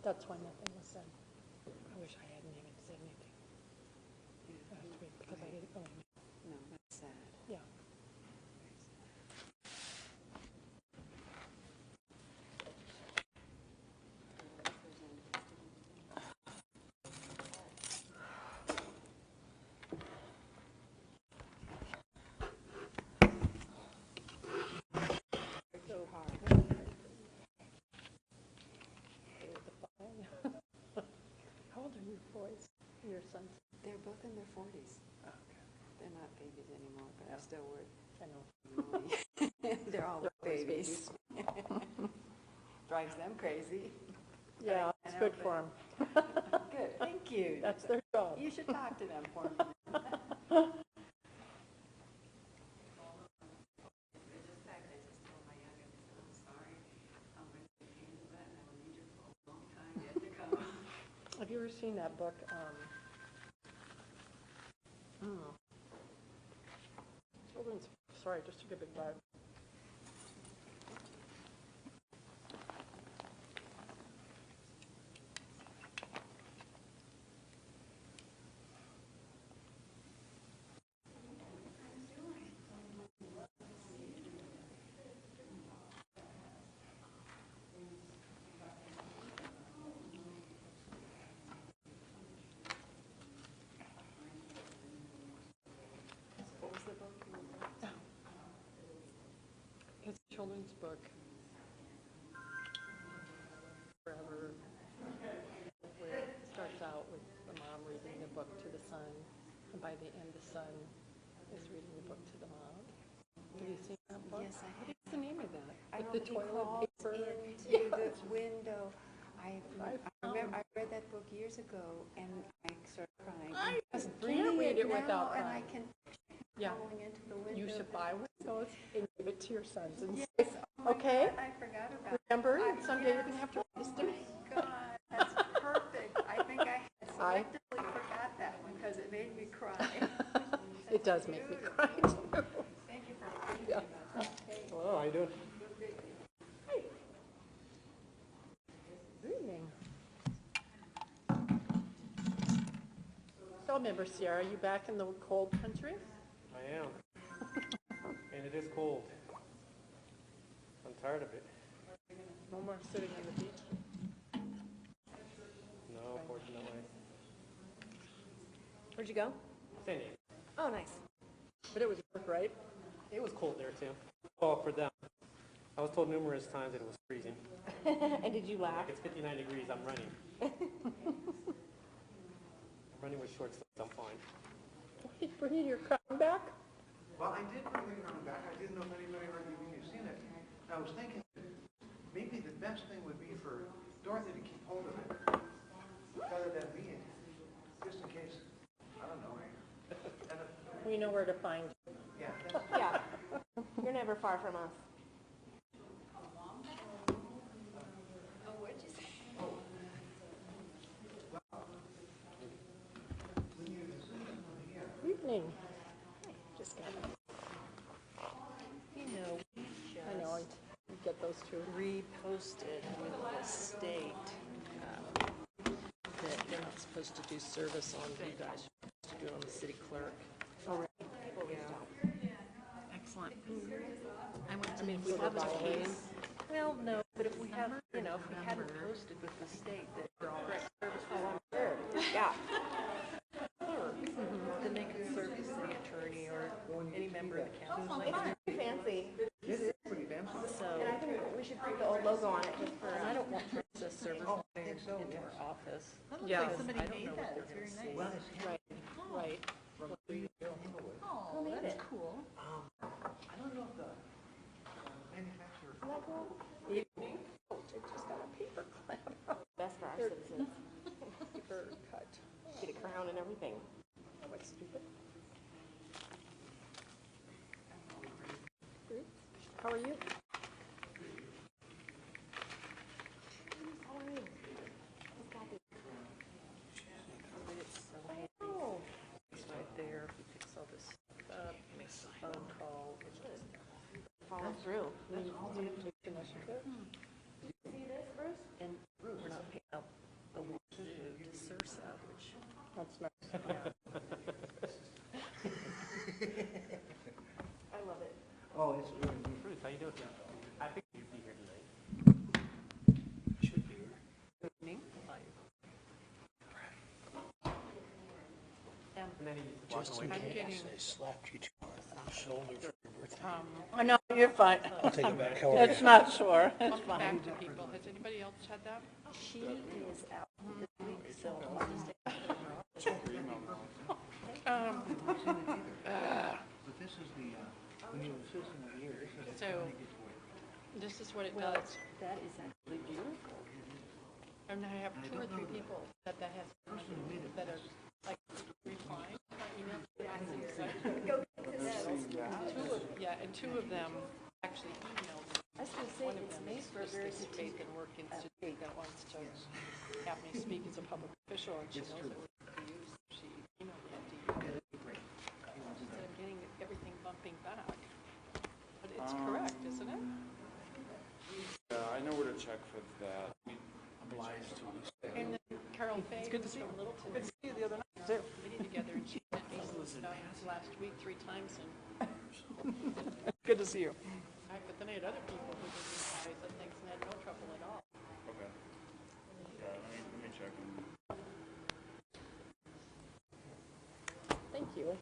That's why nothing was said. I wish I hadn't even said anything last week because I didn't really know. No, that's sad. Yeah. So hard. How old are your boys? Your sons? They're both in their 40s. Oh, okay. They're not babies anymore, but I still work. I know. They're all They're always babies. Drives them crazy. Yeah, it's good for them. Good, thank you. That's their job. You should talk to them for me. Have you ever seen that book? Children's. Sorry, just took a big bite. What was the book you were reading? It's a children's book. Forever. Where it starts out with the mom reading the book to the son, and by the end, the son is reading the book to the mom. Have you seen that book? Yes, I have. What's the name of that? I With know, the but he toilet crawls paper. into the window. I remember I found- read that book years ago, and I started crying. I was can't reading read it now, without and I crying. can Yeah. falling into the window. You should buy one of those and give it to your sons and Yes. say, Oh my okay, God, I forgot about it. remember, and someday you're going to have to read this to me. God, that's perfect. I think I selectively forgot that one because it made me cry. It does make me cry too. Thank you for reading Yeah. about that. Hey, Hello, how you doing? good. Good evening. So, member Sierra, are you back in the cold country? I am. And it is cold. I'm tired of it. No more sitting on the beach. No, fortunately. Where'd you go? San Diego. Oh, nice. But it was work, right? It was cold there too. Well, for them. I was told numerous times that it was freezing. And did you laugh? Like it's 59 degrees, I'm running. I'm running with shorts, so I'm fine. You bringing your crown back? Well, I did bring the crown back. I didn't know if anybody already really seen it. I was thinking maybe the best thing would be for Dorothy to keep hold of it rather than me, just in case, I don't know. We know where to find you. Yeah, that's, Yeah. You're never far from us. Evening. Just got it. You know, we I know, just you get those two. reposted with the state that they're not supposed to do service on you guys, you're supposed to do it on the city clerk. Excellent. I went to I mean, if we For have the a violation. case, well, no, but if we have, you know, if we hadn't posted with the state that correct service was on Sure. Yeah. clerk, then they can service the attorney or any member of the council. It's pretty fancy. it is pretty fancy. So, And I think we should put the old logo on it just for, and I don't want process service Oh, I think so, into yes. our office. That looks Yeah. like somebody I don't made know what that. they're It's gonna very say. nice. Right, right. Oh, made that's it? cool. I don't know if the manufacturer. isn't that cool? It just got a paper clip. Best for our citizens. Paper cut. Get a crown and everything. That was stupid. How are you? How are you? What's Kathy? It's so handy. Oh, It's right there. If we fix all this stuff, makes a phone call. It's just follow through. Need to take initiative? See this, Bruce? and we're not paying. Oh, it's really neat. Bruce, how you doing? I think you'd be here tonight. Should be here. And then he walked away. I'm getting, They slapped you too hard on the shoulder for your birthday. oh, no, you're fine. I'll take it back. How are It's you? not sore. It's Welcome fine. back to people. Has anybody else had that? She is out this week, so I'll just take But this is the, when you're assistant of the year, this is the So, this is what it does. that is actually beautiful. And I have 2 or 3 people that has, that are like replying to my email. And 2 of them actually emailed me. I was gonna say, One of it's them made is for a just very this Faith petite, and Work Institute that wants to have me speak as a public official, and she knows it was for you, so she emailed me at DU. She said, I'm getting everything bumping back. But it's correct, isn't it? Yeah, I know where to check for that. obliged to you. And then Carol Fay from Littleton. Good to see you the other night, too. Meeting together, and she sent me some stuff last week 3 times, and Good to see you. but then I had other people who did replies and things and had no trouble at all. Okay. Yeah, let me check. Thank you.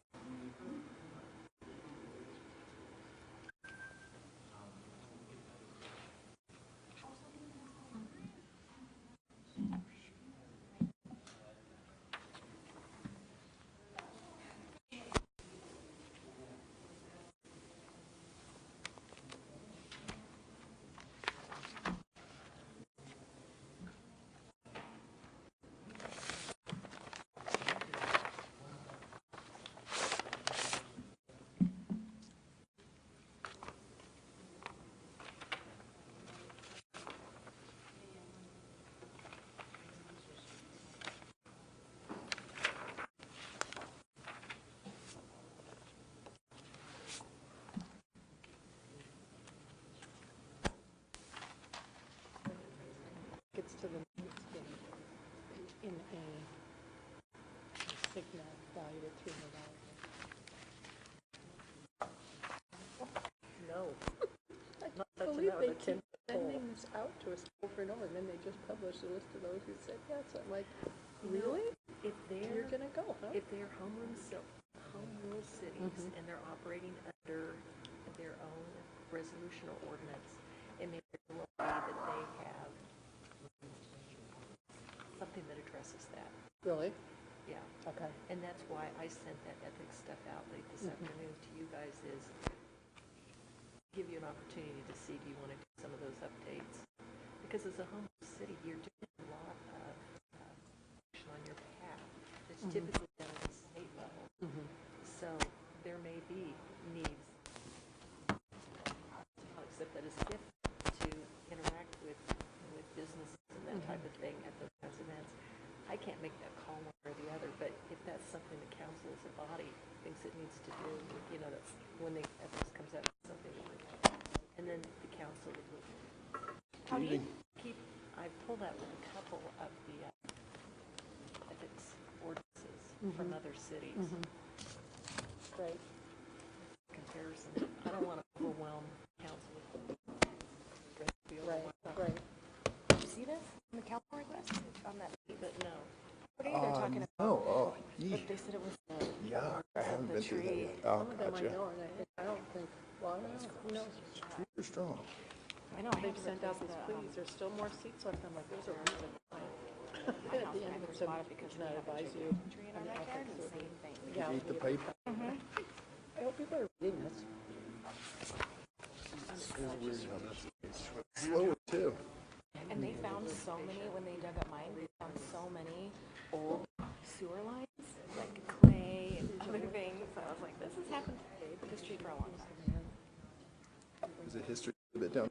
Gets to the next thing in a Cigna valued at $300. no. Not I such believe an they hour, keep sending this out to us over and over, and then they just publish a list of those who said yes. I'm like, really? If You're they're, gonna go, huh? if they're home rule cities and they're operating under their own resolution or ordinance, it may very well be that they have something that addresses that. Really? Yeah. Okay. And that's why I sent that ethics stuff out late this afternoon to you guys, is give you an opportunity to see, do you want to do some of those updates? Because as a home city, you're doing a lot of action on your behalf. It's typically done at the state level. So there may be needs, I'll accept that as a gift, to interact with businesses and that type of thing at those kinds of events. I can't make that call one or the other, but if that's something the council as a body thinks it needs to do, you know, that's when the ethics comes out, that's something we would, and then the council would look. How do you keep, I've pulled out with a couple of the ethics ordinances from other cities. Right. Comparison. I don't want to overwhelm council with be Right. overwhelmed. Right. Did you see this in the council request? On that, But no. what are you talking about? Oh, But they said it was yeah, I haven't the been through that tree. yet. Oh, Some of them I gotcha. know, and I don't think, well, I don't know, who knows? Super strong. I know. I They've have to sent out replace these the, pleas, there's still more seats left. I'm like, there's a reason why. And at the end, I it's bought it because we not have a advise you. gigantic tree in on our the backyard, ethics and of same thing. Yeah. Eat the paper. I hope people are reading this. It's weird how this is slower too. And they found so many, when they dug up mine, they found so many old sewer lines, like clay and other things. So I was like, this has happened to this tree for a long time. There's a history of it down.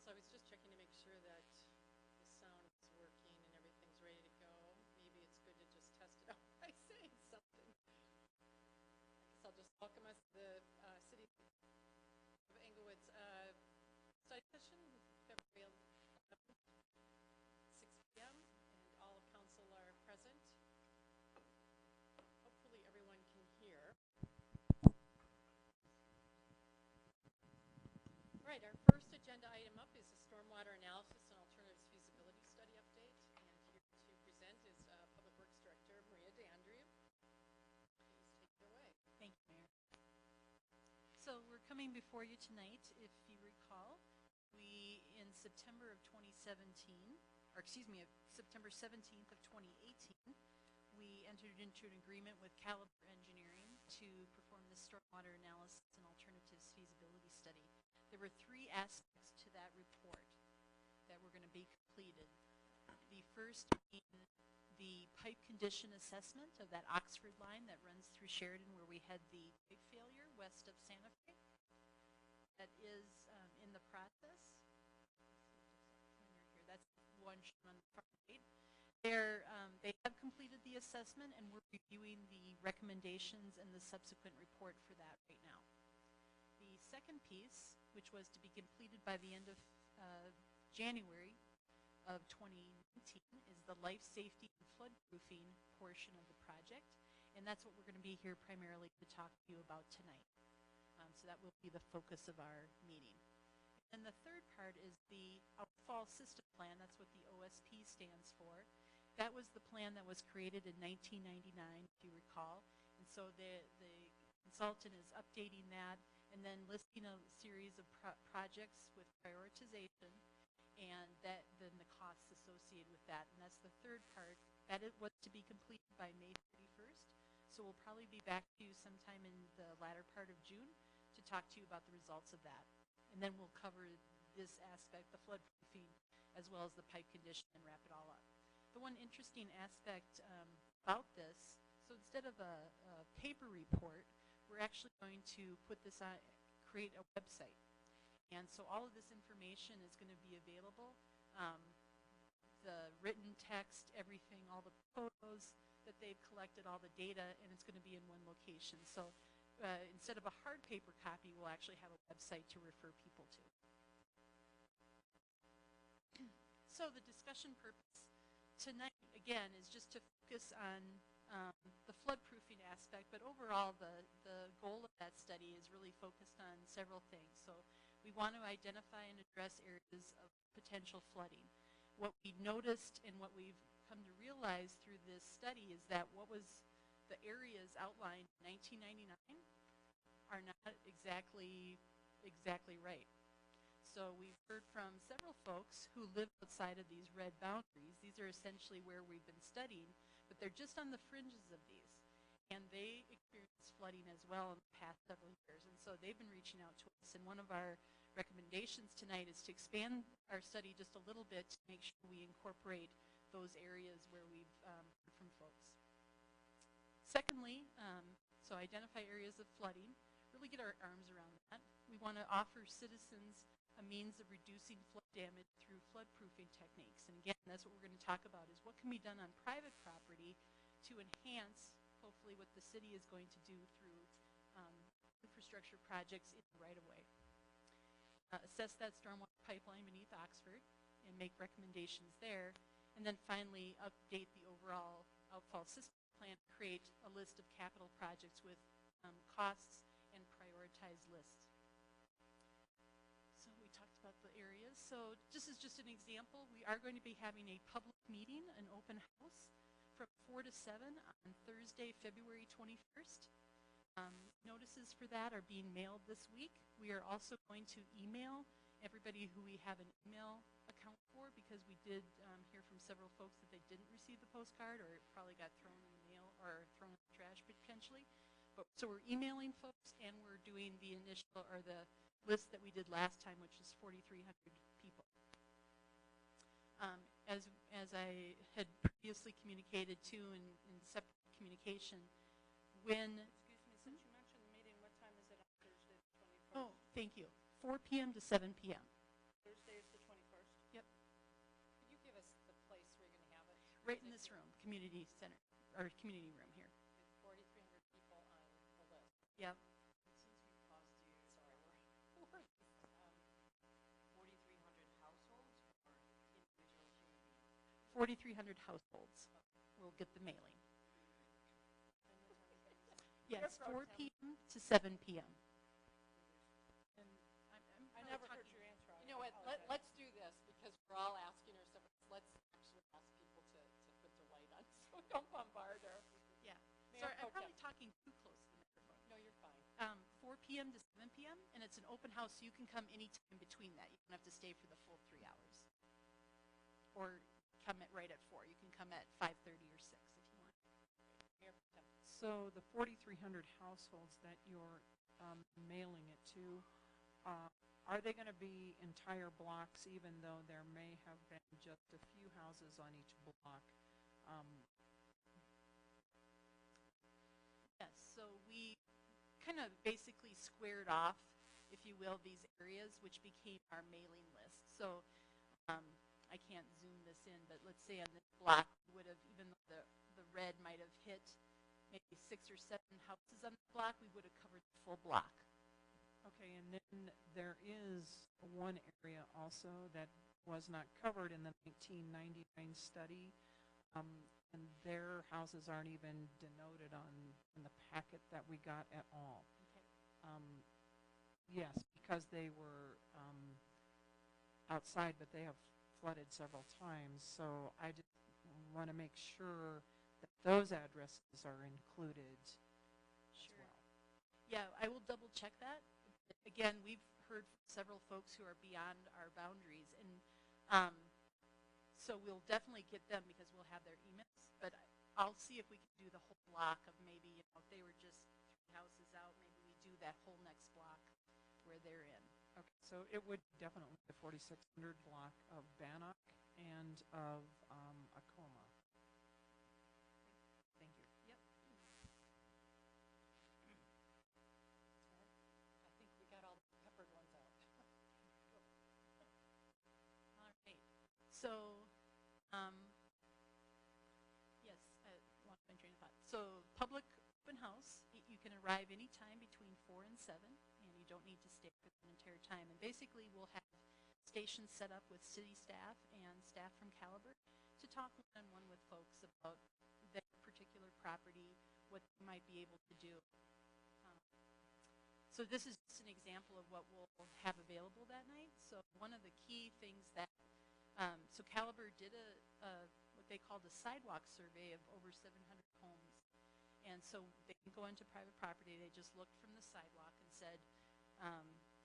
So I was just checking to make sure that the sound is working and everything's ready to go. Maybe it's good to just test it out by saying something. I guess I'll just welcome us to the City of Englewood's study session, February 11th, 6 p.m., and all of council are present. Hopefully everyone can hear. All right, our first agenda item up is the stormwater analysis and alternatives feasibility study update. And here to present is Public Works Director Maria DeAndrea. Please take it away. Thank you, Mayor. So we're coming before you tonight, if you recall, in September of 2017, or excuse me, September 17th of 2018, we entered into an agreement with Caliber Engineering to perform the stormwater analysis and alternatives feasibility study. There were 3 aspects to that report that were going to be completed. The first being the pipe condition assessment of that Oxford line that runs through Sheridan, where we had the pipe failure west of Santa Fe. That is in the process. That's one shown on the far right. They have completed the assessment, and we're reviewing the recommendations and the subsequent report for that right now. The second piece, which was to be completed by the end of January of 2019, is the life safety and floodproofing portion of the project, and that's what we're going to be here primarily to talk to you about tonight. So that will be the focus of our meeting. And the third part is the outfall system plan. That's what the OSP stands for. That was the plan that was created in 1999, if you recall. And so the consultant is updating that and then listing a series of projects with prioritization and then the costs associated with that. And that's the third part. That was to be completed by May 31st. So we'll probably be back to you sometime in the latter part of June to talk to you about the results of that. And then we'll cover this aspect, the floodproofing, as well as the pipe condition, and wrap it all up. The one interesting aspect about this, so instead of a paper report, we're actually going to put this on, create a website. And so all of this information is going to be available, the written text, everything, all the photos that they've collected, all the data, and it's going to be in one location. So instead of a hard paper copy, we'll actually have a website to refer people to. So the discussion purpose tonight, again, is just to focus on the floodproofing aspect, but overall the goal of that study is really focused on several things. So we want to identify and address areas of potential flooding. What we noticed and what we've come to realize through this study is that what was the areas outlined in 1999 are not exactly right. So we've heard from several folks who live outside of these red boundaries. These are essentially where we've been studying, but they're just on the fringes of these. And they experienced flooding as well in the past several years. And so they've been reaching out to us. And one of our recommendations tonight is to expand our study just a little bit to make sure we incorporate those areas where we've heard from folks. Secondly, so identify areas of flooding, really get our arms around that. We want to offer citizens a means of reducing flood damage through floodproofing techniques. And again, that's what we're going to talk about, is what can be done on private property to enhance, hopefully, what the city is going to do through infrastructure projects in the right-of-way. Assess that stormwater pipeline beneath Oxford and make recommendations there. And then finally, update the overall outfall system plan, create a list of capital projects with costs and prioritize lists. So we talked about the areas. So this is just an example. We are going to be having a public meeting, an open house, from 4 to 7 on Thursday, February 21st. Notices for that are being mailed this week. We are also going to email everybody who we have an email account for, because we did hear from several folks that they didn't receive the postcard, or it probably got thrown in the mail or thrown in the trash potentially. So we're emailing folks, and we're doing the initial, or the list that we did last time, which is 4,300 people. As I had previously communicated to in separate communication, when... Excuse me, since you mentioned the meeting, what time is it on Thursday the 21st? Oh, thank you. 4 p.m. to 7 p.m. Thursday is the right in this room, community center, or community room here. It's 4,300 people on the list. Yep. Since we paused you, sorry, we're 4,300 households or individual human beings? 4,300 households will get the mailing. Yes, 4 p.m. to 7 p.m. And I really never heard talking- your answer. You know what, let's do this, because we're all asking ourselves, let's actually ask people to put the light on, so don't bombard our. Yeah. Mayor Sorry, I'm Pro probably Tem. talking too close to the microphone. No, you're fine. 4 p.m. to 7 p.m. and it's an open house, so you can come anytime between that. You don't have to stay for the full 3 hours. Or come at right at 4. You can come at 5:30 or 6 if you want. Mayor Pro Tem. So the 4,300 households that you're mailing it to, are they going to be entire blocks, even though there may have been just a few houses on each block? Yes, so we kind of basically squared off, if you will, these areas, which became our mailing list. So I can't zoom this in, but let's say on this block, we would have, even though the red might have hit maybe 6 or 7 houses on the block, we would have covered the full block. Okay, and then there is one area also that was not covered in the 1999 study, and their houses aren't even denoted in the packet that we got at all. Okay. Yes, because they were outside, but they have flooded several times, so I just want to make sure that those addresses are included as Sure. well. Yeah, I will double check that. Again, we've heard from several folks who are beyond our boundaries, and so we'll definitely get them because we'll have their emails. But I'll see if we can do the whole block of maybe, you know, if they were just 3 houses out, maybe we do that whole next block where they're in. Okay, so it would definitely the 4,600 block of Bannock and of Acoma. Thank you. Yep. I think we got all the peppered ones out. All right. So, yes, I lost my train of thought. So, public open house, you can arrive anytime between 4 and 7, and you don't need to stay for the entire time. And basically, we'll have stations set up with city staff and staff from Caliber to talk one-on-one with folks about their particular property, what they might be able to do. So this is just an example of what we'll have available that night. So one of the key things that, so Caliber did what they called a sidewalk survey of over 700 homes. And so they can go into private property. They just looked from the sidewalk and said,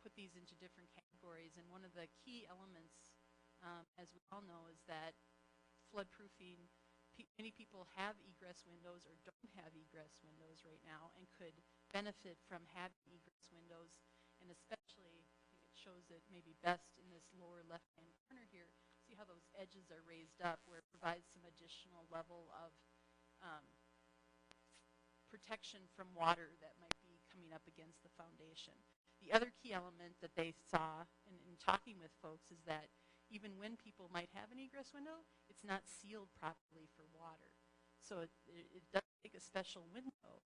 put these into different categories. And one of the key elements, as we all know, is that floodproofing, many people have egress windows or don't have egress windows right now and could benefit from having egress windows. And especially, I think it shows it maybe best in this lower left-hand corner here. See how those edges are raised up where it provides some additional level of protection from water that might be coming up against the foundation. The other key element that they saw in talking with folks is that even when people might have an egress window, it's not sealed properly for water. So it does take a special window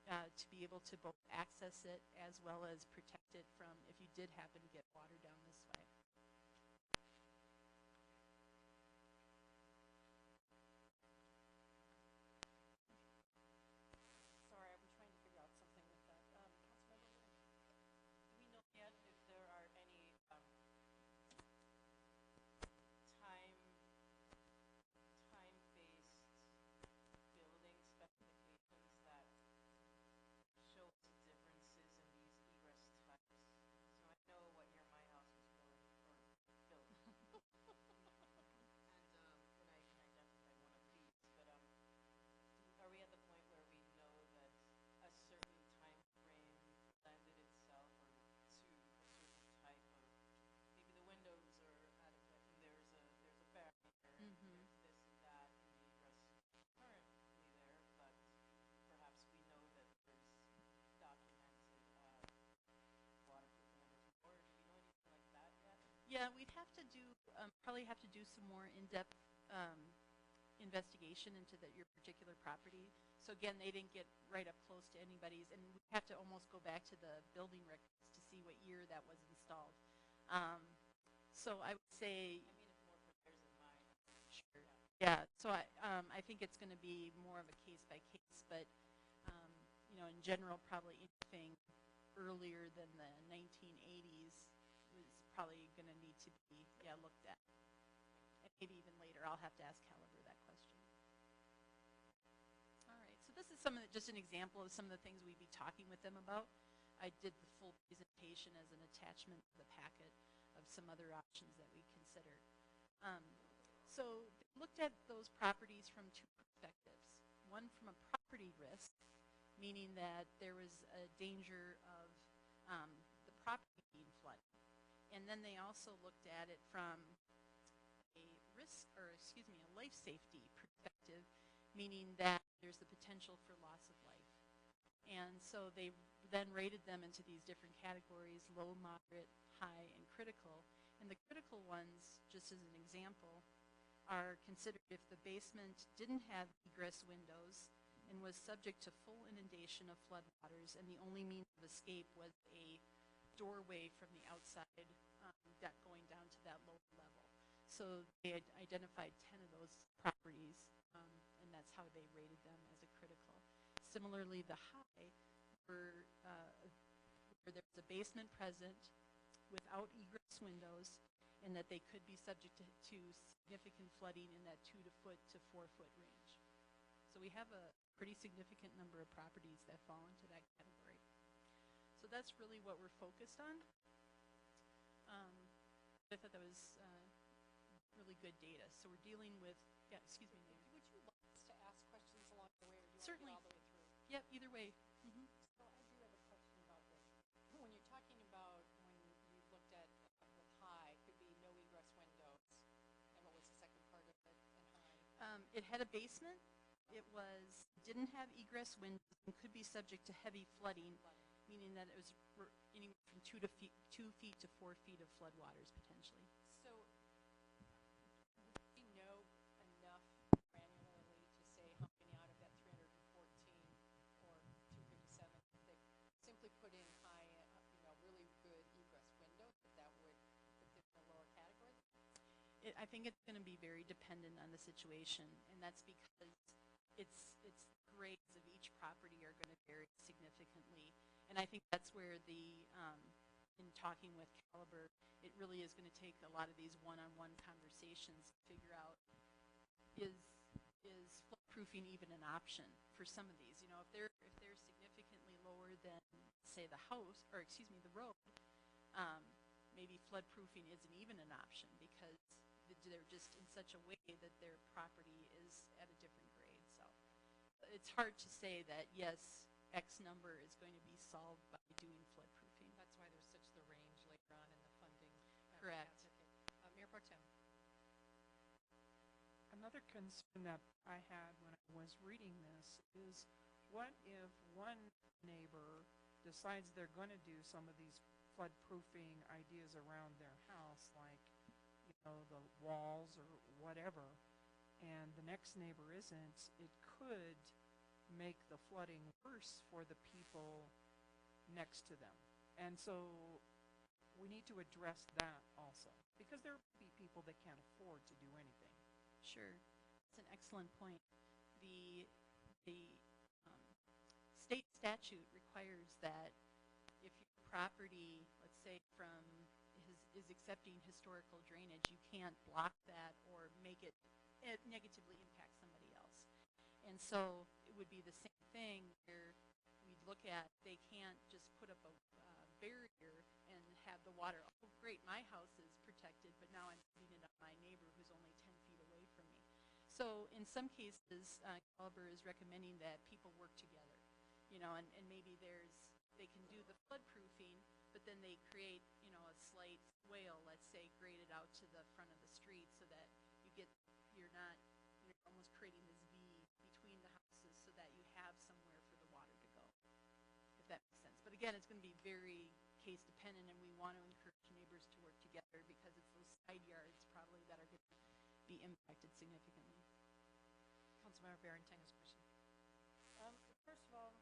to be able to both access it as well as protect it from if you did happen to get water down this way. Sorry, I'm trying to figure out something with that. Councilmember Wynn? Do we know yet if there are any time-based building specifications that show us differences in these egress types? So I know what year my house was built, and I can identify one of these. But are we at the point where we know that a certain time frame lended itself or to a certain type of, maybe the windows are adequate and there's a barrier, there's this and that in the egress currently there, but perhaps we know that there's documented waterproof windows more. Do we know anything like that yet? Yeah, we'd have to do, probably have to do some more in-depth investigation into your particular property. So again, they didn't get right up close to anybody's, and we have to almost go back to the building records to see what year that was installed. So I would say, I mean, it's more for theirs than mine. sure, yeah. So I think it's going to be more of a case by case, but you know, in general, probably anything earlier than the 1980s was probably going to need to be looked at. And maybe even later, I'll have to ask Caliber that question. All right, so this is just an example of some of the things we'd be talking with them about. I did the full presentation as an attachment to the packet of some other options that we considered. So they looked at those properties from two perspectives. One from a property risk, meaning that there was a danger of the property being flooded. And then they also looked at it from a life safety perspective, meaning that there's the potential for loss of life. And so they then rated them into these different categories: low, moderate, high, and critical. And the critical ones, just as an example, are considered if the basement didn't have egress windows and was subject to full inundation of floodwaters, and the only means of escape was a doorway from the outside deck going down to that lower level. So they had identified 10 of those properties, and that's how they rated them as a critical. Similarly, the high were where there's a basement present without egress windows, and that they could be subject to significant flooding in that 2 to 4 foot range. So we have a pretty significant number of properties that fall into that category. So that's really what we're focused on. I thought that was really good data. So we're dealing with, excuse me, Mayor. Would you like us to ask questions along the way, or do you Certainly. want to get all the way through? Yep, either way. So I do have a question about this. When you're talking about when you looked at with high, could be no egress windows, and what was the second part of it in high? It had a basement. It didn't have egress windows and could be subject to heavy flooding, meaning that it was anywhere from 2 feet to 4 feet of floodwaters potentially. So would we know enough granularly to say how many out of that 314 or 257 that simply put in high, really good egress windows, that would put them in a lower category? I think it's going to be very dependent on the situation, and that's because it's grades of each property are going to vary significantly. And I think that's where in talking with Caliber, it really is going to take a lot of these one-on-one conversations to figure out, is floodproofing even an option for some of these? If they're significantly lower than, say, the house, or excuse me, the road, maybe floodproofing isn't even an option because they're just in such a way that their property is at a different grade. So it's hard to say that, yes, X number is going to be solved by doing floodproofing. That's why there's such the range later on in the funding. Correct. Mayor Pro Tem. Another concern that I had when I was reading this is, what if one neighbor decides they're going to do some of these floodproofing ideas around their house, like, the walls or whatever, and the next neighbor isn't? It could make the flooding worse for the people next to them. And so we need to address that also, because there will be people that can't afford to do anything. Sure. That's an excellent point. The state statute requires that if your property, let's say is accepting historical drainage, you can't block that or make it negatively impact somebody else. And so it would be the same thing where we'd look at, they can't just put up a barrier and have the water, oh great, my house is protected, but now I'm putting it on my neighbor who's only 10 feet away from me. So in some cases, Caliber is recommending that people work together, and maybe they can do the floodproofing, but then they create, a slight swale, let's say, graded out to the front of the street so that you're almost creating this V between the houses so that you have somewhere for the water to go, if that makes sense. But again, it's going to be very case dependent, and we want to encourage neighbors to work together because it's those side yards probably that are going to be impacted impacted significantly. Councilmember Barrington has a question. First of all,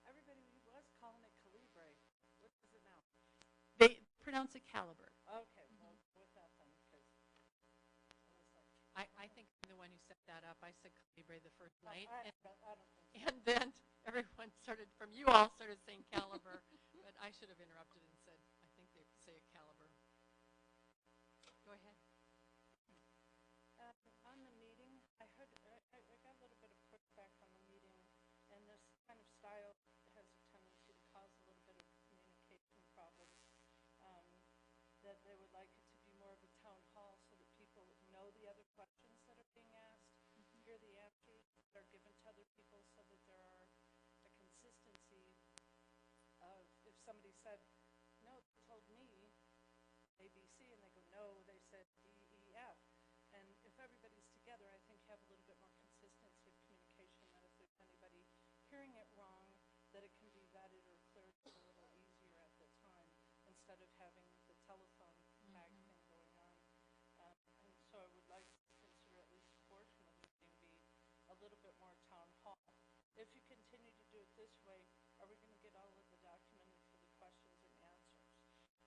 everybody was calling it Calibre. What is it now? They pronounce it caliber. Okay, well, with that then, because I was like, I think I'm the one who set that up. I said calibre the first night, I don't think so. and then everyone started, from you all, started saying caliber, but I should have interrupted and said, I think they say it caliber. Go ahead. On the meeting, I heard, I got a little bit of pushback on the meeting, and this kind of style has a tendency to cause a little bit of communication problems. That they would like it to be more of a town hall so that people know the other questions that are being asked, hear the answers that are given to other people, so that there are a consistency of, if somebody said, no, they told me ABC, and they go, no, they said DEF. And if everybody's together, I think you have a little bit more consistency of communication, that if there's anybody hearing it wrong, that it can be vetted or cleared up a little easier at the time, instead of having the telephone tag thing going on. And so I would like to consider at least a portion of the meeting be a little bit more town hall. If you continue to do it this way, are we going to get all of the documented for the questions and answers?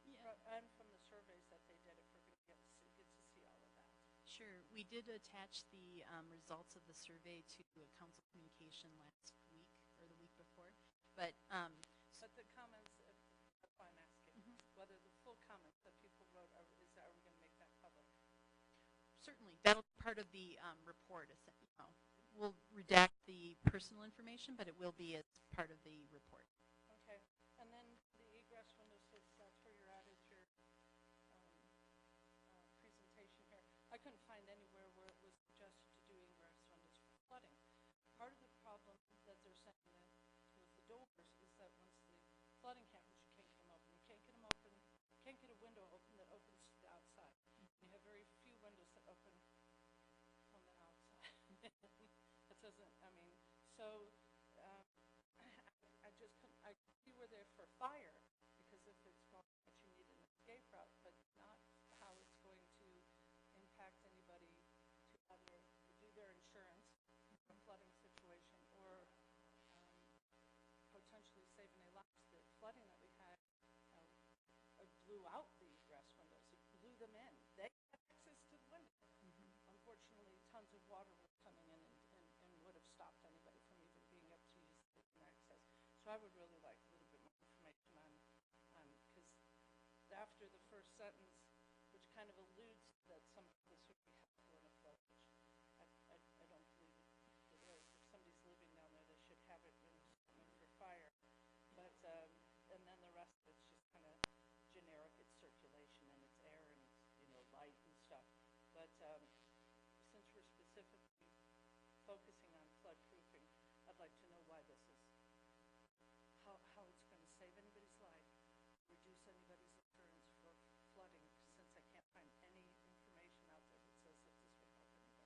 Yeah. And from the surveys that they did, if we're going to get to see all of that. Sure. We did attach the results of the survey to a council communication last week or the week before. But But the comments, that's why I'm asking, whether the full comments that people wrote, are we going to make that public? certainly that'll be part of the report. We'll redact the personal information, but it will be as part of the report. Okay. And then the egress windows, so that's where you're at, is your presentation here. I couldn't find anywhere where it was suggested to do egress windows for flooding. Part of the problem that they're saying that with the doors is that once the flooding happens, you can't get them open. You can't get them open, can't get a window open that opens to the outside. You have very few windows that open from the outside. It doesn't, I mean, so I just couldn't, I see where they're for fire, because if it's going, that you need an escape route, but not how it's going to impact anybody to either do their insurance in a flooding situation or potentially saving their lives. The flooding that we had blew out the egress windows. It blew them in. They had access to the window. Unfortunately, tons of water was coming in and would have stopped anybody from even being able to use the access. So I would really like a little bit more information on because after the first sentence, which kind of alludes that somehow this would be helpful in a flood, which I don't believe it is. If somebody's living down there, they should have it in for fire. But and then the rest of it's just kind of generic. It's circulation and it's air and it's light and stuff. But since we're specifically focusing on flood proofing, I'd like to know why this is, how it's going to save anybody's life, reduce anybody's insurance for flooding, since I can't find any information out there that says that this would help anybody.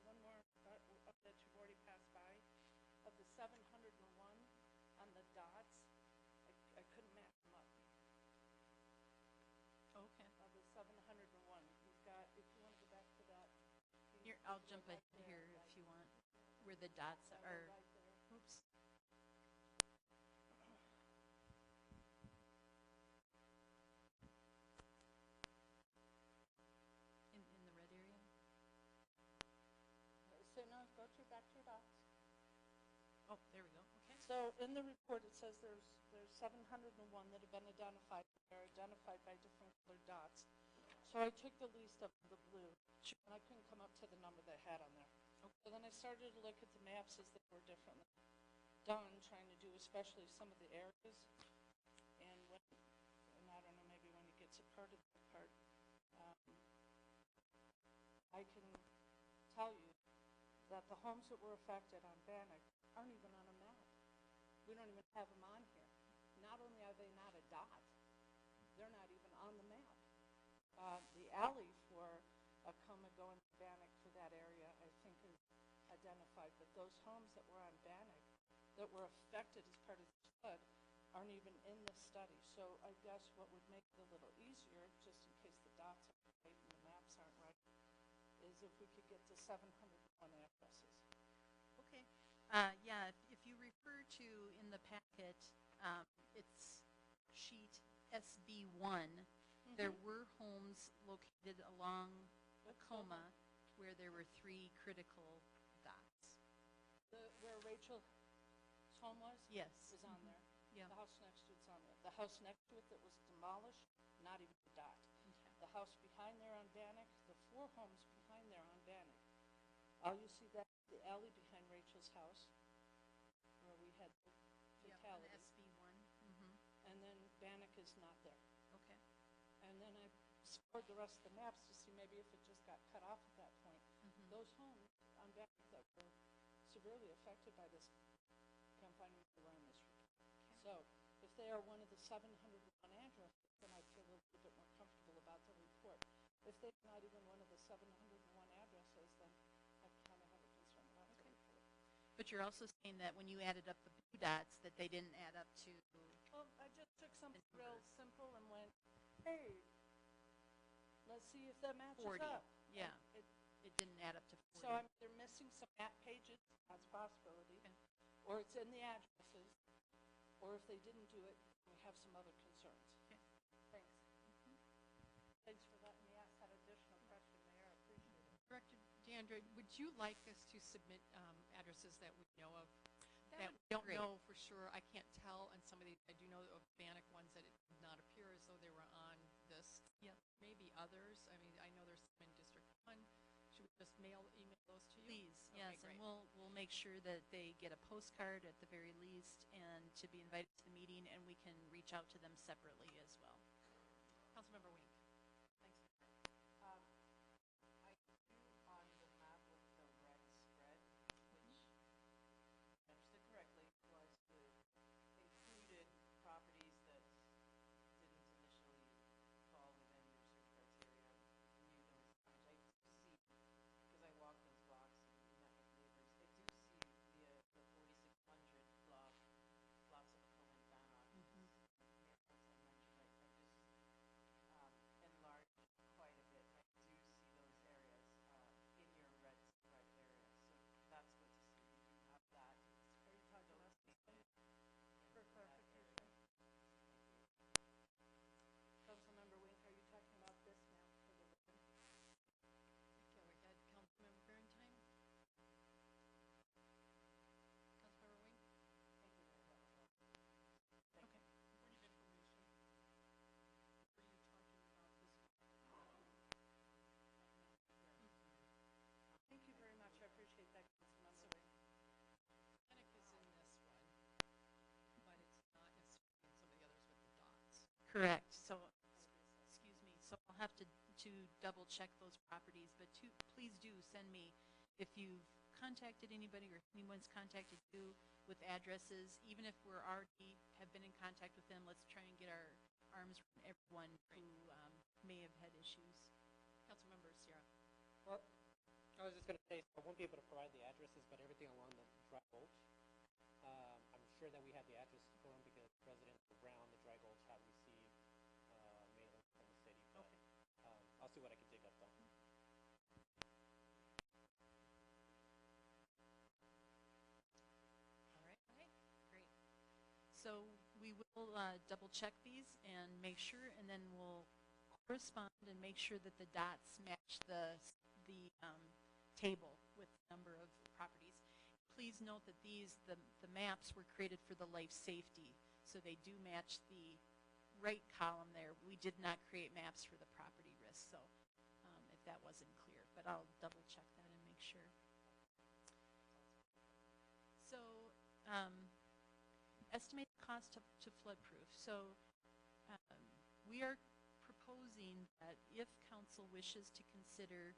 One more that you've already passed by. Of the 701 on the dots, I couldn't match them up. Okay. Of the 701, you've got, if you want to go back to that. Here, I'll jump in here if you want, where the dots are. Right there. Oops. In the red area? So now go back to your dots. Oh, there we go. Okay. So in the report, it says there's 701 that have been identified. They're identified by different colored dots. So I took the least of the blue, and I couldn't come up to the number they had on there. Okay. So then I started to look at the maps as they were differently done, trying to do especially some of the areas. And I don't know, maybe when it gets a part of that part, I can tell you that the homes that were affected on Bannock aren't even on a map. We don't even have them on here. Not only are they not a dot, they're not even on the map. The alley for Acoma going to Bannock for that area, I think, is identified, but those homes that were on Bannock were affected as part of the flood aren't even in this study. So I guess what would make it a little easier, just in case the dots aren't right and the maps aren't right, is if we could get to 701 addresses. Okay. Yeah, if you refer to in the packet, it's sheet SB1. There were homes located along Acoma where there were 3 critical dots. Where Rachel's home was? Yes. Is on there. Yeah. The house next to it's on there. The house next to it that was demolished, not even a dot. Okay. The house behind there on Bannock, the 4 homes behind there on Bannock. All you see that the alley behind Rachel's house, where we had the Yep, fatality. and SB1. And then Bannock is not there. Okay. And then I scored the rest of the maps to see maybe if it just got cut off at that point. Those homes on Bannock that were severely affected by this, can't find them were on this report. So if they are one of the 701 addresses, then I feel a little bit more comfortable about the report. If they're not even one of the 701 addresses, then I kind of have a concern about the report. But you're also saying that when you added up the blue dots, that they didn't add up to... Well, I just took something real simple and went, hey, let's see if that matches 40. up. Yeah. And It didn't add up to 40. so they're missing some map pages, that's a possibility, or it's in the addresses, or if they didn't do it, we have some other concerns. Okay. Thanks. Thanks for letting me ask that additional question, Mayor, I appreciate it. Director Deandra, would you like us to submit addresses that we know of? That That would we be don't great. know for sure. I can't tell on some of these. I do know of Bannock ones that it did not appear as though they were on this. Yep. Maybe others. I mean, I know there's some in District 1. Should we just email those to you? Please, Okay, yes, great. and we'll make sure that they get a postcard at the very least and to be invited to the meeting, and we can reach out to them separately as well. Councilmember Wink. Thanks. I do on the map with the red spread, which, if I understood correctly, was the included properties that didn't initially fall within your search criteria, knew there was damage. I do see, because I walk those blocks and met with neighbors, I do see the 4600 blocks of Acoma and Bannock. Mayor Pro Tem mentioned, I just enlarged quite a bit, and I do see those areas in your red spread area. So that's good to see. You do have that. Are you talking about this one? For clarification. Councilmember Wink, are you talking about this map for the ribbon? Okay, we had Councilmember Barentine. Councilmember Wink. Thank you, Mayor. That was all. Okay. Point of information. Were you talking about this one? Thank you very much. I appreciate that, Councilmember Wink. Bannock is in this one, but it's not necessarily in some of the others with the dots. Correct. So, excuse me, so I'll have to double check those properties, but please do send me, if you've contacted anybody or if anyone's contacted you with addresses, even if we're already have been in contact with them, let's try and get our arms around everyone who may have had issues. Councilmember Sierra. Well, I was just going to say, I won't be able to provide the addresses, but everything along the Dry Gulch, I'm sure that we have the addresses for them because residents of Brown, the Dry Gulch, have received mailings from the city. But, I'll see what I can dig up though. All right. Okay. Great. So we will double check these and make sure, and then we'll correspond and make sure that the dots match the table with the number of properties. Please note that the maps were created for the life safety, so they do match the right column there. We did not create maps for the property risk, so if that wasn't clear, but I'll double check that and make sure. So, estimated cost to floodproof. So, we are proposing that if council wishes to consider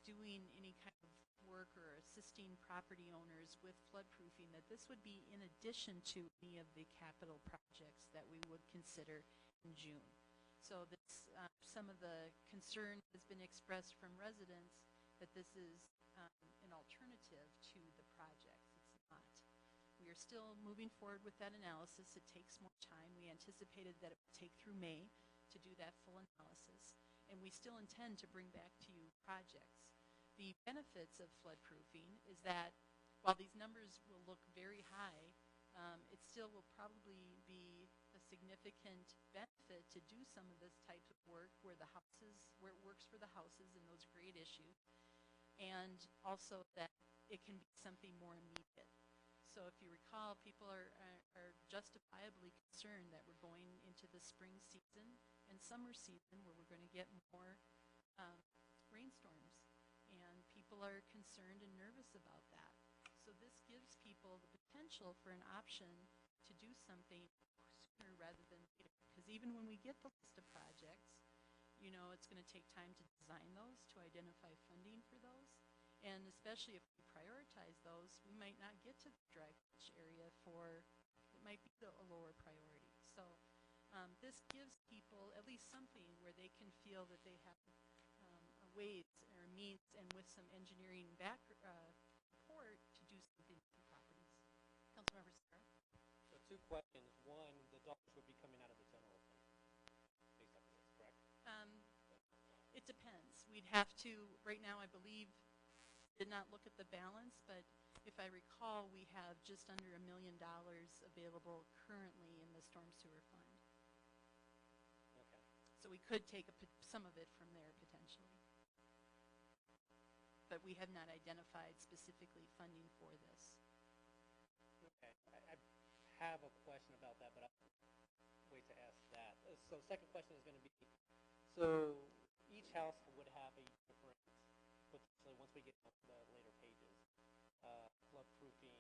doing any kind of work or assisting property owners with floodproofing, that this would be in addition to any of the capital projects that we would consider in June. So this, some of the concern has been expressed from residents that this is an alternative to the projects. It's not. We are still moving forward with that analysis. It takes more time. We anticipated that it would take through May to do that full analysis, and we still intend to bring back to you projects. The benefits of floodproofing is that while these numbers will look very high, it still will probably be a significant benefit to do some of this type of work where it works for the houses in those grade issues, and also that it can be something more immediate. So if you recall, people are justifiably concerned that we're going into the spring season and summer season where we're going to get more rainstorms, and people are concerned and nervous about that. So this gives people the potential for an option to do something sooner rather than later. Because even when we get the list of projects, you know, it's going to take time to design those, to identify funding for those. And especially if we prioritize those, we might not get to the dry gulch area it might be a lower priority. So this gives people at least something where they can feel that they have ways or means, and with some engineering support, to do something with the properties. Councilmember Sarah? So 2 questions. One, the dollars would be coming out of the general fund, based off of this, correct? It depends. We'd have to, right now I believe, did not look at the balance, but if I recall, we have just under $1 million available currently in the storm sewer fund. Okay. So we could take some of it from there potentially. But we have not identified specifically funding for this. Okay. I have a question about that, but I'll wait to ask that. So second question is going to be, so each house would have a different, potentially once we get to the later pages, floodproofing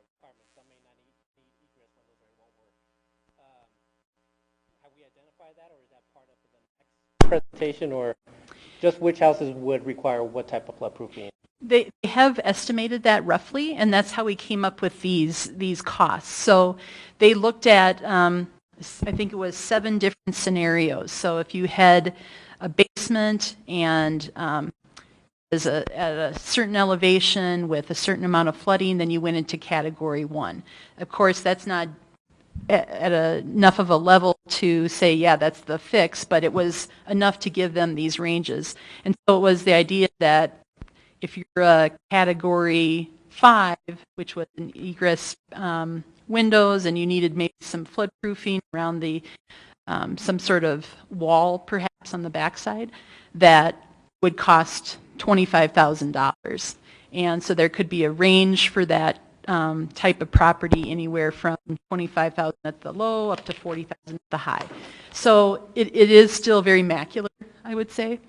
requirements. Some may not need egress windows or it won't work. Have we identified that, or is that part of the next presentation, or just which houses would require what type of floodproofing? They have estimated that roughly, and that's how we came up with these costs. So they looked at, I think it was 7 different scenarios. So if you had a basement and at a certain elevation with a certain amount of flooding, then you went into category 1. Of course, that's not at enough of a level to say, yeah, that's the fix, but it was enough to give them these ranges. And so it was the idea that if you're a category 5, which was an egress windows, and you needed maybe some floodproofing around the some sort of wall perhaps on the backside, that would cost $25,000. And so there could be a range for that type of property, anywhere from $25,000 at the low up to $40,000 at the high. So it is still very macular, I would say.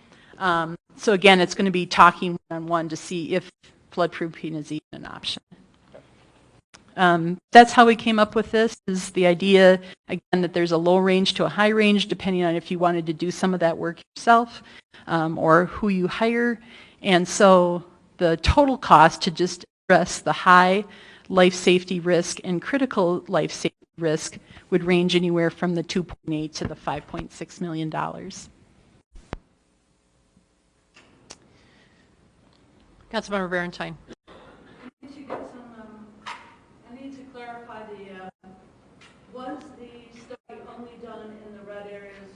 So again, it's going to be talking one-on-one to see if floodproofing is even an option. That's how we came up with this, is the idea, again, that there's a low range to a high range, depending on if you wanted to do some of that work yourself or who you hire. And so the total cost to just address the high life safety risk and critical life safety risk would range anywhere from the $2.8 to the $5.6 million. Councilmember Valentine. I need to clarify was the study only done in the red areas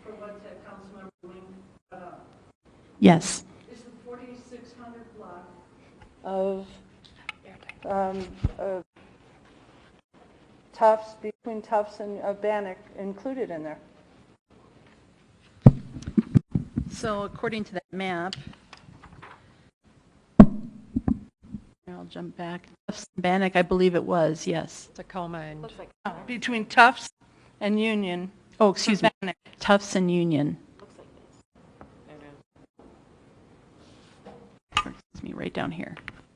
for what Councilmember Wing brought up? Yes. Is the 4600 block Of Tufts, between Tufts and Bannock included in there? So according to that map, I'll jump back. Tufts and Bannock, I believe it was, yes. Tacoma and Looks like, Between Tufts and Union. Oh, excuse me, Bannock. Tufts and Union. looks like this. Excuse me, right down here.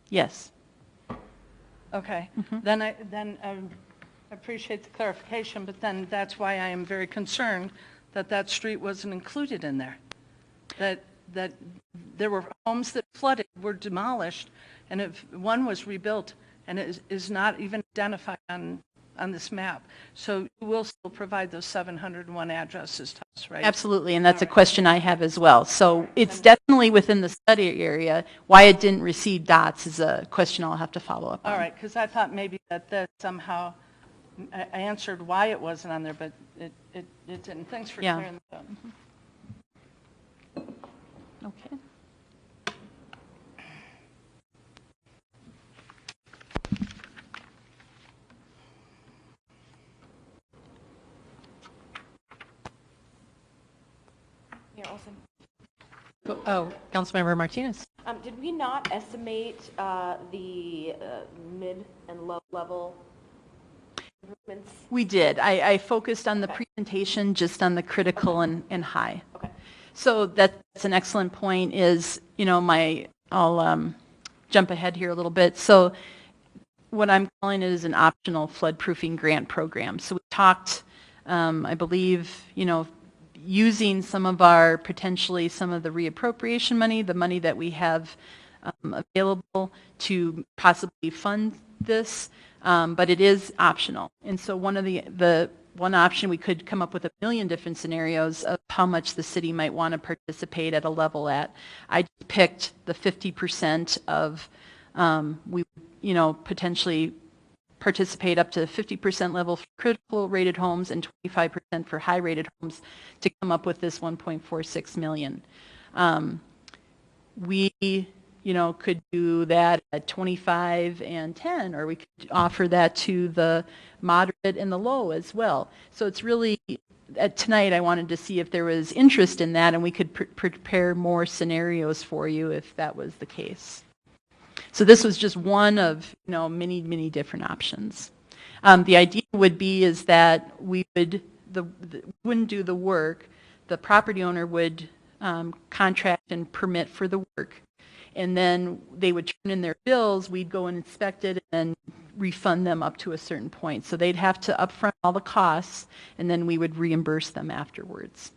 Yes. Okay, then I appreciate the clarification, but then that's why I am very concerned that that street wasn't included in there. That there were homes that flooded, were demolished, and if one was rebuilt and is not even identified on on this map. So you will still provide those 701 addresses to us, right? Absolutely, and that's a question I have as well. So it's definitely within the study area. Why it didn't receive dots is a question I'll have to follow up on. All right, because I thought maybe that somehow, I answered why it wasn't on there, but it didn't. Thanks for Yeah. clearing that up. Okay. Mayor Olson. Oh, Councilmember Martinez. Did we not estimate the mid and low level improvements? We did. I focused on the presentation, just on the critical and high. Okay. So that's an excellent point is, I'll jump ahead here a little bit. So what I'm calling it is an optional flood-proofing grant program. So we talked, I believe, using some of some of the reappropriation money, the money that we have available to possibly fund this, but it is optional. And so one option, we could come up with a million different scenarios of how much the city might want to participate at a level at. I just picked the 50% of, we potentially participate up to 50% level for critical rated homes and 25% for high rated homes to come up with this 1.46 million. We could do that at 25 and 10, or we could offer that to the moderate and the low as well. So it's really, tonight I wanted to see if there was interest in that, and we could prepare more scenarios for you if that was the case. So this was just one of, many, many different options. The idea would be is that we wouldn't do the work. The property owner would contract and permit for the work. And then they would turn in their bills, we'd go and inspect it and refund them up to a certain point. So they'd have to upfront all the costs, and then we would reimburse them afterwards.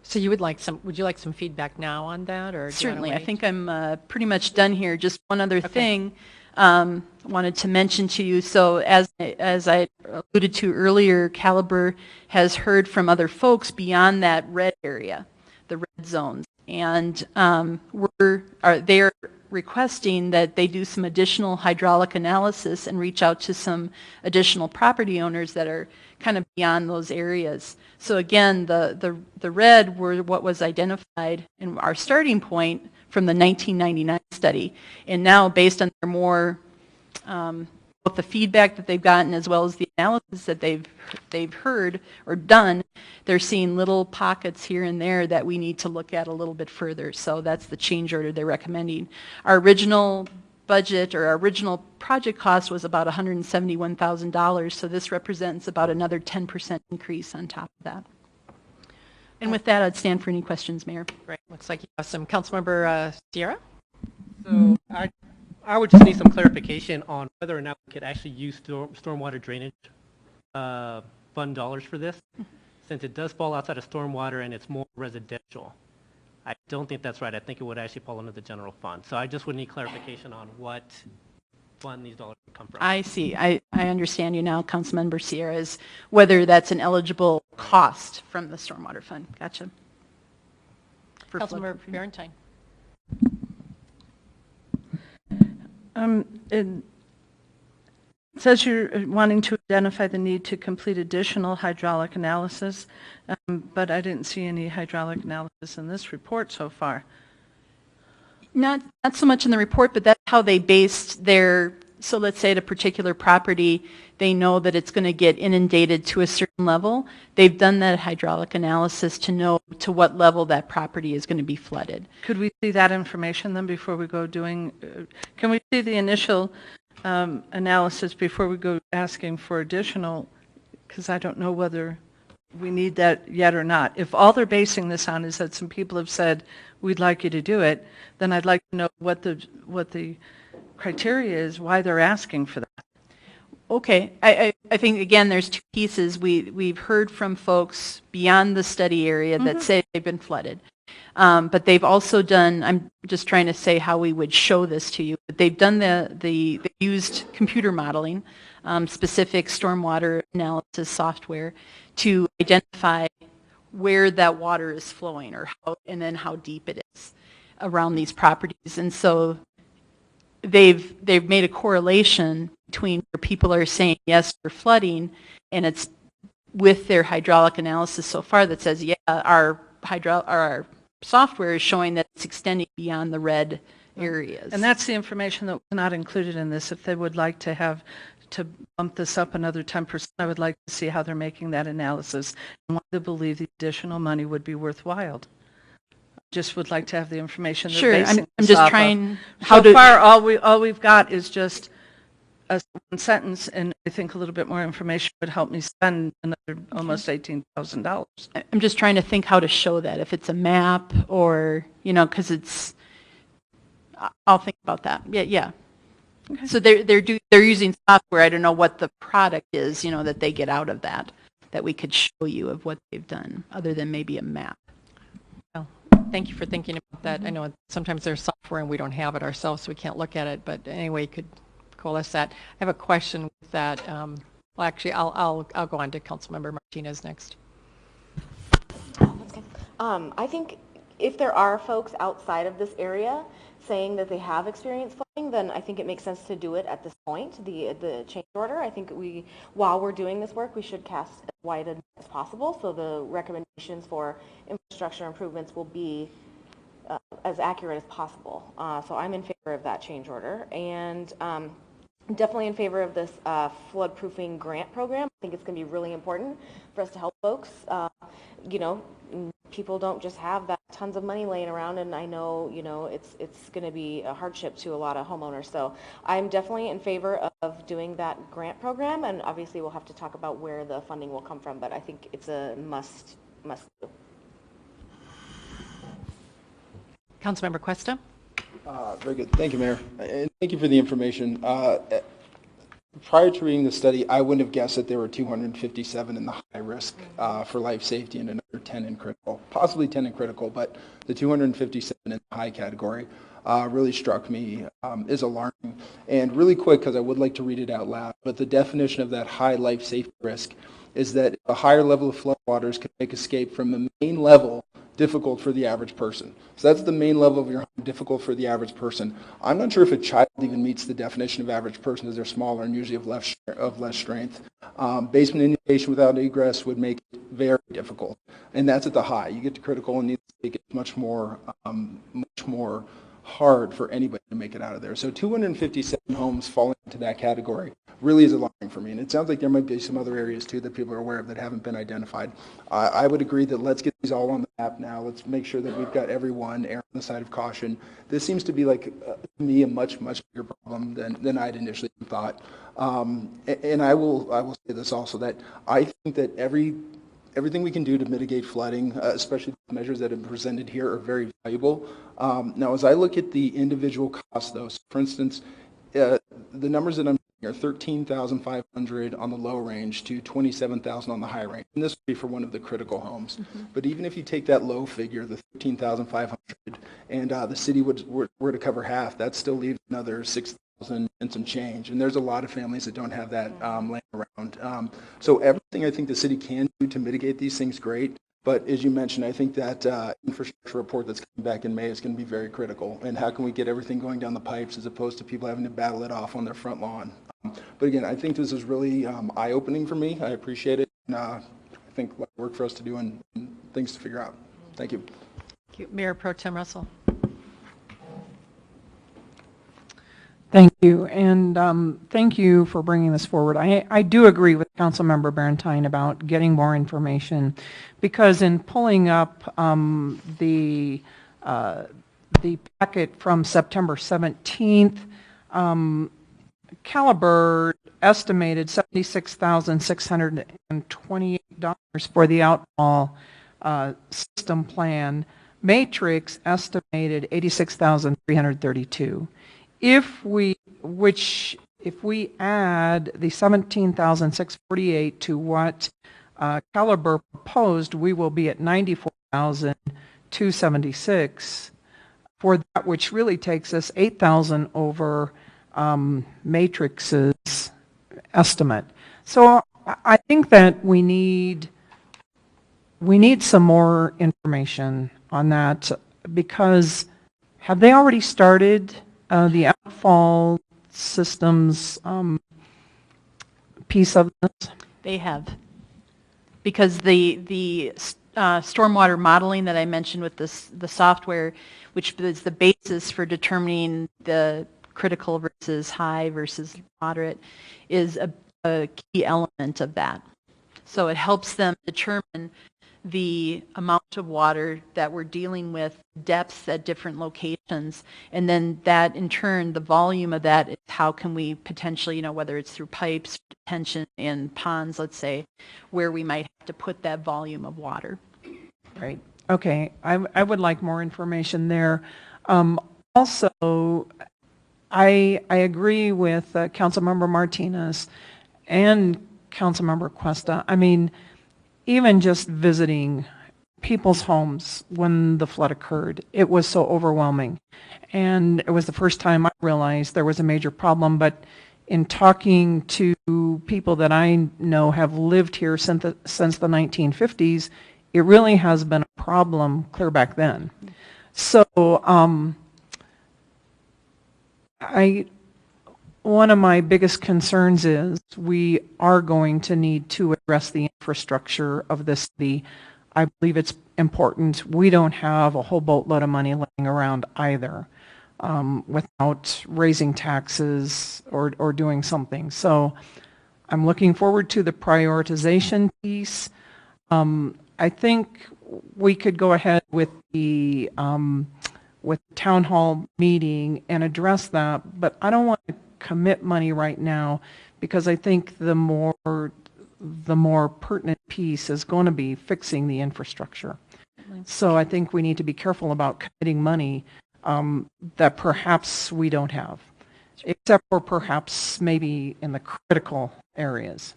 So would you like some feedback now on that, or? Certainly, I think I'm pretty much done here. Just one other thing wanted to mention to you. So as I alluded to earlier, Caliber has heard from other folks beyond that red area, the red zones. And they're requesting that they do some additional hydraulic analysis and reach out to some additional property owners that are kind of beyond those areas. So again, the red were what was identified in our starting point from the 1999 study. And now, based on their more both the feedback that they've gotten as well as the analysis that they've heard or done, they're seeing little pockets here and there that we need to look at a little bit further. So that's the change order they're recommending. Our original budget or our original project cost was about $171,000, so this represents about another 10% increase on top of that. And with that, I'd stand for any questions, Mayor. Great. Looks like you have some. Councilmember Sierra? So I would just need some clarification on whether or not we could actually use stormwater drainage fund dollars for this, since it does fall outside of stormwater and it's more residential. I don't think that's right. I think it would actually fall under the general fund. So I just would need clarification on what fund these dollars would come from. I see. I understand you now, Councilmember Sierra, is whether that's an eligible cost from the stormwater fund. Gotcha. Councilmember Barentine. It says you're wanting to identify the need to complete additional hydraulic analysis, but I didn't see any hydraulic analysis in this report so far. Not so much in the report, but that's how they based their, so let's say at a particular property, they know that it's going to get inundated to a certain level. They've done that hydraulic analysis to know to what level that property is going to be flooded. Could we see that information then before we go doing, can we see the initial analysis before we go asking for additional, because I don't know whether we need that yet or not. If all they're basing this on is that some people have said, we'd like you to do it, then I'd like to know what the criteria is, why they're asking for that. Okay, I think again there's two pieces. We've heard from folks beyond the study area that say they've been flooded. But they've also done, I'm just trying to say how we would show this to you, but they've done they used computer modeling, specific stormwater analysis software to identify where that water is flowing and then how deep it is around these properties. And so they've made a correlation between where people are saying yes for flooding, and it's with their hydraulic analysis so far that says, yeah, our software is showing that it's extending beyond the red areas. And that's the information that was not included in this. If they would like to bump this up another 10%, I would like to see how they're making that analysis and why they believe the additional money would be worthwhile. Just would like to have the information. Sure, I'm just off trying. Of. So far, all we've got is just one sentence, and I think a little bit more information would help me spend another almost $18,000. I'm just trying to think how to show that, if it's a map or, because it's, I'll think about that. Yeah. Okay. So they're using software. I don't know what the product is, that they get out of that we could show you of what they've done, other than maybe a map. Well, thank you for thinking about that. I know sometimes there's software and we don't have it ourselves, so we can't look at it, but anyway, you could coalesce that. I have a question with that. Well, actually, I'll go on to Councilmember Martinez next. That's good. I think if there are folks outside of this area saying that they have experienced flooding, then I think it makes sense to do it at this point, the change order. I think while we're doing this work, we should cast as wide a net as possible, so the recommendations for infrastructure improvements will be as accurate as possible. So I'm in favor of that change order, and definitely in favor of this flood-proofing grant program. I think it's going to be really important for us to help folks. People don't just have that tons of money laying around, and I know, it's going to be a hardship to a lot of homeowners. So I'm definitely in favor of doing that grant program, and obviously we'll have to talk about where the funding will come from, but I think it's a must do. Councilmember Cuesta. Very good. Thank you, Mayor. And thank you for the information. Prior to reading the study, I wouldn't have guessed that there were 257 in the high risk for life safety and another 10 in critical, possibly 10 in critical, but the 257 in the high category really struck me is alarming. And really quick, because I would like to read it out loud, but the definition of that high life safety risk is that a higher level of flood waters can make escape from the main level difficult for the average person. So that's the main level of your home, difficult for the average person. I'm not sure if a child even meets the definition of average person, as they're smaller and usually of less strength. Basement inundation without egress would make it very difficult, and that's at the high. You get to critical and it gets much more hard for anybody to make it out of there. So 257 homes falling into that category really is alarming for me. And it sounds like there might be some other areas too that people are aware of that haven't been identified. I would agree that let's get these all on the map now. Let's make sure that we've got everyone err on the side of caution. This seems to be like, to me, a much bigger problem than I'd initially thought. And I will say this also, that I think that everything we can do to mitigate flooding, especially the measures that have been presented here, are very valuable. Now, as I look at the individual costs, though, so for instance, the numbers that I'm seeing are $13,500 on the low range to $27,000 on the high range, and this would be for one of the critical homes. Mm-hmm. But even if you take that low figure, the $13,500, and the city were to cover half, that still leaves another $6,000 and some change. And there's a lot of families that don't have that laying around. So everything I think the city can do to mitigate these things, great. But as you mentioned, I think that infrastructure report that's coming back in May is going to be very critical. And how can we get everything going down the pipes as opposed to people having to battle it off on their front lawn? But again, I think this is really eye-opening for me. I appreciate it. And, I think a lot of work for us to do and things to figure out. Thank you. Thank you. Mayor Pro Tem Russell. Thank you, and thank you for bringing this forward. I do agree with Councilmember Barentine about getting more information, because in pulling up the packet from September 17th, Caliber estimated $76,628 for the outfall system plan. Matrix estimated $86,332. If we add the $17,648 to what Caliber proposed, we will be at $94,200 276 for that, which really takes us 8,000 over Matrix's estimate. So I think that we need some more information on that, because have they already started the outfall systems piece of this? They have. Because the stormwater modeling that I mentioned with the software, which is the basis for determining the critical versus high versus moderate, is a key element of that. So it helps them determine the amount of water that we're dealing with, depths at different locations, and then that in turn, the volume of that is how can we potentially, whether it's through pipes, detention in ponds, let's say, where we might have to put that volume of water. Right. Okay. I would like more information there. Also, I agree with Councilmember Martinez and Councilmember Cuesta. I mean, even just visiting people's homes when the flood occurred, it was so overwhelming. And it was the first time I realized there was a major problem, but in talking to people that I know have lived here since the 1950s, it really has been a problem clear back then. So one of my biggest concerns is we are going to need to address the infrastructure of this city. I believe it's important. We don't have a whole boatload of money laying around either, without raising taxes or doing something. So I'm looking forward to the prioritization piece. I think we could go ahead with the town hall meeting and address that, but I don't want to commit money right now, because I think the more pertinent piece is going to be fixing the infrastructure. So I think we need to be careful about committing money that perhaps we don't have, except for perhaps maybe in the critical areas.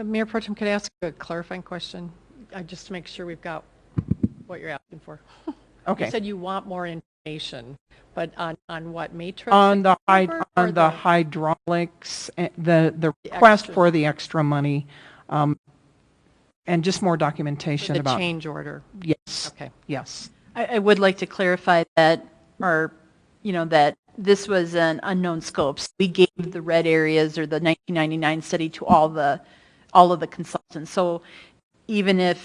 Mayor Pro Tem, could I ask a clarifying question? Just to make sure we've got what you're asking for. Okay. You said you want more information, but on what matrix? On the hydraulics, the request for the extra money, and just more documentation about the change order. Yes. Okay. Yes. I would like to clarify that that this was an unknown scope. So we gave the red areas or the 1999 study to all of the consultants. So even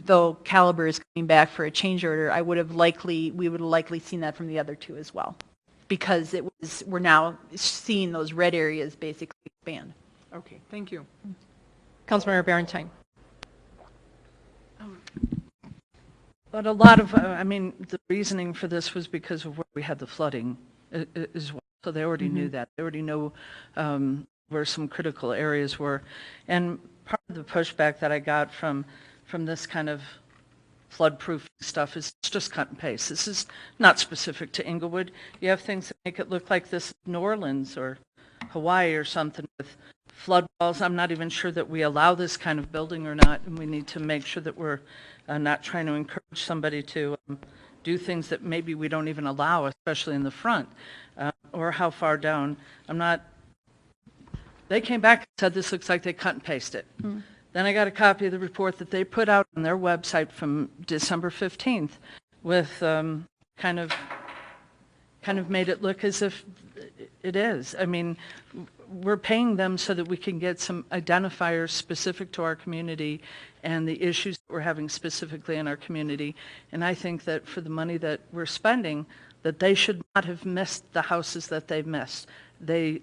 though Caliber is coming back for a change order, we would have likely seen that from the other two as well, because we're now seeing those red areas basically expand. Okay, thank you. Councilmember Barentine. But a lot of, the reasoning for this was because of where we had the flooding as well. So they already knew that. They already know where some critical areas were. And part of the pushback that I got from this kind of flood-proof stuff is it's just cut and paste. This is not specific to Inglewood. You have things that make it look like this is New Orleans or Hawaii or something with flood walls. I'm not even sure that we allow this kind of building or not, and we need to make sure that we're not trying to encourage somebody to do things that maybe we don't even allow, especially in the front, or how far down. They came back and said this looks like they cut and pasted it. Then I got a copy of the report that they put out on their website from December 15th with kind of made it look as if it is. I mean, we're paying them so that we can get some identifiers specific to our community and the issues that we're having specifically in our community. And I think that for the money that we're spending, that they should not have missed the houses that they've missed. They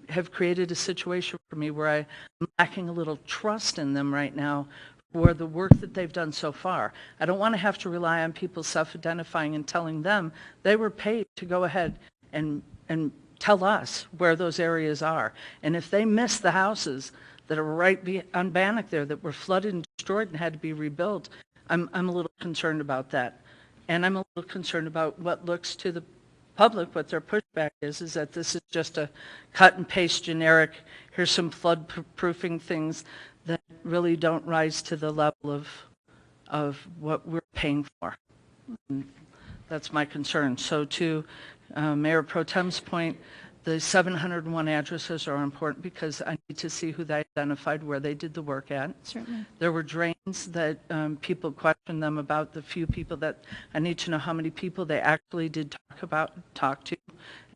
have created a situation for me where I'm lacking a little trust in them right now for the work that they've done so far. I don't want to have to rely on people self-identifying and telling them they were paid to go ahead and tell us where those areas are. And if they miss the houses that are right on Bannock there that were flooded and destroyed and had to be rebuilt, I'm a little concerned about that. And I'm a little concerned about what looks to the public, what their pushback is that this is just a cut and paste generic, here's some flood proofing things that really don't rise to the level of of what we're paying for. And that's my concern. So to Mayor Pro Tem's point, the 701 addresses are important because I need to see who they identified, where they did the work at. Certainly. There were drains that people questioned them about, the few people that, I need to know how many people they actually did talk to,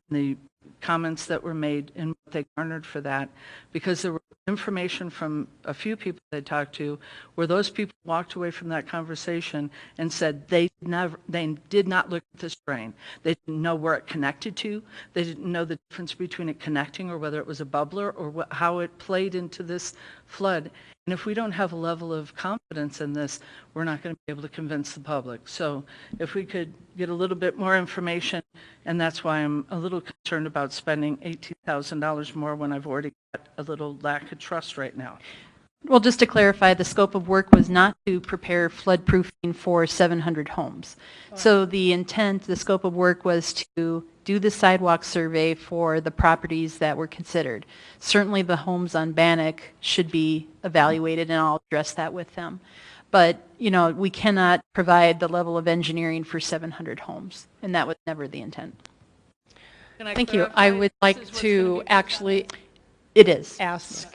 and the comments that were made and what they garnered for that, because there were information from a few people they talked to where those people walked away from that conversation and said they did not look at this drain. They didn't know where it connected to. They didn't know the difference between it connecting or whether it was a bubbler or how it played into this flood. And if we don't have a level of confidence in this, we're not going to be able to convince the public. So if we could get a little bit more information, and that's why I'm a little concerned about spending $18,000 more when I've already got a little lack of trust right now. Well, just to clarify, the scope of work was not to prepare flood proofing for 700 homes. So the intent, the scope of work was to do the sidewalk survey for the properties that were considered. Certainly the homes on Bannock should be evaluated, and I'll address that with them. But, you know, we cannot provide the level of engineering for 700 homes, and that was never the intent. Thank you. I would like to actually It is. ask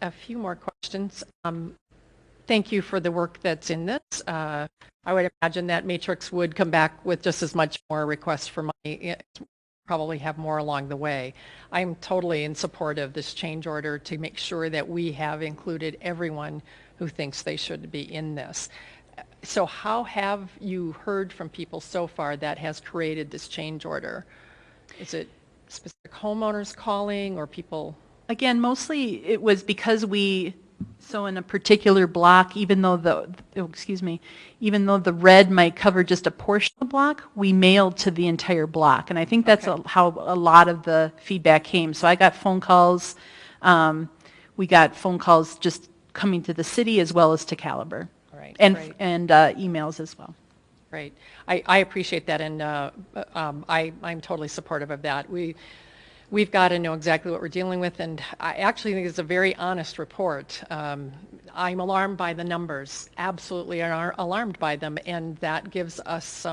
a few more questions. Thank you for the work that's in this. I would imagine that Matrix would come back with just as much more requests for money, probably have more along the way. I'm totally in support of this change order to make sure that we have included everyone who thinks they should be in this. So how have you heard from people so far that has created this change order? Is it specific homeowners calling or people? Again, mostly it was because so in a particular block, even though even though the red might cover just a portion of the block, we mailed to the entire block. And I think that's how a lot of the feedback came. So I got phone calls, we got phone calls just coming to the city as well as to Caliber. Right, and right. Emails as well. Right. I appreciate that, and I'm totally supportive of that. We've got to know exactly what we're dealing with, and I actually think it's a very honest report. I'm alarmed by the numbers, absolutely alarmed by them, and that gives us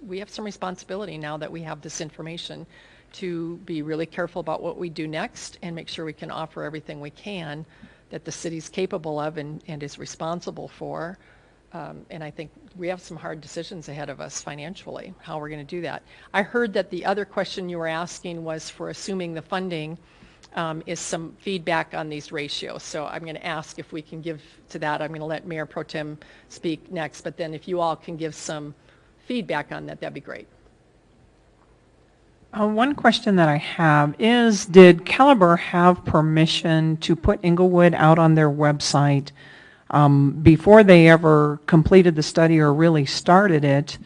we have some responsibility now that we have this information to be really careful about what we do next and make sure we can offer everything we can that the city's capable of and is responsible for. And I think we have some hard decisions ahead of us financially, how we're going to do that. I heard that the other question you were asking was for assuming the funding is some feedback on these ratios. So I'm going to ask if we can give to that. I'm going to let Mayor Pro Tem speak next, but then if you all can give some feedback on that, that'd be great. One question that I have is, did Caliber have permission to put Englewood out on their website before they ever completed the study or really started it?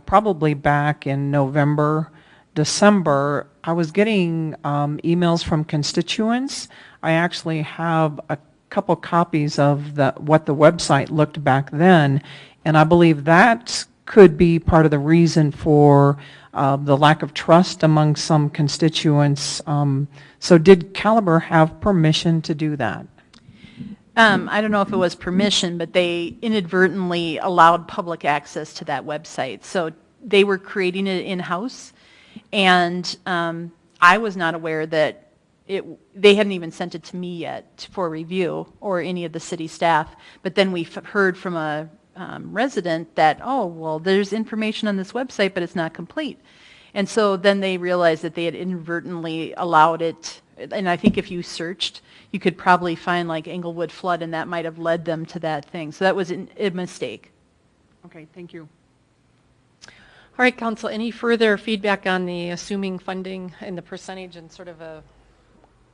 Probably back in November, December, I was getting emails from constituents. I actually have a couple copies of what the website looked back then, and I believe that could be part of the reason for the lack of trust among some constituents. So did Caliber have permission to do that? I don't know if it was permission, but they inadvertently allowed public access to that website. So they were creating it in-house, and I was not aware that they hadn't even sent it to me yet for review or any of the city staff. But then we heard from a resident that, oh, well, there's information on this website, but it's not complete. And so then they realized that they had inadvertently allowed it. And I think if you searched, you could probably find like Englewood flood, and that might have led them to that thing. So that was a mistake. Okay, thank you. All right, Council, any further feedback on the assuming funding and the percentage and sort of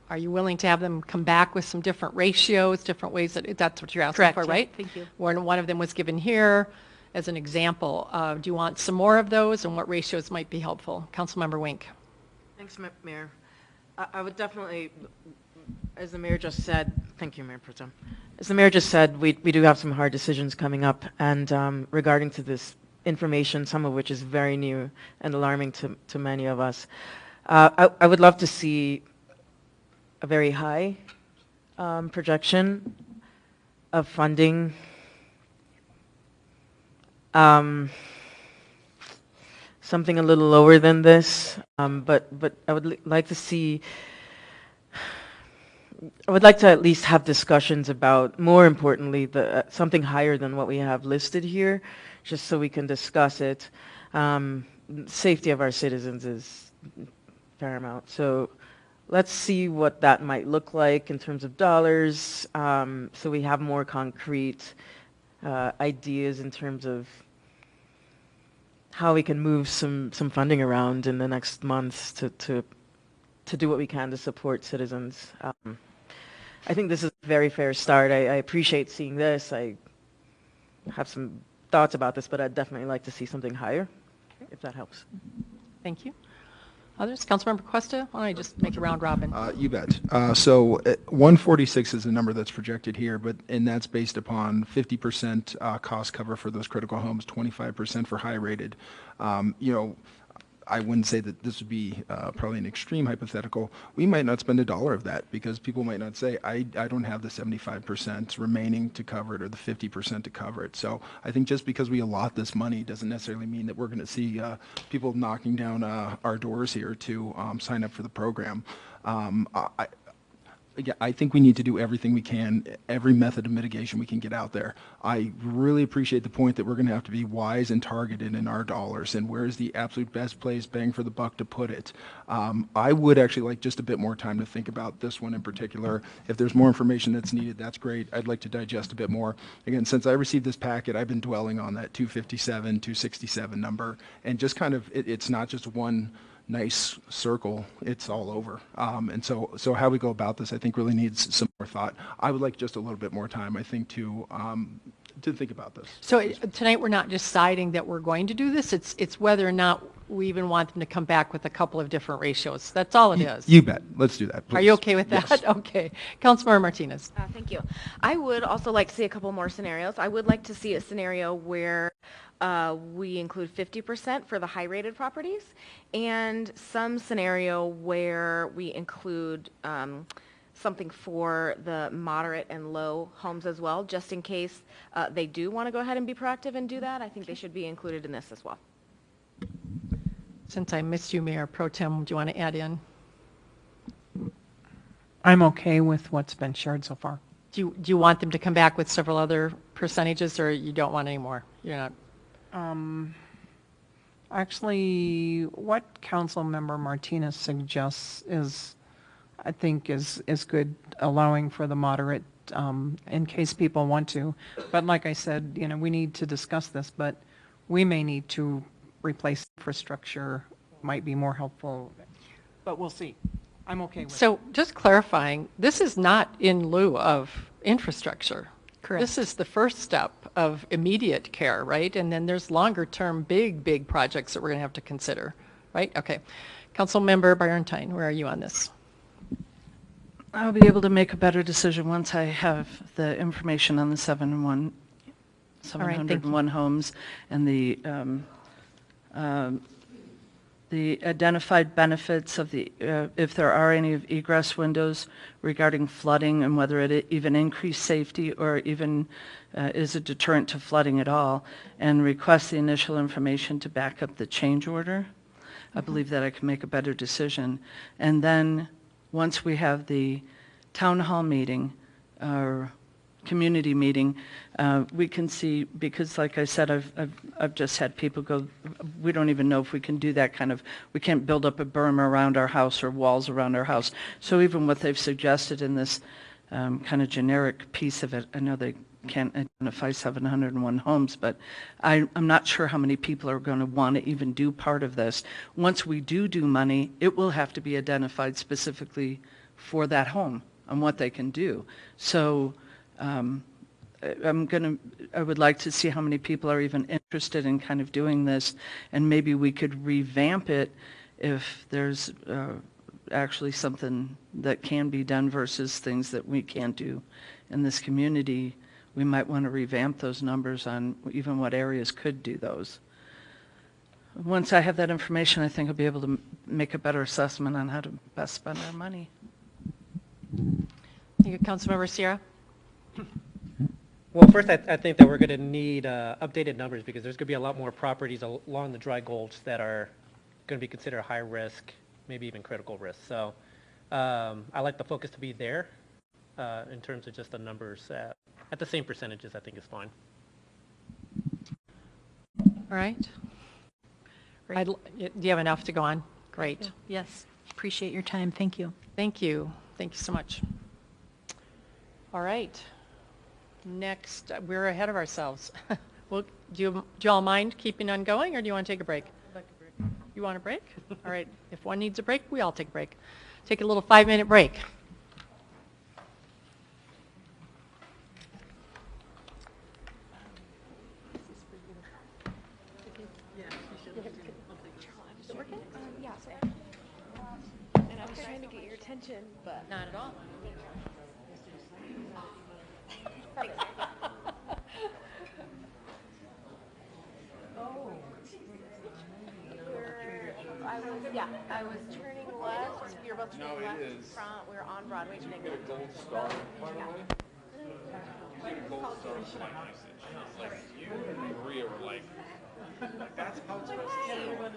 are you willing to have them come back with some different ratios, different ways that's what you're asking Correct, for, yeah. right? Thank you. One of them was given here as an example. Do you want some more of those, and what ratios might be helpful? Councilmember Wink. Thanks, Mayor. I would definitely, as the Mayor just said, thank you, Mayor Pro Tem. As the Mayor just said, we do have some hard decisions coming up, and regarding to this information, some of which is very new and alarming to many of us, I would love to see a very high projection of funding. Something a little lower than this, but I would like to see. I would like to at least have discussions about, more importantly, the something higher than what we have listed here, just so we can discuss it. Safety of our citizens is paramount. So let's see what that might look like in terms of dollars, so we have more concrete ideas in terms of how we can move some funding around in the next months to do what we can to support citizens. I think this is a very fair start. I appreciate seeing this. I have some thoughts about this, but I'd definitely like to see something higher, if that helps. Thank you. Others? Councilmember Cuesta? Why don't I just make a round robin? You bet. So 146 is the number that's projected here, and that's based upon 50% cost cover for those critical homes, 25% for high rated. I wouldn't say that this would be probably an extreme hypothetical. We might not spend $1 of that because people might not say, I don't have the 75% remaining to cover it or the 50% to cover it. So I think just because we allot this money doesn't necessarily mean that we're going to see people knocking down our doors here to sign up for the program. I think we need to do everything we can, every method of mitigation we can get out there. I really appreciate the point that we're going to have to be wise and targeted in our dollars and where is the absolute best place, bang for the buck, to put it. I would actually like just a bit more time to think about this one in particular. If there's more information that's needed, that's great. I'd like to digest a bit more. Again, since I received this packet, I've been dwelling on that 257, 267 number, and just kind of, it's not just one nice circle, it's all over. And so how we go about this, I think, really needs some more thought. I would like just a little bit more time, I think, to think about this. So tonight we're not deciding that we're going to do this, it's whether or not we even want them to come back with a couple of different ratios. That's all it is. You bet. Let's do that, please. Are you okay with that? Yes. Okay. Councilmember Martinez. Thank you. I would also like to see a couple more scenarios. I would like to see a scenario where we include 50% for the high-rated properties, and some scenario where we include something for the moderate and low homes as well, just in case they do want to go ahead and be proactive and do that. I think they should be included in this as well. Since I missed you, Mayor Pro Tem, do you want to add in? I'm okay with what's been shared so far. Do you want them to come back with several other percentages, or you don't want any more? You're not. Actually, what Councilmember Martinez suggests I think is good, allowing for the moderate in case people want to. But like I said, we need to discuss this, but we may need to replace infrastructure, might be more helpful, but we'll see. I'm okay with it. So just clarifying, this is not in lieu of infrastructure. Correct. This is the first step of immediate care, right? And then there's longer term, big projects that we're going to have to consider, right? Okay. Councilmember Ballentine, where are you on this? I'll be able to make a better decision once I have the information on the 701 homes and the identified benefits of the, if there are any egress windows regarding flooding and whether it even increased safety or even is a deterrent to flooding at all, and request the initial information to back up the change order. I believe that I can make a better decision. And then once we have the town hall meeting or community meeting, we can see, because like I said, I've just had people go, we don't even know if we can do that kind of, we can't build up a berm around our house or walls around our house. So even what they've suggested in this kind of generic piece of it, I know they can't identify 701 homes, but I'm not sure how many people are going to want to even do part of this. Once we do money, it will have to be identified specifically for that home and what they can do. So I would like to see how many people are even interested in kind of doing this, and maybe we could revamp it if there's actually something that can be done versus things that we can't do in this community. We might want to revamp those numbers on even what areas could do those. Once I have that information, I think I'll be able to make a better assessment on how to best spend our money. Thank you, Councilmember Sierra. Well, first, I think that we're going to need updated numbers because there's going to be a lot more properties along the dry gulch that are going to be considered high risk, maybe even critical risk. So I like the focus to be there in terms of just the numbers. At the same percentages, I think is fine. All right. Do you have enough to go on? Great. Yes, appreciate your time. Thank you. Thank you. Thank you so much. All right. Next, we're ahead of ourselves. Well, do you all mind keeping on going, or do you want to take a break? You want a break? All right. If one needs a break, we all take a break. Take a little 5-minute break. Is it working? Yeah, sorry. And I was trying to get your attention, but. Not at all. I was turning left. We were both turning left front. We were on Broadway turning left. Gold star, by the way. You get a gold star for light usage. Like, you and Maria were like, that's how it's supposed to be. You're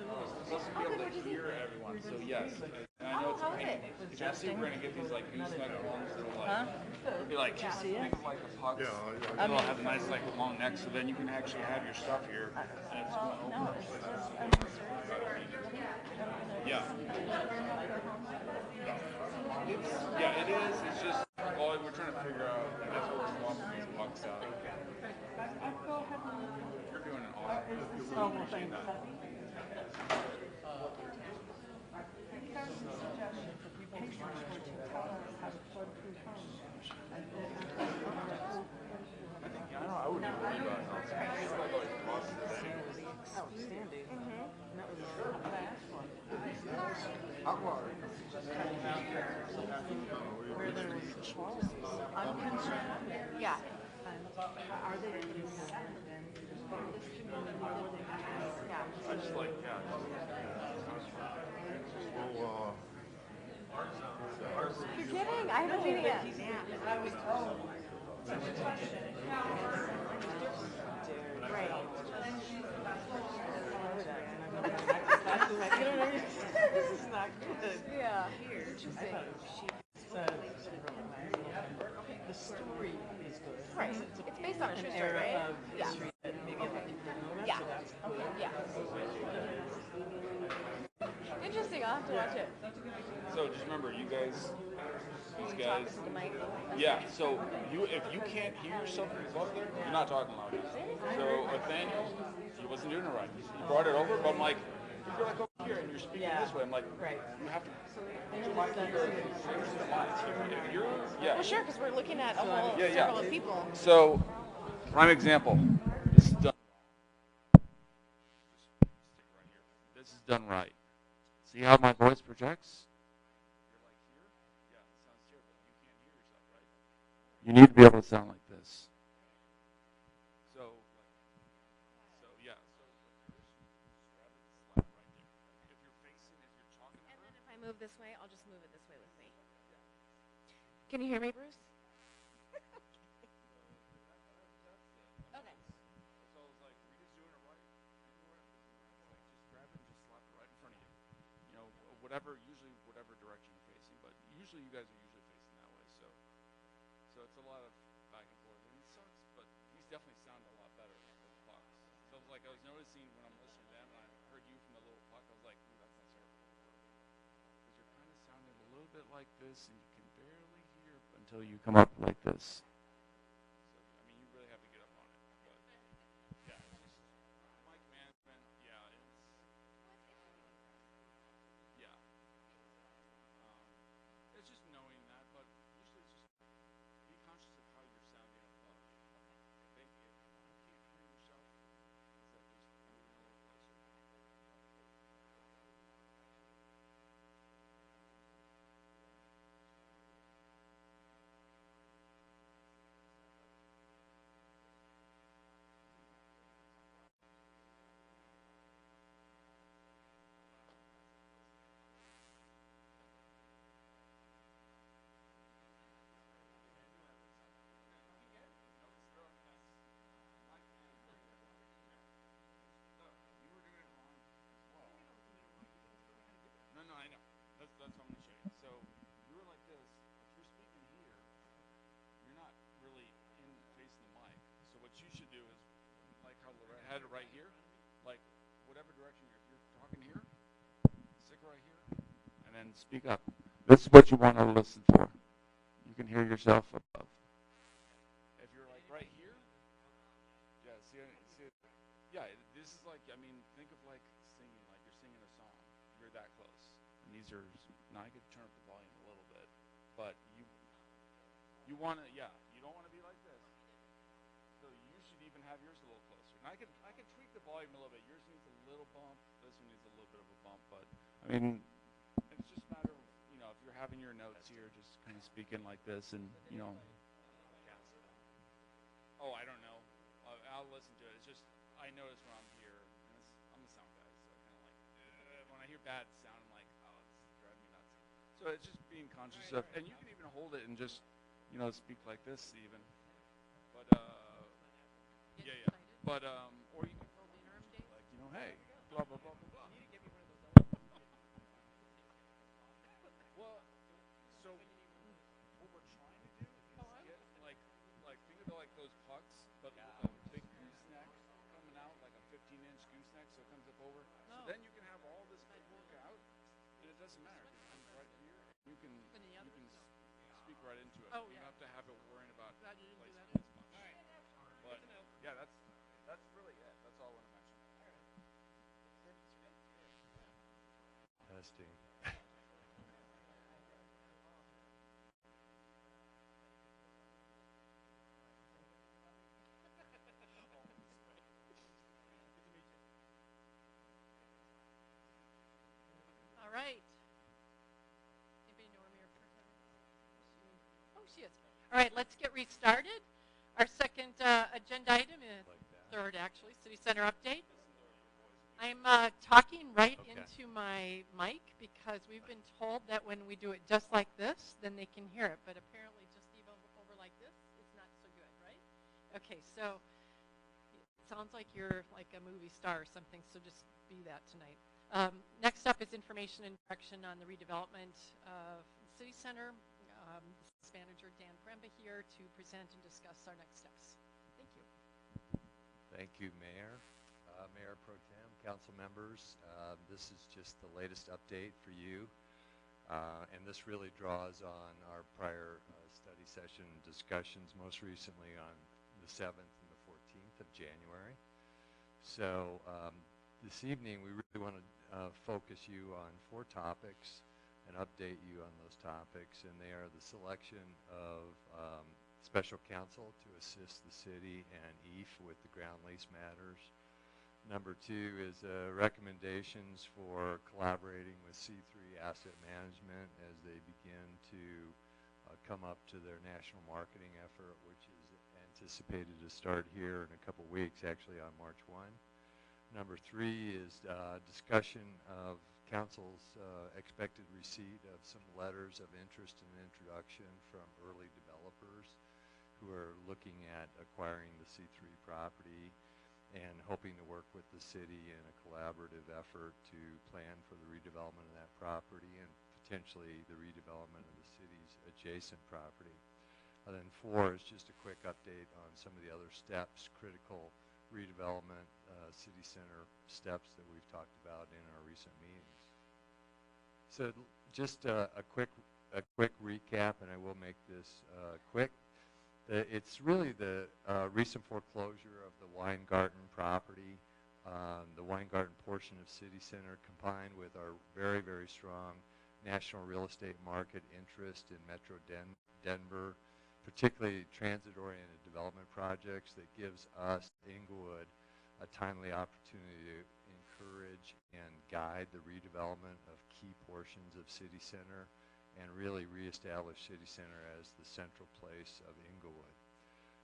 supposed to be able to hear everyone. So yes, and I know it's a pain. Especially we're gonna get these like gooseneck ones that are like, it'll be like, think of like a puck. Yeah, it'll have a nice like long neck, so then you can actually have your stuff here. And it's gonna open. Yeah. Yeah, it is. It's just, well, we're trying to figure out, that's what we're swapping these pucks out. You're doing an awesome job. Appreciate that. I wouldn't worry about it. Outstanding. That was the last one. Where there was I'm concerned. Yeah. Are they going to do that then? I just like, yeah. You're kidding? I haven't seen it yet. Right. This is not good. Yeah. The story is good. Right. It's based on a true story, Era right? of history that maybe other people don't know, Yeah. so that's good. Yeah. Interesting. I'll have to watch it. So just remember, you guys, these You talk guys, into the mic. yeah, so if you can't hear yourself above there, you're not talking loud enough. So Nathaniel, he wasn't doing it right. He brought it over, but I'm like, if you're like over here and you're speaking this way, I'm like, you have to put your mic here. If you're, yeah. Well, sure, because we're looking at a whole Yeah, several of people. So, prime example. This is done. This is done right. See how my voice projects? You're like here? Yeah, it sounds terrible. You can't hear yourself, right? You need to be able to sound like this. So yeah. So just grab it, slap right there. If you're facing, if you're talking to her. And then if I move this way, I'll just move it this way with me. Can you hear me, Bruce? Okay. So I was like, Rita's doing it right. Like, just grab it and just slap it right in front of you. You know, whatever direction you're facing, but usually you guys are usually facing that way. So it's a lot of back and forth. And it sucks, but these definitely sound a lot better than the pucks. So I was like, I was noticing when I'm listening to them and I heard you from the little puck, I was like, ooh, that's not terrible. Because you're kind of sounding a little bit like this and you can barely hear until you come up like this. So, I mean, you really have to get up on it. But, yeah, just mic management, yeah, it's just knowing that, but usually it's just be conscious of how you're sounding above. If you can't hear yourself, is that just moving a little closer. head right here, like whatever direction if you're talking here, stick right here, and then speak up. This is what you want to listen for. You can hear yourself above. If you're like right here, yeah, see, yeah, this is like, I mean, think of like singing, like you're singing a song. You're that close. And these are, now I could turn up the volume a little bit, but you want to, yeah, you don't want to be like this. So you should even have yours a little closer. And I could tweak the volume a little bit. Yours needs a little bump. This one needs a little bit of a bump, but I mean, it's just a matter of, you know, if you're having your notes here, just kind of speaking like this, and you know. Oh, I don't know. I'll listen to it. It's just I notice when I'm here, and I'm a sound guy, so kind of like when I hear bad sound, I'm like, oh, this is driving me nuts. So it's just being conscious of, and you can even hold it and just, you know, speak like this even. But yeah. But or you can like, you know, hey, blah blah blah blah blah. Well, so what we're trying to do is get like think of like those pucks, but with a big gooseneck coming out, like a 15-inch gooseneck, so it comes up over. So then you can have all this paperwork out, and it doesn't matter. It comes right here. You can speak right into it. You don't have to have it worrying about placement as much. But yeah, that's really it. That's all I want to mention. Testing. All right. Anybody know where Mayor Protem is? Oh, she is. All right, let's get restarted. Our second agenda item is third, actually, City Center update. I'm talking right into my mic because we've been told that when we do it just like this, then they can hear it. But apparently just even over like this is not so good, right? Okay, so it sounds like you're like a movie star or something, so just be that tonight. Next up is information and direction on the redevelopment of the City Center. Manager Dan Premba here to present and discuss our next steps. Thank you. Thank you, Mayor, Mayor Pro Tem, council members. This is just the latest update for you, and this really draws on our prior study session discussions, most recently on the 7th and the 14th of January. So this evening we really want to focus you on 4 topics and update you on those topics, and they are the selection of special counsel to assist the city and EAF with the ground lease matters. Number 2 is recommendations for collaborating with C3 Asset Management as they begin to come up to their national marketing effort, which is anticipated to start here in a couple weeks, actually on March 1. Number 3 is discussion of Council's expected receipt of some letters of interest and introduction from early developers who are looking at acquiring the C3 property and hoping to work with the city in a collaborative effort to plan for the redevelopment of that property and potentially the redevelopment of the city's adjacent property. And then 4 is just a quick update on some of the other steps, critical redevelopment, city center steps that we've talked about in our recent meetings. So just a quick recap, and I will make this quick. It's really the recent foreclosure of the Weingarten property, the Weingarten portion of City Center, combined with our very, very strong national real estate market interest in Metro Denver, particularly transit-oriented development projects that gives us, Inglewood, a timely opportunity to encourage and guide the redevelopment of key portions of City Center and really reestablish City Center as the central place of Inglewood.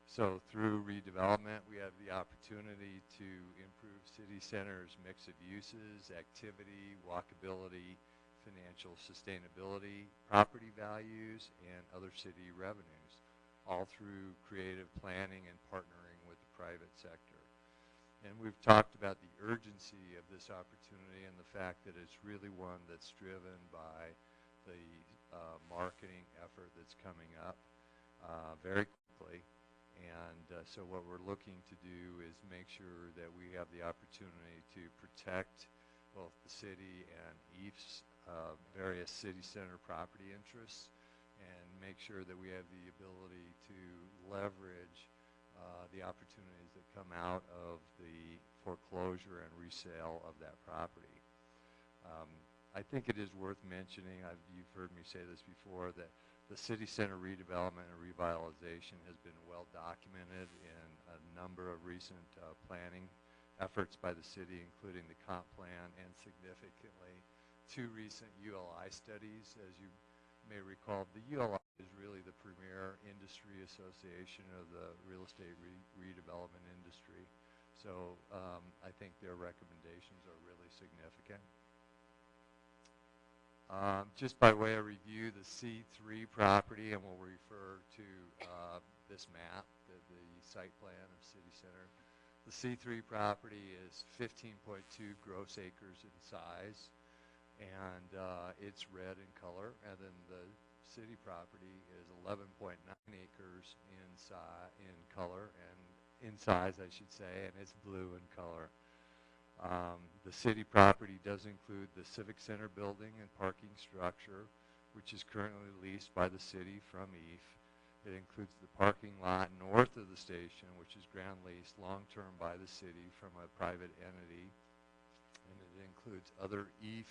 So through redevelopment, we have the opportunity to improve City Center's mix of uses, activity, walkability, financial sustainability, property values, and other city revenues, all through creative planning and partnering with the private sector. And we've talked about the urgency of this opportunity and the fact that it's really one that's driven by the marketing effort that's coming up very quickly. So what we're looking to do is make sure that we have the opportunity to protect both the city and EAF's various city center property interests, and make sure that we have the ability to leverage the opportunities that come out of the foreclosure and resale of that property. I think it is worth mentioning, you've heard me say this before, that the city center redevelopment and revitalization has been well documented in a number of recent planning efforts by the city, including the comp plan and significantly 2 recent ULI studies. As you may recall, the ULI is really the premier industry association of the real estate redevelopment industry. So I think their recommendations are really significant. Just by way of review, the C3 property, and we'll refer to this map, the site plan of City Center. The C3 property is 15.2 gross acres in size, and it's red in color. And then the city property is 11.9 acres in color, and in size, I should say, and it's blue in color. The city property does include the Civic Center building and parking structure, which is currently leased by the city from EAF. It includes the parking lot north of the station, which is ground leased long-term by the city from a private entity. And it includes other EAF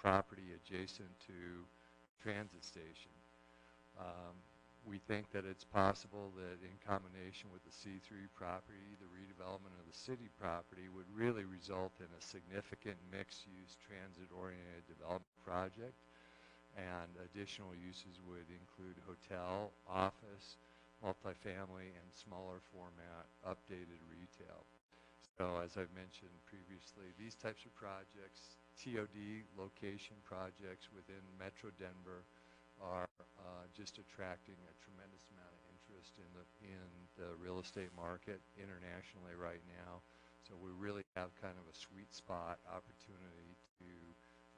property adjacent to transit station. We think that it's possible that in combination with the C3 property, the redevelopment of the city property would really result in a significant mixed-use transit-oriented development project. And additional uses would include hotel, office, multifamily, and smaller format updated retail. So as I've mentioned previously, these types of projects, TOD location projects within Metro Denver, are just attracting a tremendous amount of interest in the real estate market internationally right now. So we really have kind of a sweet spot opportunity to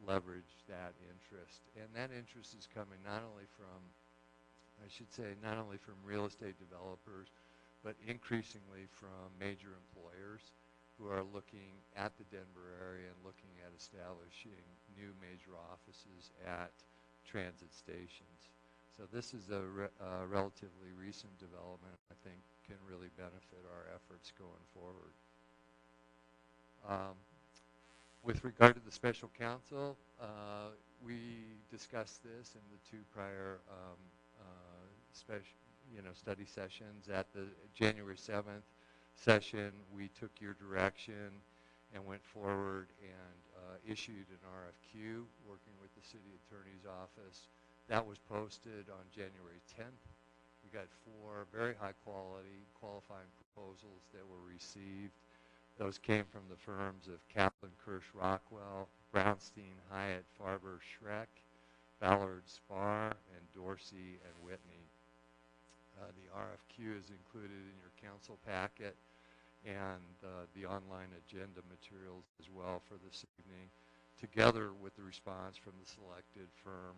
leverage that interest. And that interest is coming not only from, not only from real estate developers, but increasingly from major employers who are looking at the Denver area and looking at establishing new major offices at transit stations. So this is a relatively recent development, I think can really benefit our efforts going forward. With regard to the special counsel, we discussed this in the 2 prior study sessions. At the January 7th session, we took your direction and went forward and issued an RFQ working with the city attorney's office. That was posted on January 10th. We got 4 very high quality qualifying proposals that were received. Those came from the firms of Kaplan, Kirsch, Rockwell, Brownstein, Hyatt, Farber, Schreck, Ballard, Spar, and Dorsey and Whitney. The RFQ is included in your council packet and the online agenda materials as well for this evening, together with the response from the selected firm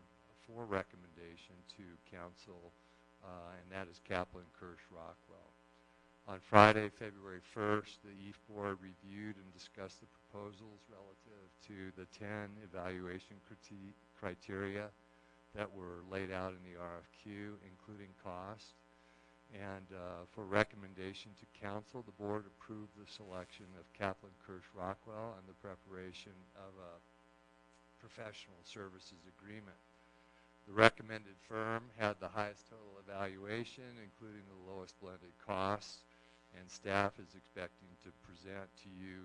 for recommendation to council, and that is Kaplan, Kirsch, Rockwell. On Friday, February 1st, the EAF board reviewed and discussed the proposals relative to the 10 evaluation criteria that were laid out in the RFQ, including cost. And for recommendation to council, the board approved the selection of Kaplan, Kirsch, Rockwell and the preparation of a professional services agreement. The recommended firm had the highest total evaluation, including the lowest blended costs, and staff is expecting to present to you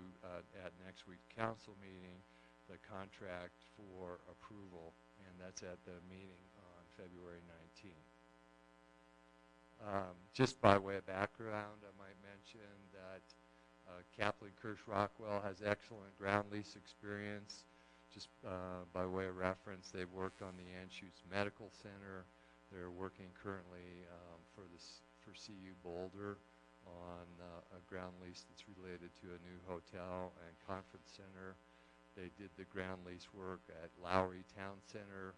at next week's council meeting the contract for approval, and that's at the meeting on February 19th. Just by way of background, I might mention that Kaplan, Kirsch, Rockwell has excellent ground lease experience. Just by way of reference, they've worked on the Anschutz Medical Center. They're working currently for CU Boulder on a ground lease that's related to a new hotel and conference center. They did the ground lease work at Lowry Town Center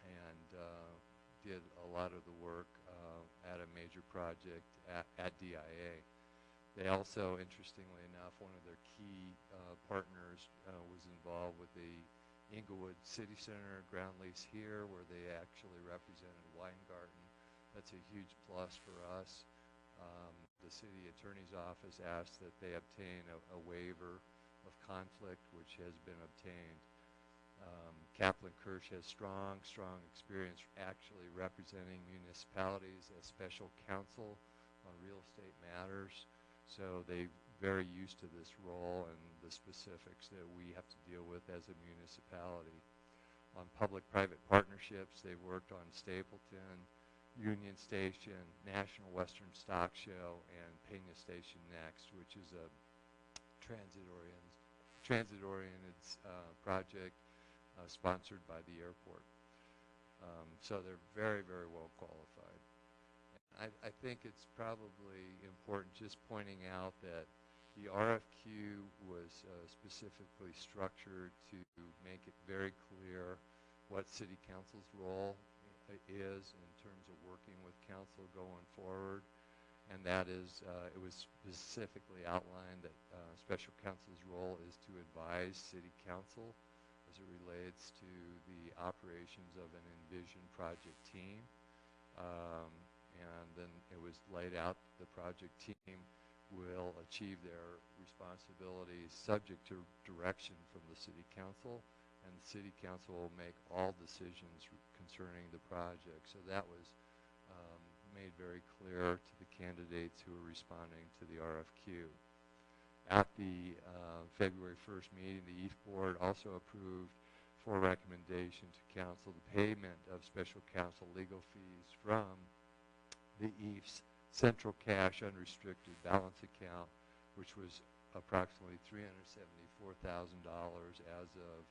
and did a lot of the work at a major project at DIA. They also, interestingly enough, one of their key partners was involved with the Inglewood City Center ground lease here, where they actually represented Weingarten. That's a huge plus for us. The city attorney's office asked that they obtain a waiver of conflict, which has been obtained. Kaplan Kirsch has strong experience actually representing municipalities as special counsel on real estate matters. So they're very used to this role and the specifics that we have to deal with as a municipality. On public-private partnerships, they worked on Stapleton, Union Station, National Western Stock Show, and Pena Station Next, which is a transit-oriented project sponsored by the airport. So they're very, very well qualified. I think it's probably important just pointing out that the RFQ was specifically structured to make it very clear what City Council's role is in terms of working with council going forward. And that is, it was specifically outlined that Special Counsel's role is to advise City Council as it relates to the operations of an Envision project team. And then it was laid out the project team will achieve their responsibilities subject to direction from the City Council, and the City Council will make all decisions concerning the project. So that was made very clear to the candidates who were responding to the RFQ. At the February 1st meeting, the EAF Board also approved for recommendation to Council the payment of Special Counsel legal fees from the EAF's Central Cash Unrestricted Balance Account, which was approximately $374,000 as of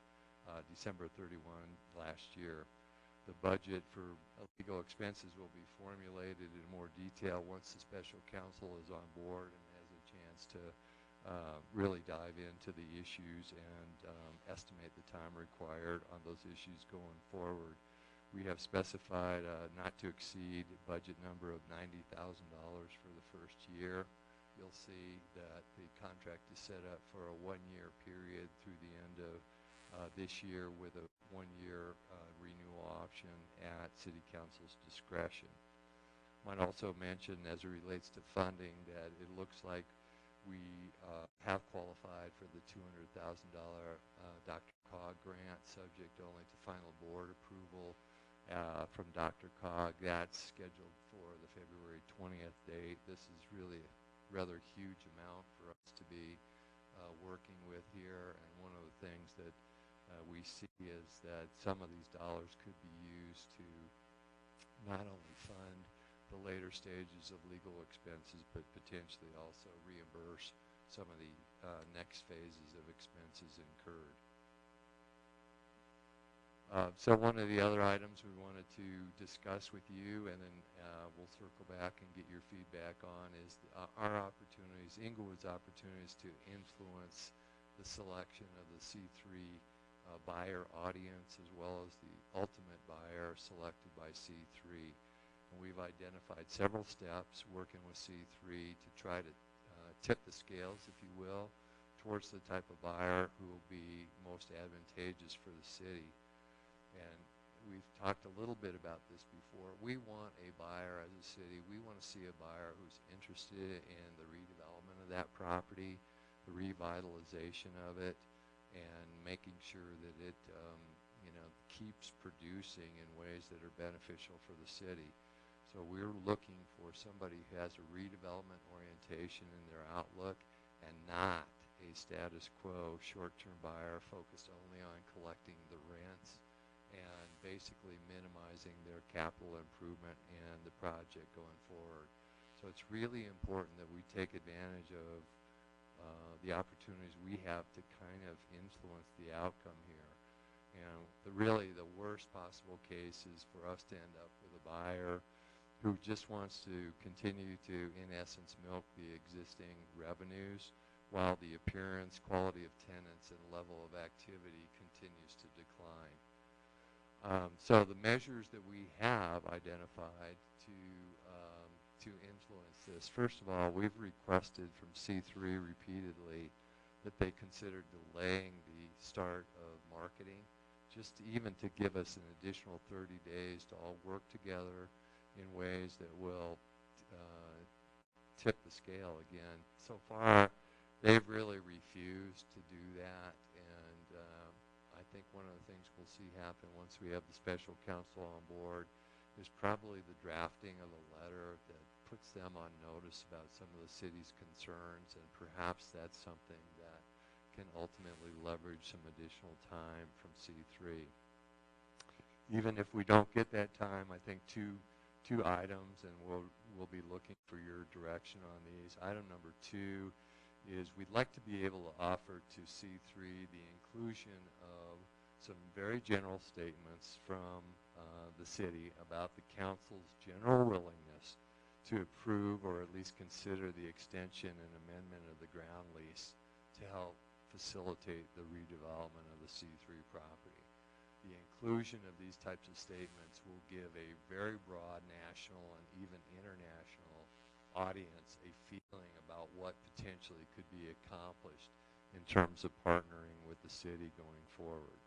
December 31 last year. The budget for legal expenses will be formulated in more detail once the Special Counsel is on board and has a chance to really dive into the issues and estimate the time required on those issues going forward. We have specified a not to exceed budget number of $90,000 for the first year. You'll see that the contract is set up for a one-year period through the end of this year with a one-year renewal option at City Council's discretion. Might also mention, as it relates to funding, that it looks like we have qualified for the $200,000 DRCOG grant, subject only to final board approval from DRCOG. That's scheduled for the February 20th date. This is really a rather huge amount for us to be working with here, and one of the things that we see is that some of these dollars could be used to not only fund the later stages of legal expenses, but potentially also reimburse some of the next phases of expenses incurred. So one of the other items we wanted to discuss with you, and then we'll circle back and get your feedback on, is our opportunities, Inglewood's opportunities to influence the selection of the C3 buyer audience, as well as the ultimate buyer selected by C3. And we've identified several steps working with C3 to try to tip the scales, if you will, towards the type of buyer who will be most advantageous for the city. And we've talked a little bit about this before. We want a buyer as a city. We want to see a buyer who's interested in the redevelopment of that property, the revitalization of it, and making sure that it keeps producing in ways that are beneficial for the city. So we're looking for somebody who has a redevelopment orientation in their outlook and not a status quo short-term buyer focused only on collecting the rents and basically minimizing their capital improvement and the project going forward. So it's really important that we take advantage of the opportunities we have to kind of influence the outcome here. And really the worst possible case is for us to end up with a buyer who just wants to continue to, in essence, milk the existing revenues while the appearance, quality of tenants, and level of activity continues to decline. So the measures that we have identified to influence this, first of all, we've requested from C3 repeatedly that they consider delaying the start of marketing, just even to give us an additional 30 days to all work together in ways that will tip the scale again. So far, they've really refused to do that, and I think one of the things we'll see happen once we have the special counsel on board is probably the drafting of a letter that puts them on notice about some of the city's concerns, and perhaps that's something that can ultimately leverage some additional time from C3. Even if we don't get that time, I think two items, and we'll be looking for your direction on these. Item number 2 is we'd like to be able to offer to C3 the inclusion of some very general statements from the city about the council's general willingness to approve or at least consider the extension and amendment of the ground lease to help facilitate the redevelopment of the C3 property. The inclusion of these types of statements will give a very broad national and even international audience a feeling about what potentially could be accomplished in terms of partnering with the city going forward.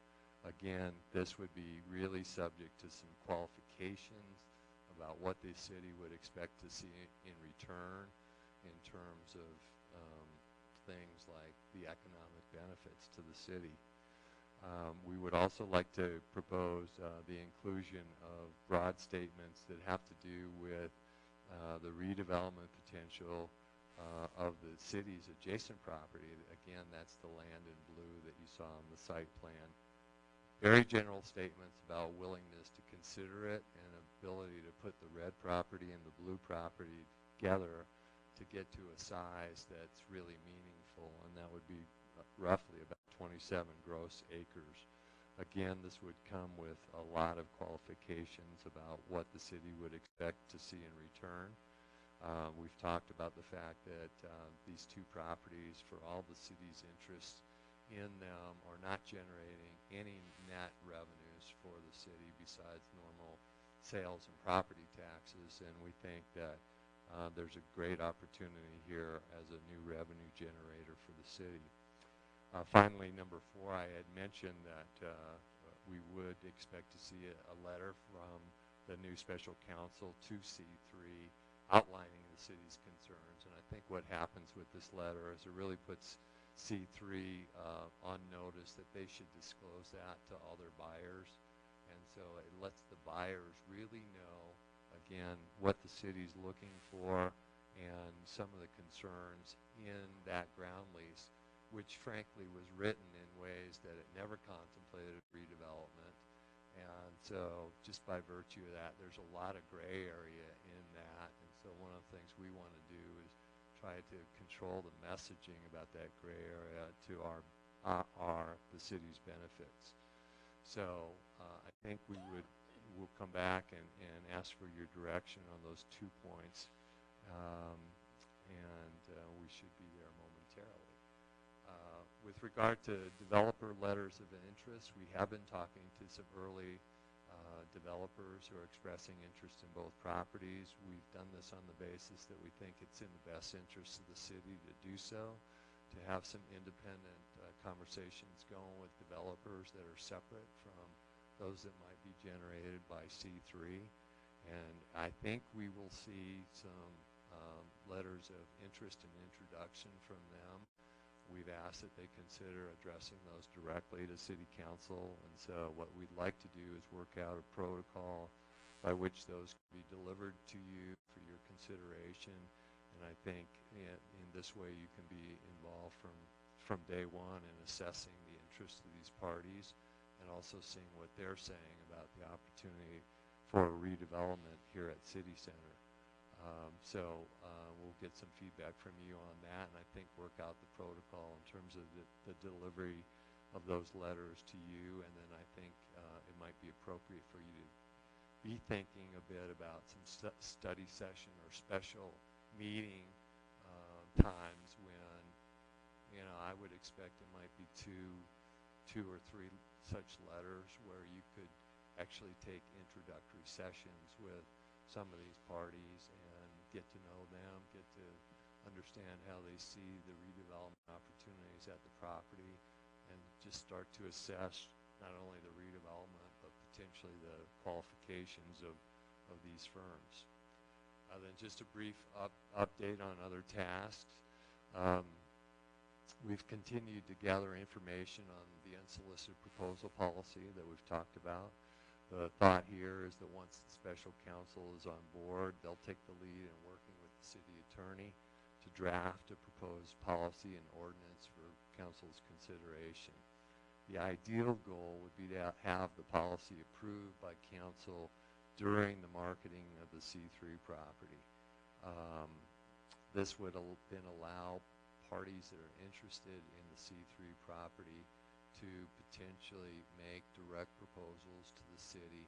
Again, this would be really subject to some qualifications about what the city would expect to see in return in terms of things like the economic benefits to the city. We would also like to propose the inclusion of broad statements that have to do with the redevelopment potential of the city's adjacent property. Again, that's the land in blue that you saw on the site plan. Very general statements about willingness to consider it and ability to put the red property and the blue property together to get to a size that's really meaningful, and that would be roughly about 27 gross acres. Again, this would come with a lot of qualifications about what the city would expect to see in return. We've talked about the fact that these two properties, for all the city's interests in them, are not generating any net revenues for the city besides normal sales and property taxes, and we think that there's a great opportunity here as a new revenue generator for the city. Finally, number 4, I had mentioned that we would expect to see a letter from the new special counsel to C3 outlining the city's concerns. And I think what happens with this letter is it really puts C3 on notice that they should disclose that to all their buyers. And so it lets the buyers really know, again, what the city's looking for and some of the concerns in that ground lease, which frankly was written in ways that it never contemplated redevelopment. And so just by virtue of that, there's a lot of gray area in that. And so one of the things we want to do is try to control the messaging about that gray area to the city's benefits. So I think we'll come back and ask for your direction on those 2 points. We should be there momentarily. With regard to developer letters of interest, we have been talking to some early developers who are expressing interest in both properties. We've done this on the basis that we think it's in the best interest of the city to do so, to have some independent conversations going with developers that are separate from those that might be generated by C3. And I think we will see some letters of interest and introduction from them. We've asked that they consider addressing those directly to City Council, and so what we'd like to do is work out a protocol by which those can be delivered to you for your consideration. And I think in this way you can be involved from day one in assessing the interests of these parties and also seeing what they're saying about the opportunity for redevelopment here at City Center. So we'll get some feedback from you on that, and I think work out the protocol in terms of the delivery of those letters to you. And then I think it might be appropriate for you to be thinking a bit about some study session or special meeting times when, I would expect it might be two or three such letters where you could actually take introductory sessions with some of these parties and get to know them, get to understand how they see the redevelopment opportunities at the property, and just start to assess not only the redevelopment, but potentially the qualifications of these firms. Then just a brief update on other tasks. We've continued to gather information on the unsolicited proposal policy that we've talked about. The thought here is that once the special counsel is on board, they'll take the lead in working with the city attorney to draft a proposed policy and ordinance for council's consideration. The ideal goal would be to have the policy approved by council during the marketing of the C3 property. This would then allow parties that are interested in the C3 property to potentially make direct proposals to the city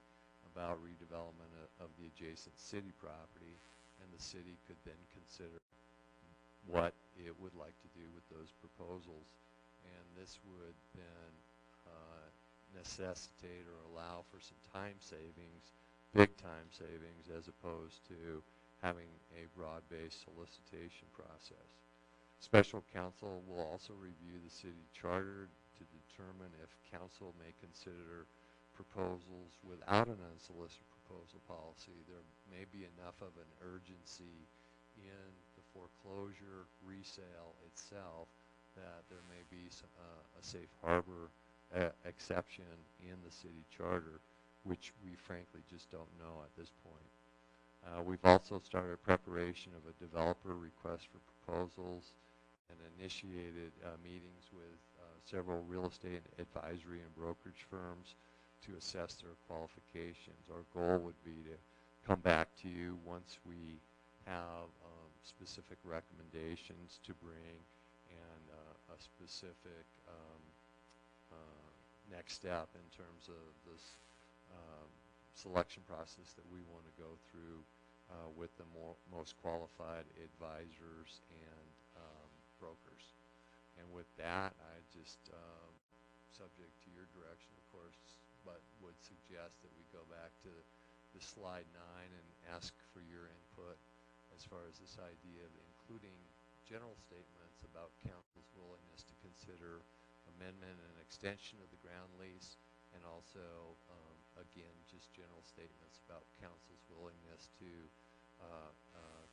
about redevelopment of the adjacent city property, and the city could then consider what it would like to do with those proposals. And this would then necessitate or allow for some time savings, big time savings, as opposed to having a broad-based solicitation process. Special counsel will also review the city charter to determine if council may consider proposals without an unsolicited proposal policy. There may be enough of an urgency in the foreclosure resale itself that there may be some, a safe harbor exception in the city charter, which we frankly just don't know at this point. We've also started preparation of a developer request for proposals and initiated meetings with several real estate advisory and brokerage firms to assess their qualifications. Our goal would be to come back to you once we have specific recommendations to bring and a specific next step in terms of this selection process that we want to go through with the most qualified advisors and brokers. And with that, I just, subject to your direction, of course, but would suggest that we go back to the slide 9 and ask for your input as far as this idea of including general statements about council's willingness to consider amendment and extension of the ground lease, and also, again, just general statements about council's willingness to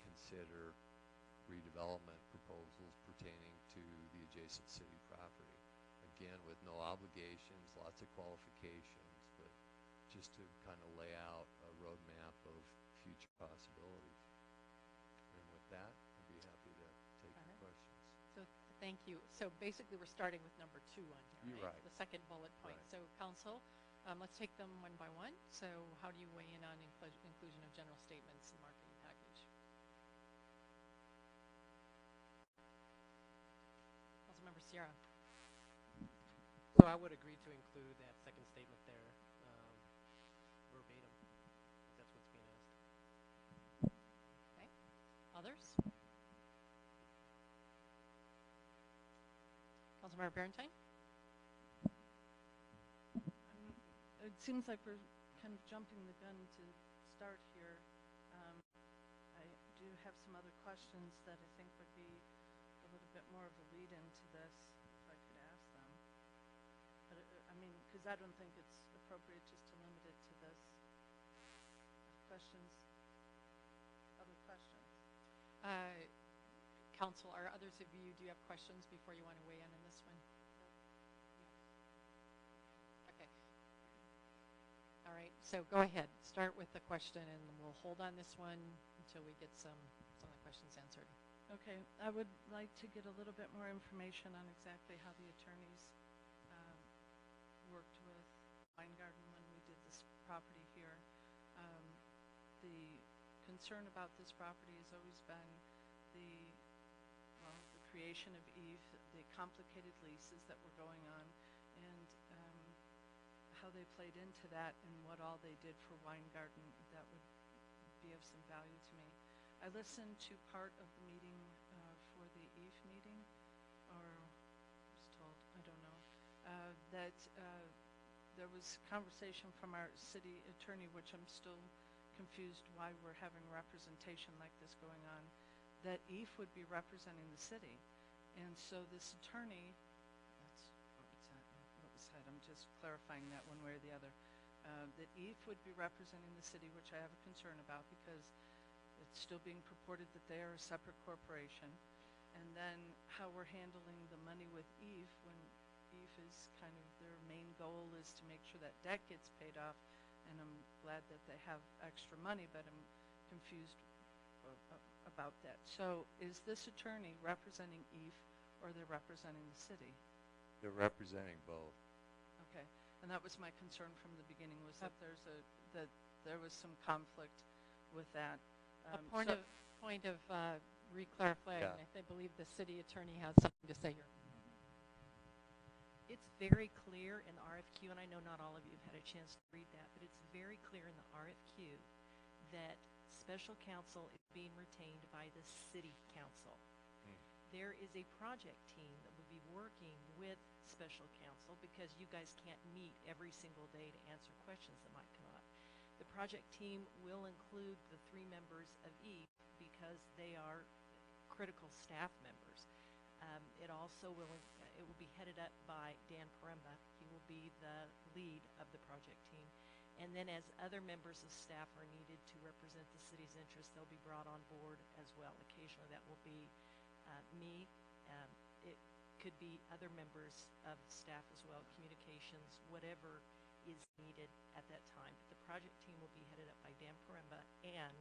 consider redevelopment proposals pertaining to the adjacent city property. Again, with no obligations, lots of qualifications, but just to kind of lay out a roadmap of future possibilities. And with that, I'd be happy to take your questions. So thank you. So basically, we're starting with number 2 on here, You're right. The second bullet point. Right. So council, let's take them one by one. So how do you weigh in on inclusion of general statements and marketing package? Councilmember Sierra. So I would agree to include that second statement there, verbatim, if that's what's being asked. Okay. Others? Councilmember Berentine? It seems like we're kind of jumping the gun to start here. I do have some other questions that I think would be a little bit more of a lead into this, if I could ask them. But I mean, because I don't think it's appropriate just to limit it to this. Questions? Other questions? Council, are others of you, do you have questions before you want to weigh in on this one? Okay. All right, so go ahead. Start with the question, and we'll hold on this one until we get some of the questions answered. Okay, I would like to get a little bit more information on exactly how the attorneys worked with Weingarten when we did this property here. The concern about this property has always been the creation of EVE, the complicated leases that were going on, and how they played into that and what all they did for Weingarten that would be of some value to me. I listened to part of the meeting for the EVE meeting, or was told, I don't know, that there was conversation from our city attorney, which I'm still confused why we're having representation like this going on, that EAF would be representing the city. And so this attorney, that's what was said, I'm just clarifying that one way or the other, that EAF would be representing the city, which I have a concern about because it's still being purported that they are a separate corporation. And then how we're handling the money with EAF when EAF is kind of their main goal is to make sure that debt gets paid off. And I'm glad that they have extra money, but I'm confused about that. So is this attorney representing EAF or they're representing the city? They're representing both. Okay, and that was my concern from the beginning, was that that there was some conflict with that. A point of re-clarifying, Yeah. I believe the city attorney has something to say here. It's very clear in the RFQ, and I know not all of you have had a chance to read that, but it's very clear in the RFQ that special counsel is being retained by the city council. There is a project team that will be working with special counsel because you guys can't meet every single day to answer questions that might come up. The project team will include the 3 members of EAF because they are critical staff members. It also will be headed up by Dan Paremba. He will be the lead of the project team. And then as other members of staff are needed to represent the city's interests, they'll be brought on board as well. Occasionally that will be me. It could be other members of staff as well, communications, whatever is needed at that time. But the project team will be headed up by Dan Paremba, and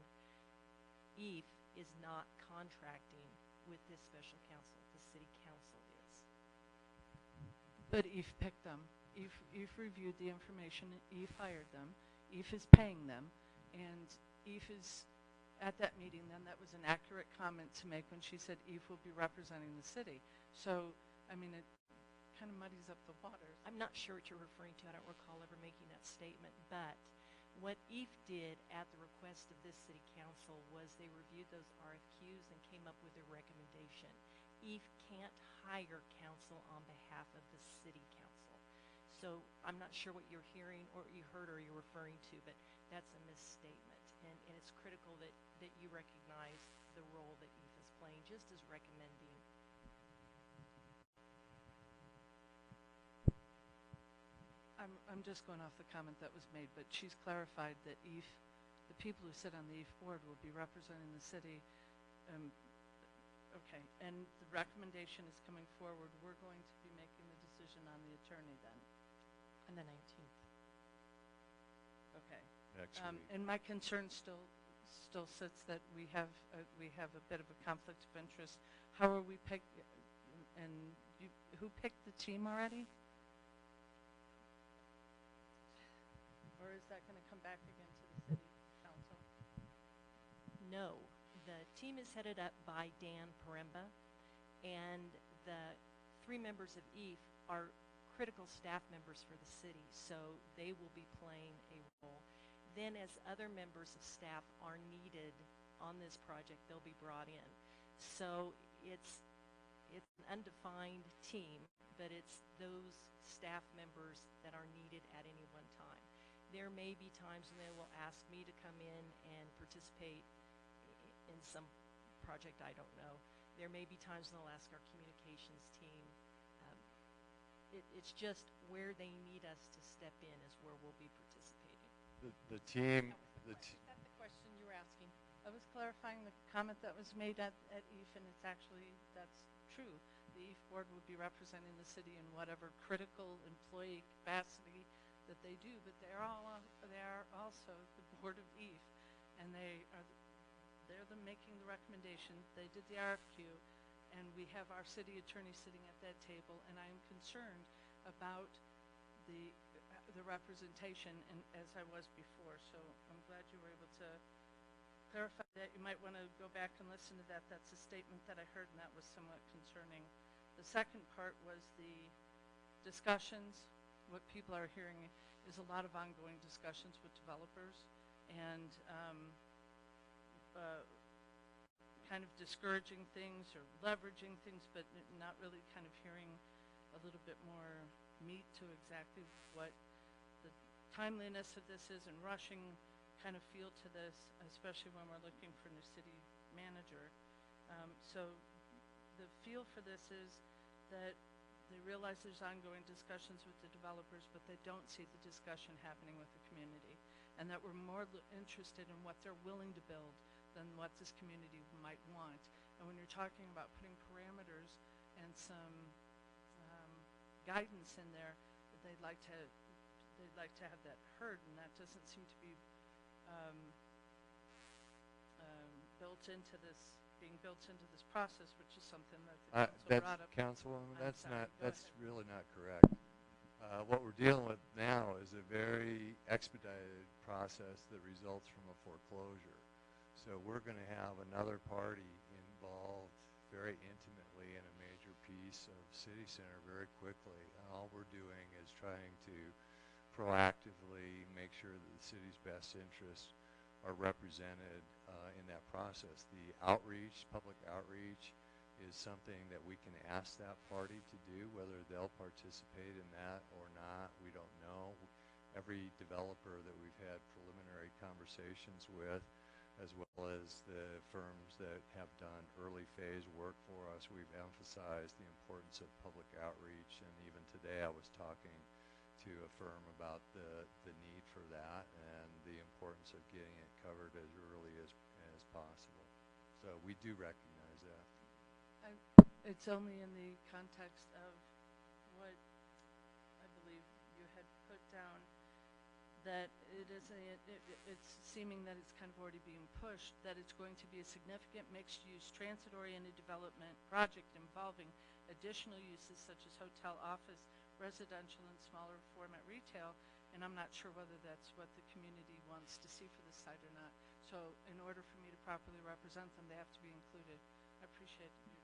EAF is not contracting with this special counsel. The city council is. But EAF picked them. EAF reviewed the information. EAF hired them. EAF is paying them. And EAF is, at that meeting then, that was an accurate comment to make when she said EAF will be representing the city. So, I mean, it kind of muddies up the waters. I'm not sure what you're referring to. I don't recall ever making that statement. But what EAF did at the request of this city council was they reviewed those RFQs and came up with a recommendation. EAF can't hire counsel on behalf of the city council. So I'm not sure what you're hearing or you heard or you're referring to, but that's a misstatement. And it's critical that you recognize the role that EAF is playing, just as recommending. I'm just going off the comment that was made, but she's clarified that EAF, the people who sit on the EAF board will be representing the city. Okay, and the recommendation is coming forward. We're going to be making the decision on the attorney then. On the 19th. Okay. Next week. And my concern still sits that we have a bit of a conflict of interest. How are we picked? And who picked the team already? Or is that going to come back again to the city council? No, the team is headed up by Dan Paremba, and the 3 members of EAF are critical staff members for the city, so they will be playing a role. Then as other members of staff are needed on this project, they'll be brought in. So it's an undefined team, but it's those staff members that are needed at any one time. There may be times when they will ask me to come in and participate in some project, I don't know. There may be times when they'll ask our communications team. It's just where they need us to step in is where we'll be participating. The team, Is that the question you were asking? I was clarifying the comment that was made at EAF, and that's true. The EAF board will be representing the city in whatever critical employee capacity that they do, but they are also the board of EAF, and they're making the recommendation. They did the RFQ, and we have our city attorney sitting at that table, and I am concerned about the representation, and as I was before. So I'm glad you were able to clarify that. You might want to go back and listen to that. That's a statement that I heard, and that was somewhat concerning. The second part was the discussions. What people are hearing is a lot of ongoing discussions with developers and kind of discouraging things or leveraging things, but not really kind of hearing a little bit more meat to exactly what the timeliness of this is and rushing kind of feel to this, especially when we're looking for a new city manager. So the feel for this is that they realize there's ongoing discussions with the developers, but they don't see the discussion happening with the community, and that we're more interested in what they're willing to build than what this community might want. And when you're talking about putting parameters and some guidance in there, they'd like to have that heard, and that doesn't seem to be being built into this process, which is something that the council brought up. Councilwoman, that's sorry, that's go ahead. really not correct. What we're dealing with now is a very expedited process that results from a foreclosure. So we're going to have another party involved very intimately in a major piece of City Center very quickly. And all we're doing is trying to proactively make sure that the city's best interests are represented in that process. The outreach, public outreach, is something that we can ask that party to do. Whether they'll participate in that or not, we don't know. Every developer that we've had preliminary conversations with, as well as the firms that have done early phase work for us, we've emphasized the importance of public outreach. And even today I was talking to a firm about the need for that and the importance of getting it covered as early as possible. So we do recognize that. It's only in the context of what I believe you had put down, that it's seeming that it's kind of already being pushed, that it's going to be a significant mixed-use, transit-oriented development project involving additional uses such as hotel, office, residential, and smaller format retail, and I'm not sure whether that's what the community wants to see for this site or not. So in order for me to properly represent them, they have to be included. I appreciate your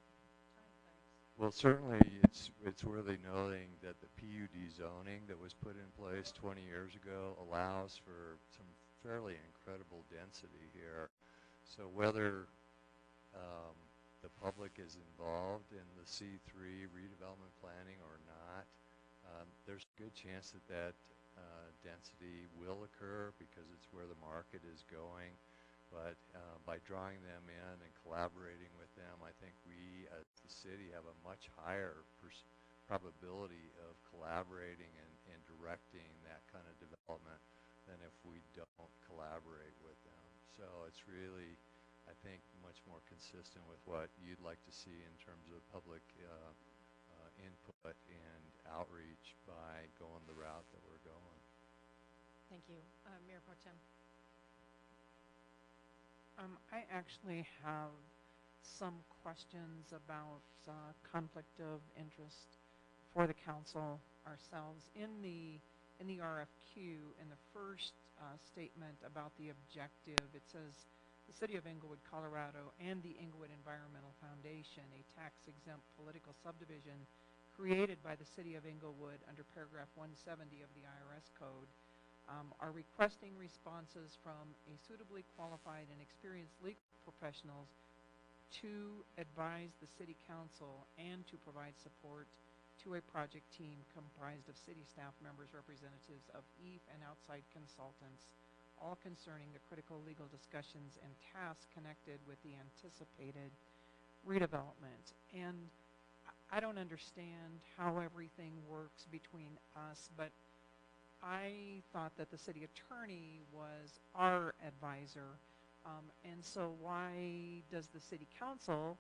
time, thanks. Well, certainly it's worthy noting that the PUD zoning that was put in place 20 years ago allows for some fairly incredible density here. So whether the public is involved in the C3 redevelopment planning or not, there's a good chance that density will occur because it's where the market is going. But by drawing them in and collaborating with them, I think we as the city have a much higher probability of collaborating and directing that kind of development than if we don't collaborate with them. So it's really, I think, much more consistent with what you'd like to see in terms of public input and outreach by going the route that we're going. Thank you. Mayor Pro Tem. I actually have some questions about conflict of interest for the council ourselves. In the RFQ, in the first statement about the objective, it says the City of Englewood, Colorado, and the Englewood Environmental Foundation, a tax-exempt political subdivision created by the City of Englewood under paragraph 170 of the IRS Code, are requesting responses from a suitably qualified and experienced legal professionals to advise the City Council and to provide support to a project team comprised of city staff members, representatives of EAF, and outside consultants, all concerning the critical legal discussions and tasks connected with the anticipated redevelopment. And I don't understand how everything works between us, but I thought that the city attorney was our advisor, and so why does the city council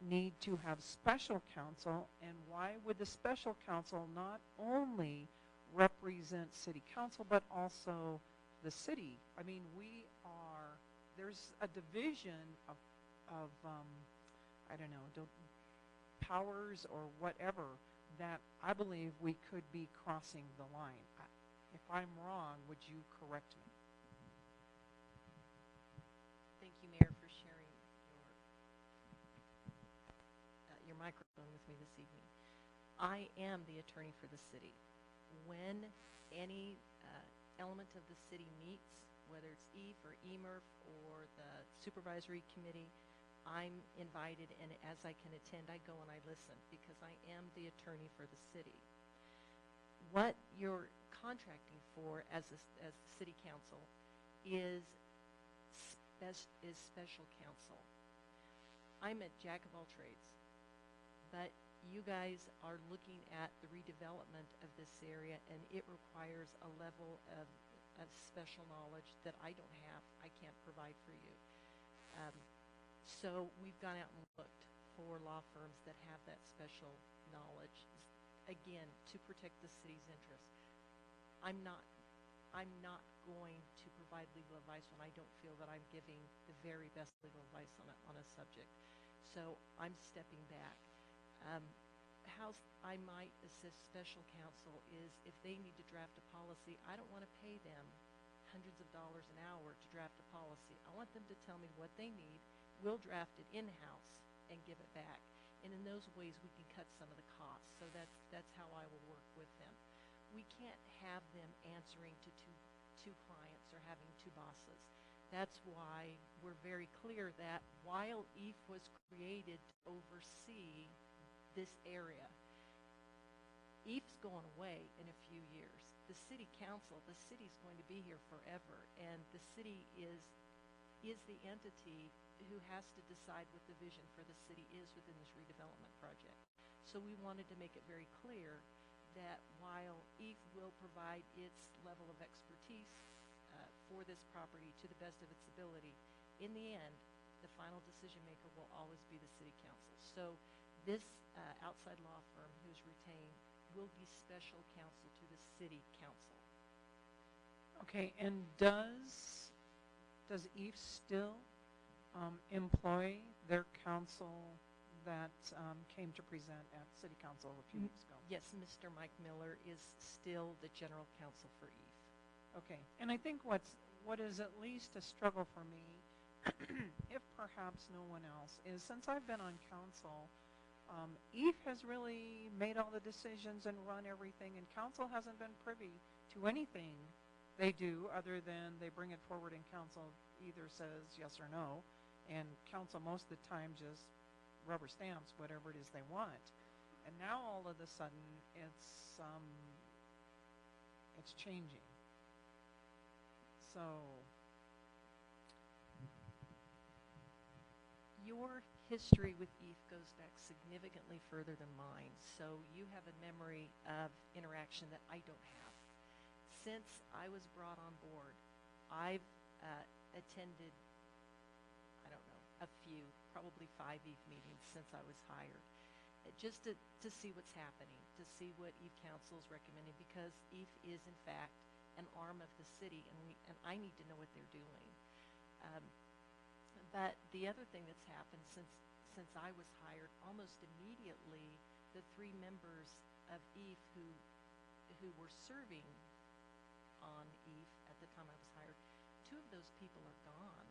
need to have special counsel, and why would the special counsel not only represent city council but also the city? I mean, there's a division of I don't know, powers or whatever, that I believe we could be crossing the line. If I'm wrong, would you correct me? Thank you, Mayor, for sharing your microphone with me this evening. I am the attorney for the city. When any element of the city meets, whether it's EAF or EMERF or the supervisory committee, I'm invited, and as I can attend, I go and I listen because I am the attorney for the city. What your contracting for as the city council is special counsel. I'm a jack of all trades, but you guys are looking at the redevelopment of this area, and it requires a level of special knowledge that I don't have. I can't provide for you. So we've gone out and looked for law firms that have that special knowledge, again, to protect the city's interests. I'm not going to provide legal advice when I don't feel that I'm giving the very best legal advice on a subject. So I'm stepping back. How I might assist special counsel is if they need to draft a policy, I don't want to pay them hundreds of dollars an hour to draft a policy. I want them to tell me what they need. We'll draft it in-house and give it back. And in those ways, we can cut some of the costs. So that's how I will work with them. We can't have them answering to two clients or having two bosses. That's why we're very clear that while EAF was created to oversee this area, EAF's going away in a few years. The city council, the city's going to be here forever, and the city is the entity who has to decide what the vision for the city is within this redevelopment project. So we wanted to make it very clear that while EAF will provide its level of expertise for this property to the best of its ability, in the end, the final decision maker will always be the city council. So this outside law firm who's retained will be special counsel to the city council. Okay, and does EAF still employ their counsel that came to present at city council a few weeks ago? Yes, Mr. Mike Miller is still the general counsel for EAF. Okay, and I think what is at least a struggle for me, if perhaps no one else, is since I've been on council, EAF has really made all the decisions and run everything, and council hasn't been privy to anything they do other than they bring it forward and council either says yes or no, and council most of the time just rubber stamps whatever it is they want. And now all of a sudden it's changing. So your history with EAF goes back significantly further than mine, so you have a memory of interaction that I don't have. Since I was brought on board, I've attended, I don't know, a few, probably 5 EAF meetings since I was hired, just to see what's happening, to see what EAF Council is recommending, because EAF is in fact an arm of the city, and I need to know what they're doing. But the other thing that's happened since I was hired, almost immediately, the 3 members of EAF who were serving on EAF at the time I was hired, 2 of those people are gone.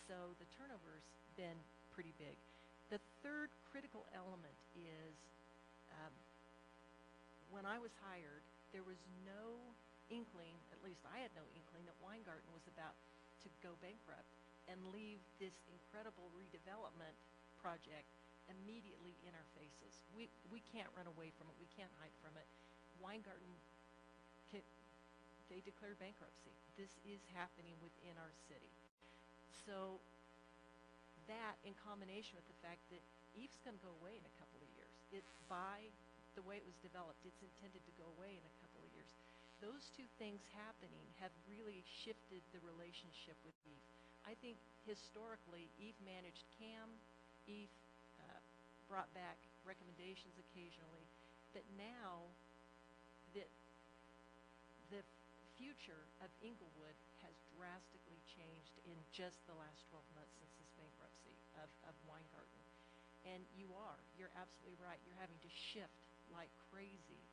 So the turnover's been pretty big. The third critical element is when I was hired, there was no inkling, at least I had no inkling, that Weingarten was about to go bankrupt and leave this incredible redevelopment project immediately in our faces. We can't run away from it. We can't hide from it. Weingarten, they declared bankruptcy. This is happening within our city. So that, in combination with the fact that EAF's going to go away in a couple of years. By the way it was developed, it's intended to go away in a couple of years. Those 2 things happening have really shifted the relationship with EAF. I think historically, EAF managed CAM, EAF brought back recommendations occasionally, but now that the future of Inglewood has drastically changed in just the last 12 months since this bankruptcy of Weingarten. And you're absolutely right. You're having to shift like crazy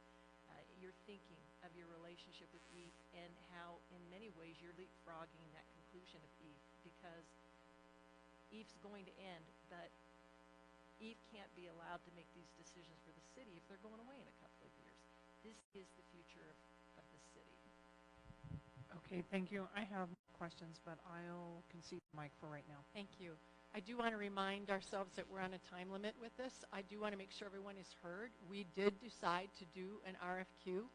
your thinking of your relationship with EAF and how, in many ways, you're leapfrogging that conclusion of EAF, because EAF's going to end, but EAF can't be allowed to make these decisions for the city if they're going away in a couple of years. This is the future of the city. Okay, thank you. I have questions, but I'll concede the mic for right now. Thank you. I do want to remind ourselves that we're on a time limit with this. I do want to make sure everyone is heard. We did decide to do an RFQ,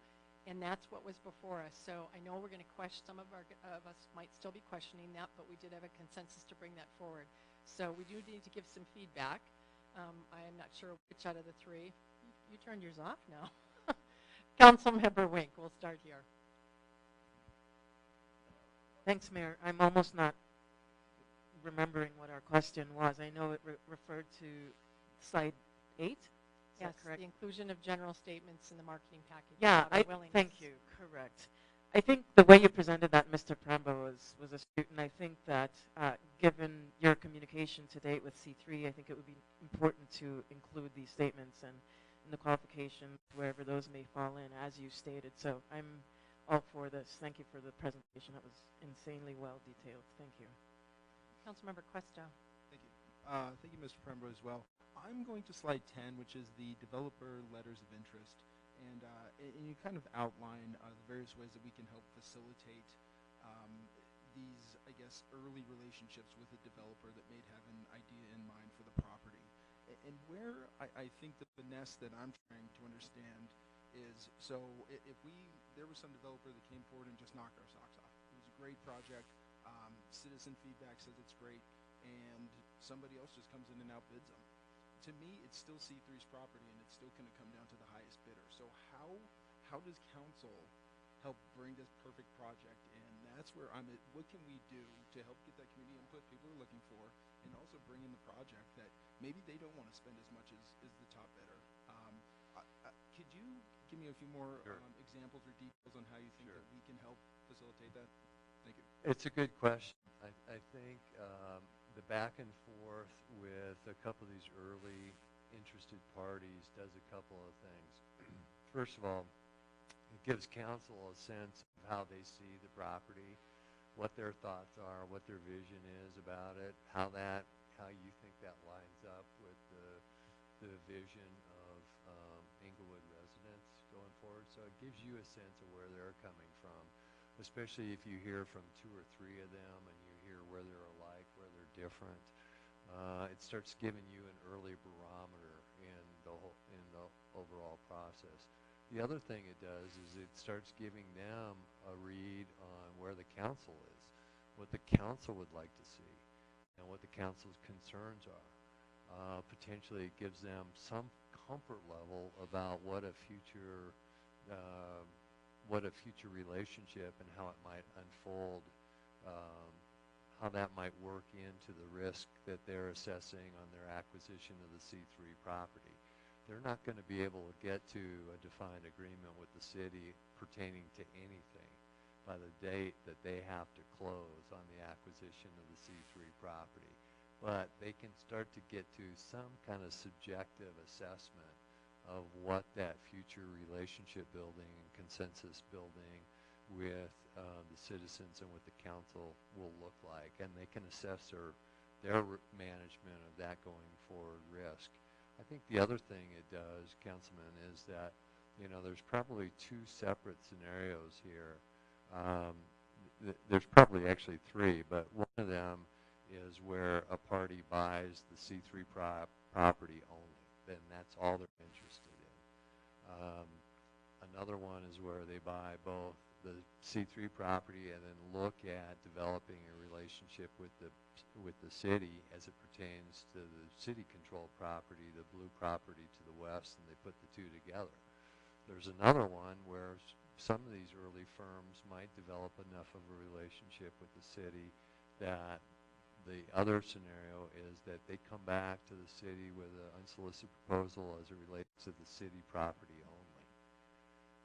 And that's what was before us. So I know we're going to question, some of us might still be questioning that, but we did have a consensus to bring that forward. So we do need to give some feedback. I am not sure which out of the three. You turned yours off now. Councilmember Wink, we'll start here. Thanks, Mayor. I'm almost not remembering what our question was. I know it referred to slide 8. Yes, the inclusion of general statements in the marketing package. Yeah, willingness. thank you. Correct. I think the way you presented that, Mr. Prembo, was astute, and I think that given your communication to date with C3, I think it would be important to include these statements and in the qualifications, wherever those may fall in, as you stated. So I'm all for this. Thank you for the presentation. That was insanely well detailed. Thank you. Councilmember Cuesta. Thank you. Thank you, Mr. Prembo, as well. I'm going to slide 10, which is the developer letters of interest. And you kind of outline the various ways that we can help facilitate these, I guess, early relationships with a developer that may have an idea in mind for the property. And where I think the finesse that I'm trying to understand is, so if there was some developer that came forward and just knocked our socks off. It was a great project. Citizen feedback says it's great, and somebody else just comes in and outbids them. To me, it's still C3's property, and it's still going to come down to the highest bidder. So how does council help bring this perfect project in? That's where I'm at. What can we do to help get that community input people are looking for, and also bring in the project that maybe they don't want to spend as much as the top bidder? Could you give me a few more examples or details on how you think that we can help facilitate that? Thank you. It's a good question. I think the back and forth with a couple of these early interested parties does a couple of things. First of all, it gives council a sense of how they see the property, what their thoughts are, what their vision is about it, how you think that lines up with the vision of Englewood residents going forward. So it gives you a sense of where they're coming from, especially if you hear from 2 or 3 of them and you hear where they're alike, where they're different. It starts giving you an early barometer in the overall process. The other thing it does is it starts giving them a read on where the council is, what the council would like to see, and what the council's concerns are. Potentially it gives them some comfort level about what a future relationship and how it might unfold, how that might work into the risk that they're assessing on their acquisition of the C3 property. They're not going to be able to get to a defined agreement with the city pertaining to anything by the date that they have to close on the acquisition of the C3 property. But they can start to get to some kind of subjective assessment of what that future relationship building and consensus building with the citizens and with the council will look like, and they can assess their management of that going forward risk. I think the other thing it does, Councilman, is that there's probably 2 separate scenarios here. There's probably actually 3, but one of them is where a party buys the C3 property only. Then that's all they're interested in. Another one is where they buy both the C3 property and then look at developing a relationship with the city as it pertains to the city-controlled property, the blue property to the west, and they put the 2 together. There's another one where some of these early firms might develop enough of a relationship with the city that the other scenario is that they come back to the city with an unsolicited proposal as it relates to the city property only.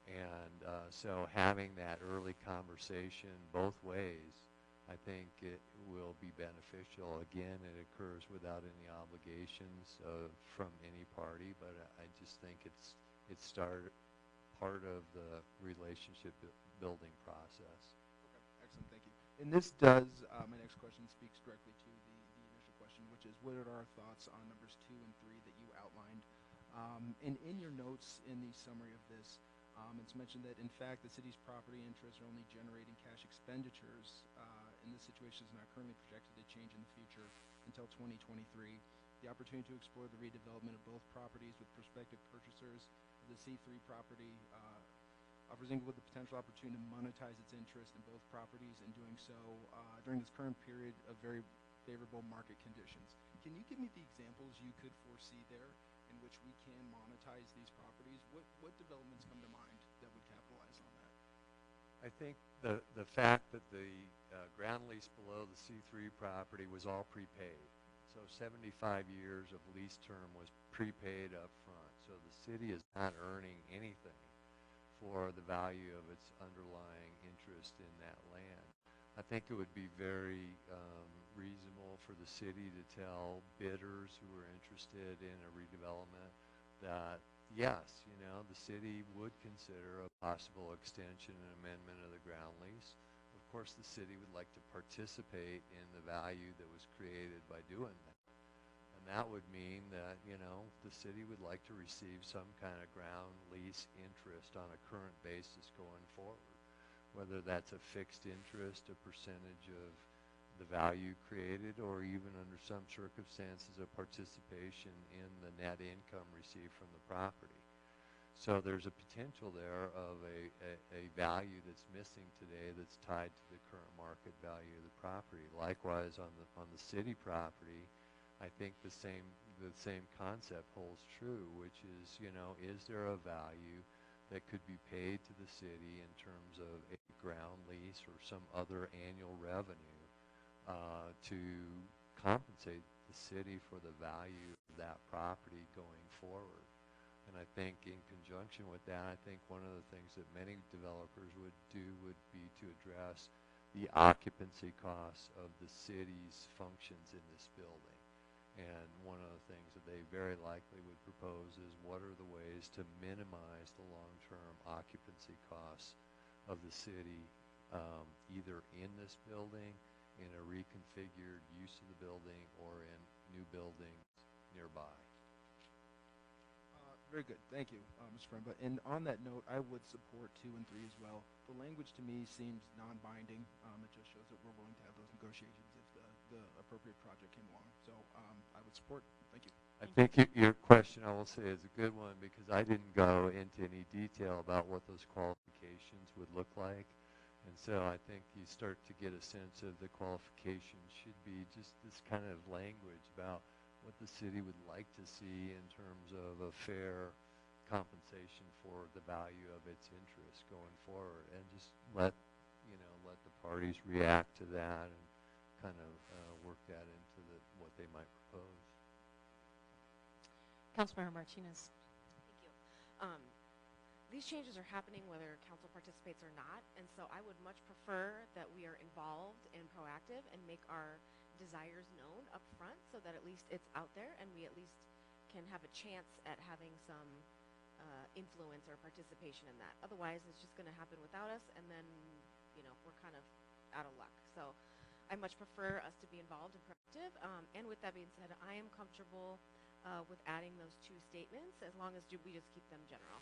And so having that early conversation both ways, I think it will be beneficial. Again, it occurs without any obligations from any party, but I just think it's part of the relationship building process. Okay, excellent, thank you. And this does, my next question speaks directly to the initial question, which is what are our thoughts on numbers 2 and 3 that you outlined? And in your notes in the summary of this, it's mentioned that, in fact, the city's property interests are only generating cash expenditures, and this situation is not currently projected to change in the future until 2023. The opportunity to explore the redevelopment of both properties with prospective purchasers of the C3 property offers Inglewood the potential opportunity to monetize its interest in both properties and doing so during this current period of very favorable market conditions. Can you give me the examples you could foresee there in which we can monetize these properties? What developments come to mind that would capitalize on that? I think the fact that the ground lease below the C3 property was all prepaid. So 75 years of lease term was prepaid up front. So the city is not earning anything for the value of its underlying interest in that land. I think it would be very reasonable for the city to tell bidders who are interested in a redevelopment that, yes, you know, the city would consider a possible extension and amendment of the ground lease. Of course, the city would like to participate in the value that was created by doing that. And that would mean that, you know, the city would like to receive some kind of ground lease interest on a current basis going forward, whether that's a fixed interest, a percentage of the value created, or even under some circumstances a participation in the net income received from the property. So there's a potential there of a value that's missing today that's tied to the current market value of the property. Likewise, on the city property, I think the same concept holds true, which is, you know, is there a value that could be paid to the city in terms of a ground lease or some other annual revenue to compensate the city for the value of that property going forward. And I think in conjunction with that, I think one of the things that many developers would do would be to address the occupancy costs of the city's functions in this building. And one of the things that they very likely would propose is what are the ways to minimize the long-term occupancy costs of the city, either in this building, in a reconfigured use of the building, or in new buildings nearby. Very good. Thank you, Mr. Frembah. And on that note, I would support 2 and 3 as well. The language to me seems non-binding. It just shows that we're willing to have those negotiations if the appropriate project came along. So I would support. Thank you. I think your question, I will say, is a good one because I didn't go into any detail about what those qualifications would look like. And so I think you start to get a sense of the qualifications should be just this kind of language about what the city would like to see in terms of a fair compensation for the value of its interest going forward, and just let the parties react to that and kind of work that into what they might propose. Councilmember Martinez. Thank you. These changes are happening whether council participates or not, and so I would much prefer that we are involved and proactive and make our desires known up front so that at least it's out there and we at least can have a chance at having some influence or participation in that. Otherwise, it's just going to happen without us, and then, you know, we're kind of out of luck. So I much prefer us to be involved and proactive, and with that being said, I am comfortable with adding those 2 statements as long as we just keep them general.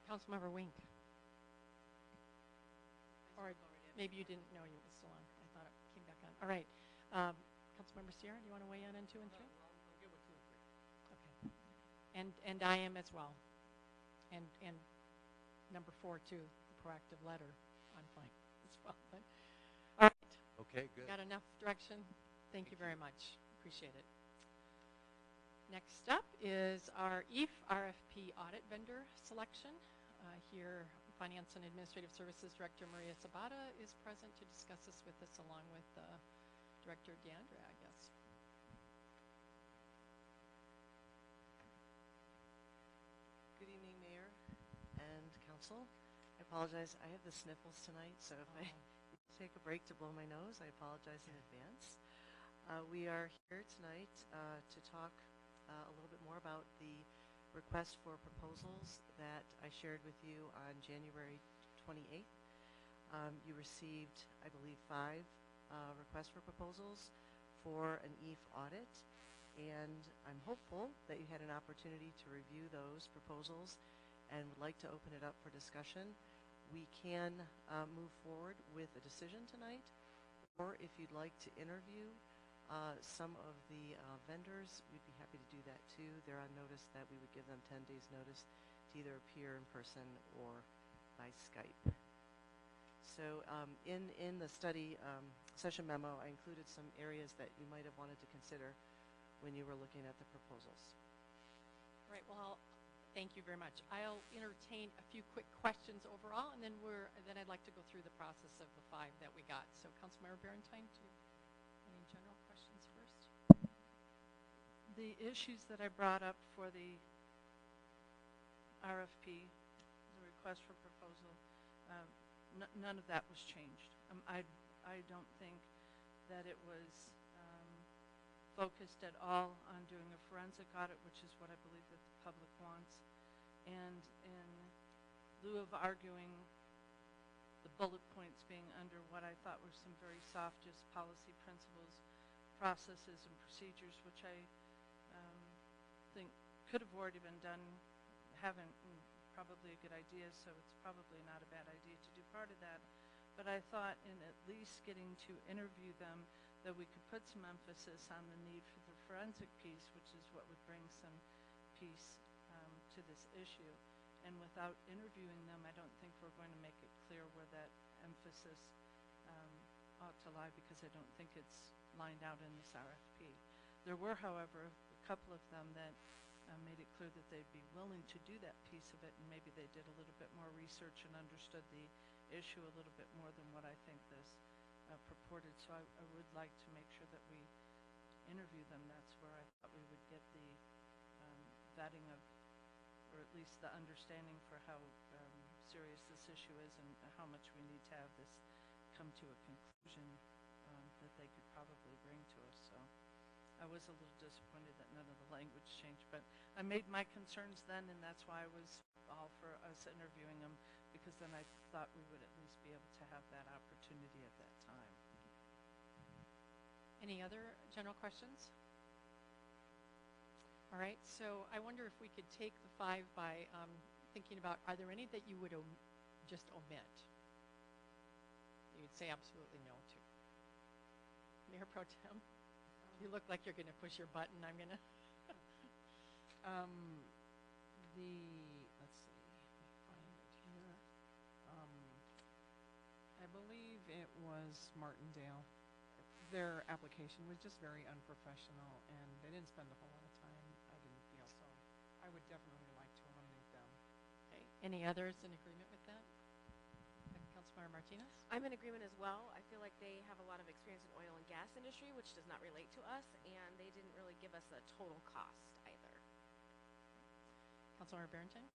Councilmember Wink. Or maybe you didn't know you were still on. I thought it came back on. All right. Councilmember Sierra, do you want to weigh in on 2 and 3? I'm good with 2 and 3. Okay. And I am as well. And number 4 too, the proactive letter. I'm fine as well. But, all right. Okay, good. Got enough direction? Thank you very much. Appreciate it. Next up is our EAF RFP audit vendor selection. Here, Finance and Administrative Services Director Maria Sabata is present to discuss this with us, along with Director Deandra, I guess. Good evening, Mayor and Council. I apologize, I have the sniffles tonight, so if I take a break to blow my nose, I apologize in advance. We are here tonight to talk a little bit more about the request for proposals that I shared with you on January 28th. You received, I believe, 5 requests for proposals for an EAF audit, and I'm hopeful that you had an opportunity to review those proposals and would like to open it up for discussion. We can move forward with a decision tonight, or if you'd like to interview some of the vendors, we'd be happy to do that too. They're on notice that we would give them 10 days notice to to either appear in person or by Skype. So in the study session memo, I included some areas that you might have wanted to consider when you were looking at the proposals. All right, well, thank you very much. I'll entertain a few quick questions overall, and then I'd like to go through the process of the 5 that we got. So Councilmember Barentine, any general questions first? The issues that I brought up for the RFP, the request for proposal, none of that was changed. I don't think that it was focused at all on doing a forensic audit, which is what I believe that the public wants. And in lieu of arguing the bullet points being under what I thought were some very soft, just policy principles, processes, and procedures, which I think could have already been done, haven't, and probably a good idea, so it's probably not a bad idea to do part of that. But I thought in at least getting to interview them that we could put some emphasis on the need for the forensic piece, which is what would bring some peace to this issue. And without interviewing them, I don't think we're going to make it clear where that emphasis ought to lie, because I don't think it's lined out in this RFP. There were, however, a couple of them that made it clear that they'd be willing to do that piece of it, and maybe they did a little bit more research and understood the issue a little bit more than what I think this purported. So I would like to make sure that we interview them. That's where I thought we would get the vetting of, or at least the understanding for how serious this issue is and how much we need to have this come to a conclusion that they could probably bring to us. So I was a little disappointed that none of the language changed, but I made my concerns then, and that's why I was all for us interviewing them, because then I thought we would at least be able to have that opportunity at that time. Any other general questions? All right, so I wonder if we could take the 5 by thinking about, are there any that you would just omit? You'd say absolutely no to. Mayor Pro Tem, you look like you're going to push your button. I'm going to. Let's see, let me find it here. I believe it was Martindale. Their application was just very unprofessional, and they didn't spend a whole lot of time, I didn't feel. So I would definitely like to eliminate them. Okay. Any others in agreement with that? Councilmember Martinez? I'm in agreement as well. I feel like they have a lot of experience in oil and gas industry, which does not relate to us, and they didn't really give us a total cost either. Councilmember Barentine?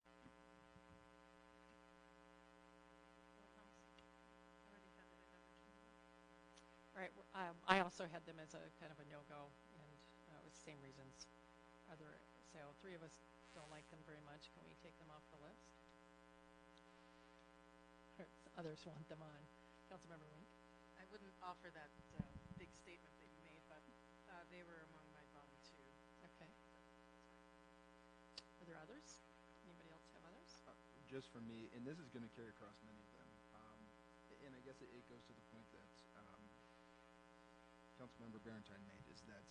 All right, I also had them as a kind of a no-go, and with the same reasons. So 3 of us don't like them very much. Can we take them off the list? Or others want them on. Councilmember Wink? I wouldn't offer that big statement that you made, but they were among my bottom 2. Okay. Are there others? Anybody else have others? Just for me, and this is going to carry across many of them, and I guess it goes to the point that Councilmember Barentine made, is that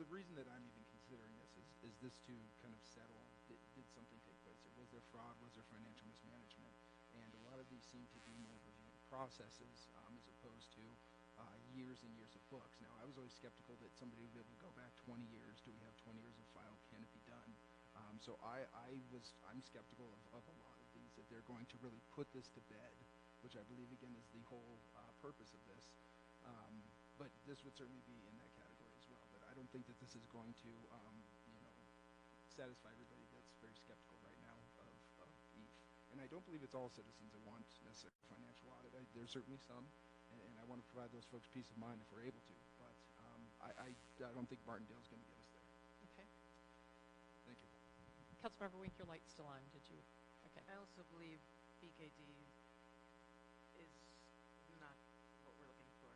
the reason that I'm even considering this is this to kind of settle, did something take place? Or was there fraud? Was there financial mismanagement? And a lot of these seem to be more reviewed processes as opposed to years and years of books. Now, I was always skeptical that somebody would be able to go back 20 years. Do we have 20 years of file? Can it be done? So I'm skeptical of a lot of these, that they're going to really put this to bed, which I believe, again, is the whole purpose of this. But this would certainly be in that category as well. But I don't think that this is going to, satisfy everybody that's very skeptical right now of EAF. And I don't believe it's all citizens that want necessarily financial audit. There's certainly some, and I want to provide those folks peace of mind if we're able to. But I don't think Martindale's going to get us there. Okay. Thank you. Councilmember Wink, your light's still on. Did you? Okay. I also believe BKD is not what we're looking for.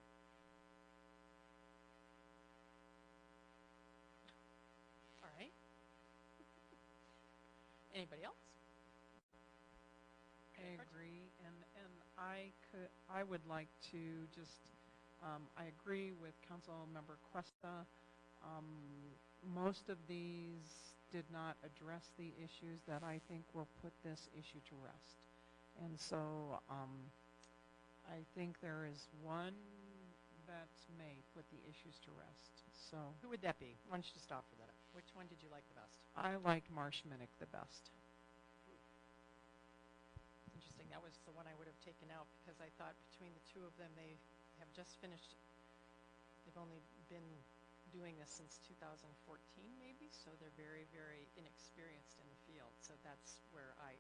All right. Anybody else? I agree, and I would like to just, I agree with Councilmember Cuesta. Most of these did not address the issues that I think will put this issue to rest. And so I think there is one that may put the issues to rest. So Who would that be? Why don't you just offer that up? Which one did you like the best? I liked Marsh Minnick the best. Interesting. That was the one I would have taken out because I thought between the two of them, they have just finished. They've only been doing this since 2014 maybe, so they're very, very inexperienced in the field. So that's where I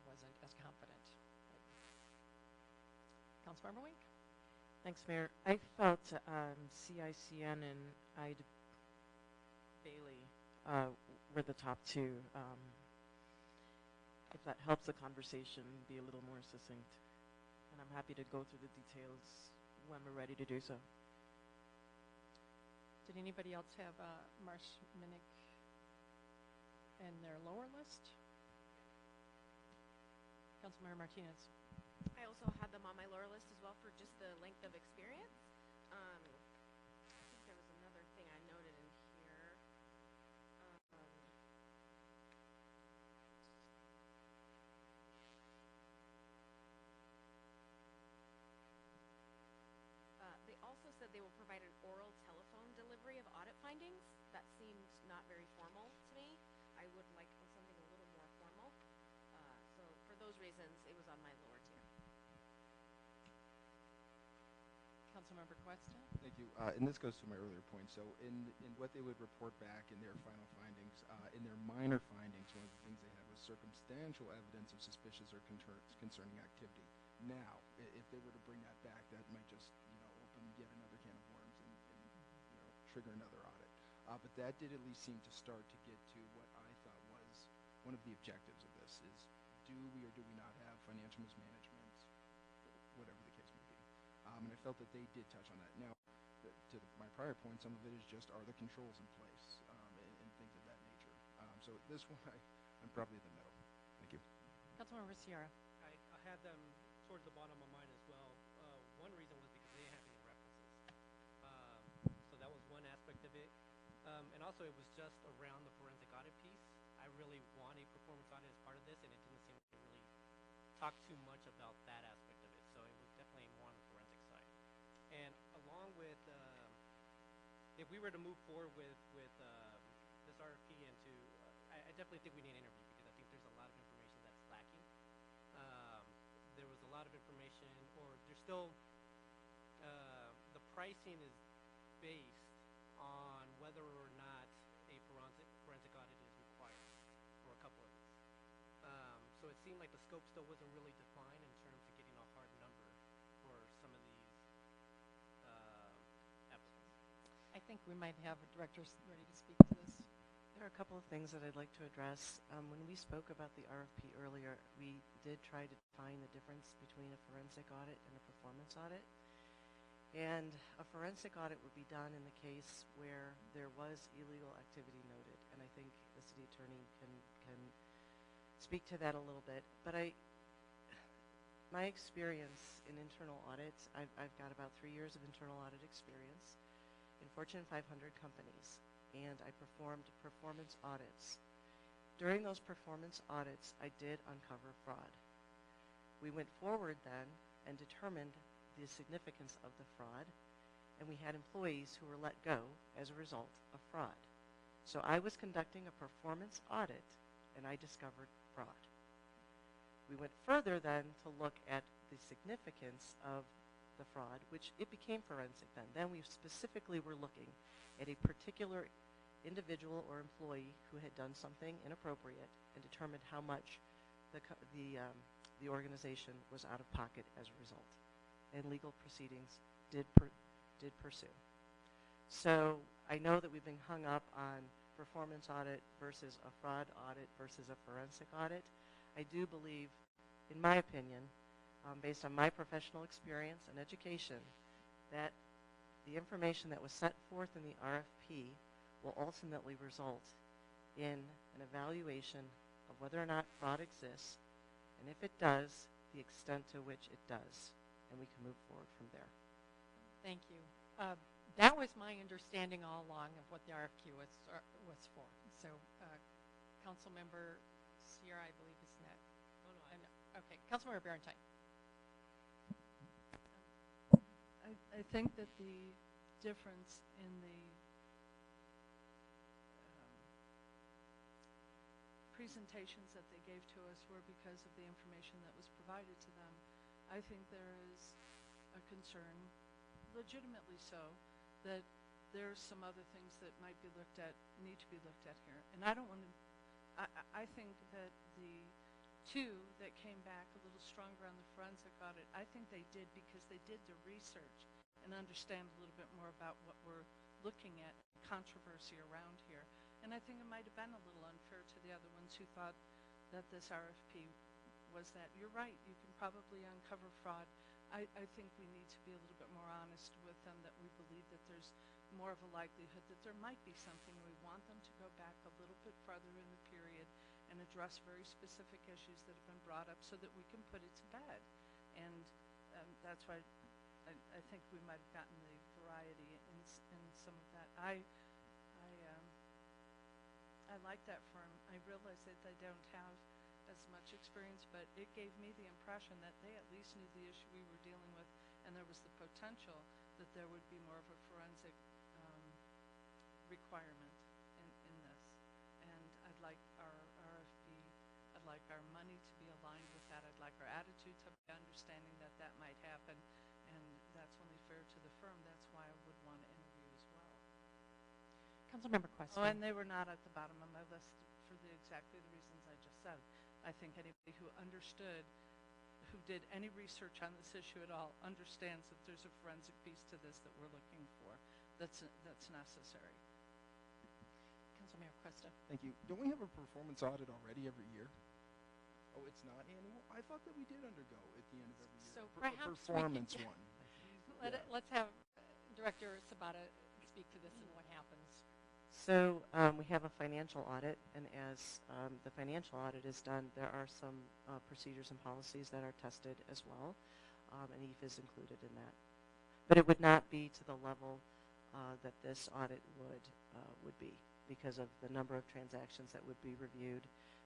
wasn't as confident. Councilmember Wink? Thanks, Mayor. I felt CICN and Ida Bailey were the top two. If that helps the conversation be a little more succinct. And I'm happy to go through the details when we're ready to do so. Did anybody else have Marsh Minnick in their lower list? Councilmember Martinez. I also had them on my lower list as well for just the length of experience. I think there was another thing I noted in here. They also said they will provide an oral telephone delivery of audit findings. That seemed not very formal to me. I would like something a little more formal. So for those reasons, it was on my lower tier. Councilmember Questa? Thank you. And this goes to my earlier point. So in what they would report back in their final findings, in their minor findings, one of the things they had was circumstantial evidence of suspicious or concerning activity. Now, if they were to bring that back, that might just, open yet another can of worms and trigger another audit. But that did at least seem to start to get to what I thought was one of the objectives of this is, do we or do we not have financial mismanagement, whatever the case may be. And I felt that they did touch on that. Now, my prior point, some of it is just, are the controls in place and things of that nature. So this one, I'm probably in the middle. Thank you. Councilmember Sierra. I had them towards the bottom of mine as well. One reason was because they didn't have any references. So that was one aspect of it. And also it was just around the forensic audit piece. I really want a performance audit as part of this, and it didn't seem like they really talked too much about that aspect of it. So it was definitely more on the forensic side. And along with, if we were to move forward with this RFP and I definitely think we need an interview because I think there's a lot of information that's lacking. There was a lot of information, or there's still, the pricing is based on whether or not a forensic audit is required for a couple of these. So it seemed like the scope still wasn't really defined in terms of getting a hard number for some of these applicants. I think we might have directors ready to speak to this. There are a couple of things that I'd like to address. When we spoke about the RFP earlier, we did try to define the difference between a forensic audit and a performance audit. And a forensic audit would be done in the case where there was illegal activity noted. And I think the city attorney can speak to that a little bit. But my experience in internal audits, I've got about 3 years of internal audit experience in Fortune 500 companies. And I performed performance audits. During those performance audits, I did uncover fraud. We went forward then and determined the significance of the fraud, and we had employees who were let go as a result of fraud. So I was conducting a performance audit, and I discovered fraud. We went further then to look at the significance of the fraud, which it became forensic then. Then we specifically were looking at a particular individual or employee who had done something inappropriate and determined how much the organization was out of pocket as a result. And legal proceedings did pursue. So I know that we've been hung up on performance audit versus a fraud audit versus a forensic audit. I do believe, in my opinion, based on my professional experience and education, that the information that was set forth in the RFP will ultimately result in an evaluation of whether or not fraud exists, and if it does, the extent to which it does. And we can move forward from there. Thank you. That was my understanding all along of what the RFQ was for. So, Councilmember Sierra, I believe, is next. Oh, no, okay, Councilmember Barentine. I think that the difference in the presentations that they gave to us were because of the information that was provided to them. I think there is a concern, legitimately so, that there's some other things that might be looked at, need to be looked at here. And I don't want to, I think that the two that came back a little stronger on the forensic audit, I think they did because they did the research and understand a little bit more about what we're looking at, controversy around here. And I think it might have been a little unfair to the other ones who thought that this RFP was that. You're right, you can probably uncover fraud. I think we need to be a little bit more honest with them, that we believe that there's more of a likelihood that there might be something. We want them to go back a little bit farther in the period and address very specific issues that have been brought up so that we can put it to bed. And that's why I think we might have gotten the variety in some of that. I like that firm. I realize that they don't have as much experience, but it gave me the impression that they at least knew the issue we were dealing with, and there was the potential that there would be more of a forensic requirement in this. And I'd like our RFP, I'd like our money to be aligned with that. I'd like our attitude to be understanding that that might happen, and that's only fair to the firm. That's why I would want to interview as well. Councilmember Questa. Oh, and they were not at the bottom of my list for exactly the reasons I just said. I think anybody who understood, who did any research on this issue at all, understands that there's a forensic piece to this that we're looking for that's necessary. Councilmember Questa. Thank you. Don't we have a performance audit already every year? Oh, it's not annual? I thought that we did undergo at the end of every year. So A perhaps performance we can, one. Let's have Director Sabata speak to this and what happens. So we have a financial audit, and as the financial audit is done, there are some procedures and policies that are tested as well, and EAF is included in that. But it would not be to the level that this audit would be because of the number of transactions that would be reviewed,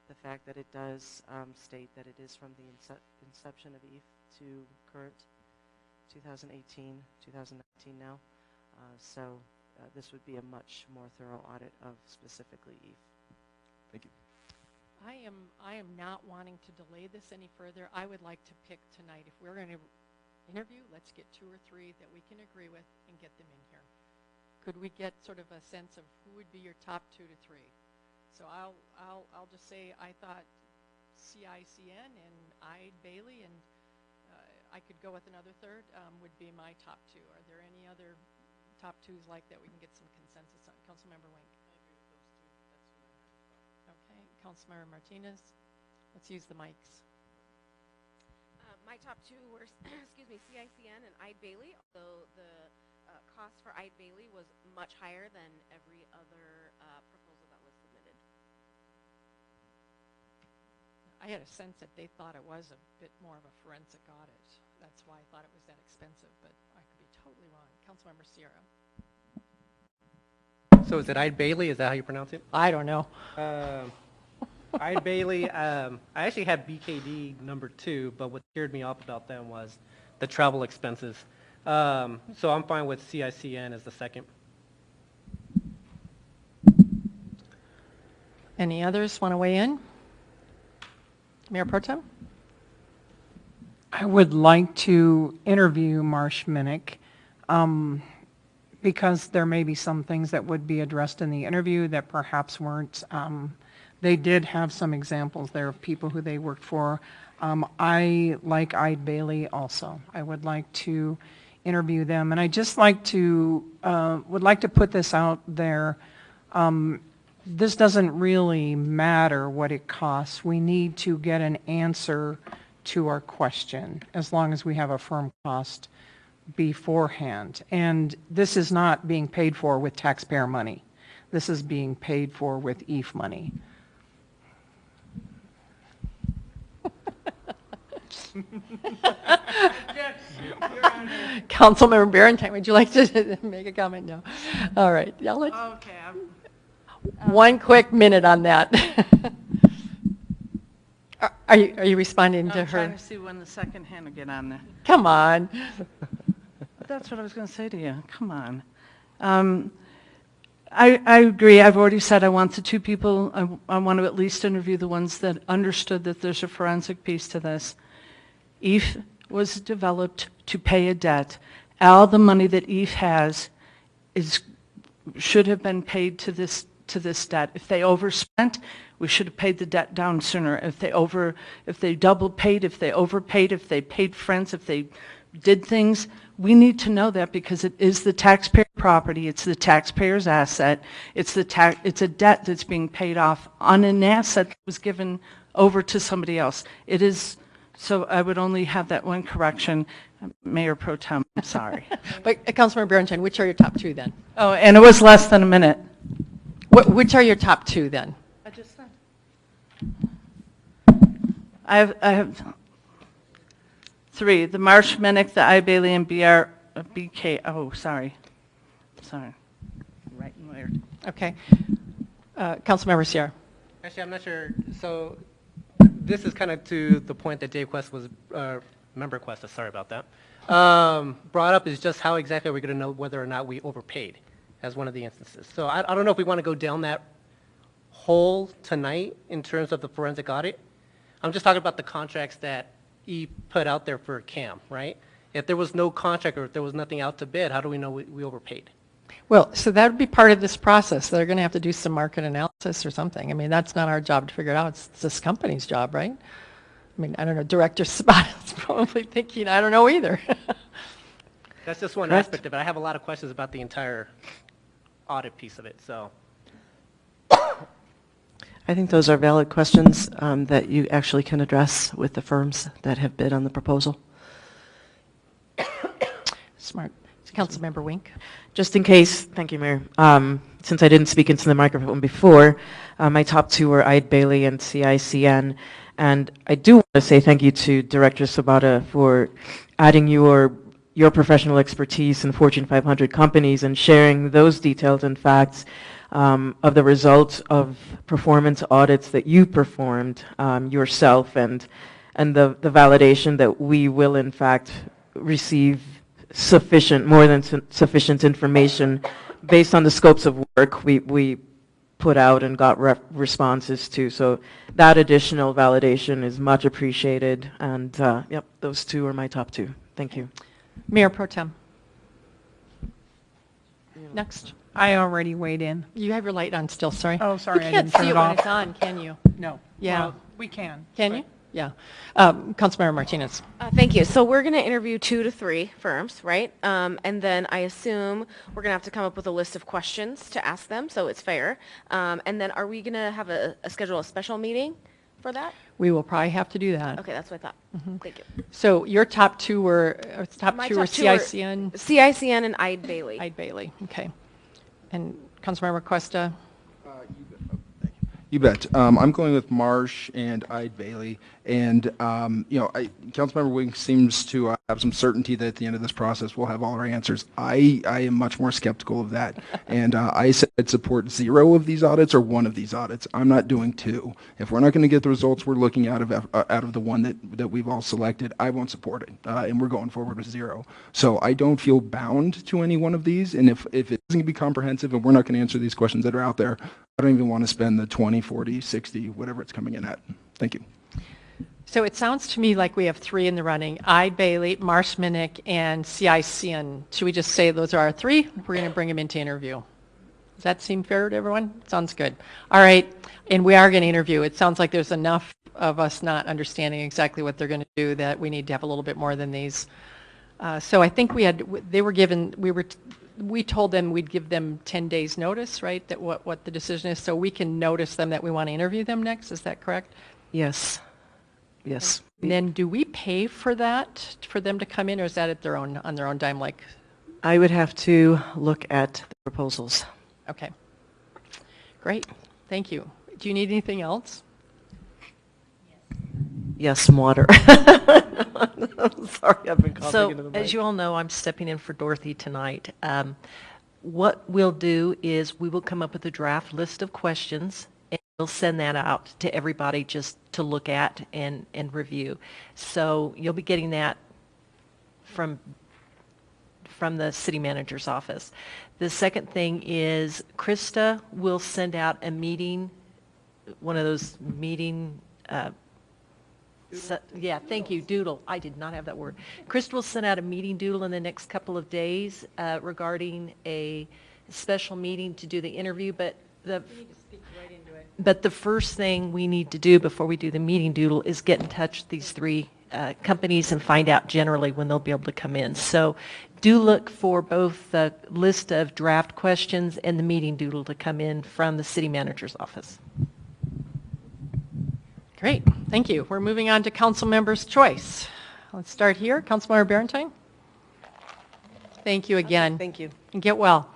the fact that it does state that it is from the inception of EAF to current 2018, 2019 now. So this would be a much more thorough audit of specifically EAF. Thank you. I am not wanting to delay this any further. I would like to pick tonight, if we're going to interview, let's get 2 or 3 that we can agree with and get them in here. Could we get sort of a sense of who would be your top 2 to 3? So I'll just say I thought CICN and Ide Bailey, and I could go with another third, would be my top 2. Are there any other top 2s like that we can get some consensus on? Councilmember Wink. I agree with those 2. That's who I have as well. Okay, Councilmember Martinez. Let's use the mics. My top 2 were, excuse me, CICN and Ide Bailey, although the cost for Ide Bailey was much higher than every other proposal that was submitted. I had a sense that they thought it was a bit more of a forensic audit. That's why I thought it was that expensive, but I could be totally wrong. Councilmember Sierra. So is it Ide Bailey? Is that how you pronounce it? I don't know. Ide Bailey, I actually had BKD number 2, but what scared me off about them was the travel expenses. So I'm fine with CICN as the second. Any others want to weigh in? Mayor Pro Tem? I would like to interview Marsh Minnick because there may be some things that would be addressed in the interview that perhaps weren't. They did have some examples there of people who they worked for. I like Ide Bailey also. I would like to interview them, and I just like to would like to put this out there. This doesn't really matter what it costs. We need to get an answer to our question as long as we have a firm cost beforehand. And this is not being paid for with taxpayer money. This is being paid for with EAF money. Councilmember Barentine, would you like to make a comment? No. All right. Yeah, let's, Okay, one quick minute on that. Are you responding to I'm trying her? to see when the second hand will get on there. Come on. That's what I was going to say to you. Come on. I agree. I've already said I want the two people. I want to at least interview the ones that understood that there's a forensic piece to this. EAF was developed to pay a debt. All the money that EAF has should have been paid to this debt. If they overspent, we should have paid the debt down sooner. If they double paid, if they overpaid, if they paid friends, if they did things, we need to know that because it is the taxpayer property, it's the taxpayer's asset, it's a debt that's being paid off on an asset that was given over to somebody else. It is, so I would only have that one correction. Mayor Pro Tem, I'm sorry. But Councilmember Barentine, which are your top two then? Oh, and it was less than a minute. Which are your top two then? I just said. I have three, the Marsh Minnick, the I. Bailey, and BK, oh, sorry. Right and weird. Okay. Councilmember Sierra. Actually, I'm not sure. So this is kind of to the point that Dave Quest was, member Quest, sorry about that, brought up is just how exactly are we going to know whether or not we overpaid as one of the instances. So I don't know if we want to go down that hole tonight in terms of the forensic audit. I'm just talking about the contracts that E put out there for CAM, right? If there was no contract or if there was nothing out to bid, how do we know we overpaid? Well, so that would be part of this process. They're going to have to do some market analysis or something. I mean, that's not our job to figure it out. It's this company's job, right? I mean, I don't know. Director Sabato's probably thinking, I don't know either. That's just one Correct. aspect of it. I have a lot of questions about the entire audit piece of it, so. I think those are valid questions that you actually can address with the firms that have bid on the proposal. Smart. Councilmember Wink. Just in case, thank you, Mayor. Since I didn't speak into the microphone before, my top two were Eide Bailly and CICN. And I do want to say thank you to Director Sabata for adding your professional expertise in Fortune 500 companies and sharing those details and facts of the results of performance audits that you performed yourself and the validation that we will in fact receive more than sufficient information based on the scopes of work we put out and got responses to. So that additional validation is much appreciated. And yep, those two are my top two. Thank you. Mayor Pro Tem. Next. I already weighed in. You have your light on still, sorry. Oh, sorry, You I can't didn't turn see it when off. it's on, can you? No. Yeah. Well, we can. Can you? Yeah. Councilmember Martinez. Thank you. So we're going to interview 2 to 3 firms, right? And then I assume we're going to have to come up with a list of questions to ask them, so it's fair. And then are we going to have schedule a special meeting for that? We will probably have to do that. Okay, that's what I thought. Thank you. So your top two were My CICN? CICN and Eide Bailly. Eide Bailly, okay. And Councilmember Cuesta? You bet. I'm going with Marsh and Eide Bailly. And, Councilmember Wink seems to have some certainty that at the end of this process, we'll have all our answers. I am much more skeptical of that. And I said I'd support 0 of these audits or 1 of these audits. I'm not doing 2. If we're not going to get the results we're looking out of the one that we've all selected, I won't support it. And we're going forward with 0. So I don't feel bound to any one of these. And if it doesn't be comprehensive and we're not going to answer these questions that are out there, I don't even want to spend the 20, 40, 60, whatever it's coming in at. Thank you. So it sounds to me like we have 3 in the running, Eide Bailly, Marsh Minnick, and CICN. Should we just say those are our 3? We're going to bring them into interview. Does that seem fair to everyone? Sounds good. All right, and we are going to interview. It sounds like there's enough of us not understanding exactly what they're going to do that we need to have a little bit more than these. So I think we told them we'd give them 10 days notice, right, that what the decision is, so we can notice them that we want to interview them next. Is that correct? Yes. Yes. And then do we pay for that, for them to come in, or is that on their own dime? Like, I would have to look at the proposals. okay. Great. Thank you. Do you need anything else? Yes, some water. I'm sorry, I've been coughing into the So, mic. as you all know, I'm stepping in for Dorothy tonight. What we'll do is we will come up with a draft list of questions, and we'll send that out to everybody just to look at and review. So you'll be getting that from the city manager's office. The second thing is Krista will send out a meeting, one of those meeting, yeah, thank you, doodle. I did not have that word. Krista will send out a meeting doodle in the next couple of days regarding a special meeting to do the interview, but the first thing we need to do before we do the meeting doodle is get in touch with these three companies and find out generally when they'll be able to come in. So do look for both the list of draft questions and the meeting doodle to come in from the city manager's office. Great, thank you. We're moving on to council members' choice. Let's start here. Councilmember Barentine. Thank you again. Thank you. And get well.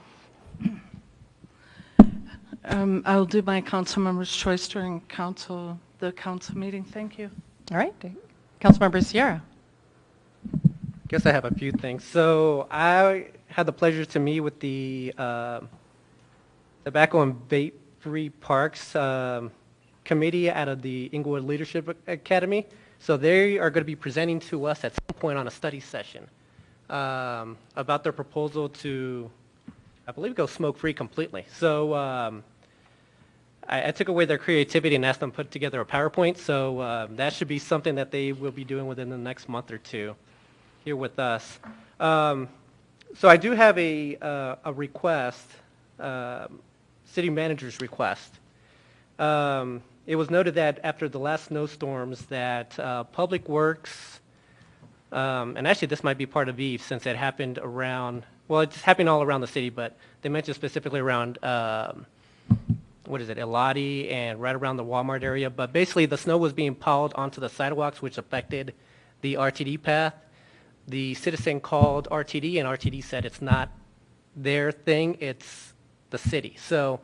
I'll do my council member's choice during the council meeting. Thank you. All right. Councilmember Sierra. Guess I have a few things. So I had the pleasure to meet with the Tobacco and Vape-Free Parks committee out of the Inglewood Leadership Academy. So they are going to be presenting to us at some point on a study session about their proposal to, I believe, go smoke-free completely. So I took away their creativity and asked them to put together a PowerPoint. So that should be something that they will be doing within the next month or two here with us. So I do have a request, city manager's request. It was noted that after the last snowstorms that Public Works, and actually this might be part of Eve since it happened around, well, it's happening all around the city, but they mentioned specifically around, Eladi and right around the Walmart area. But basically the snow was being piled onto the sidewalks, which affected the RTD path. The citizen called RTD, and RTD said it's not their thing, it's the city. So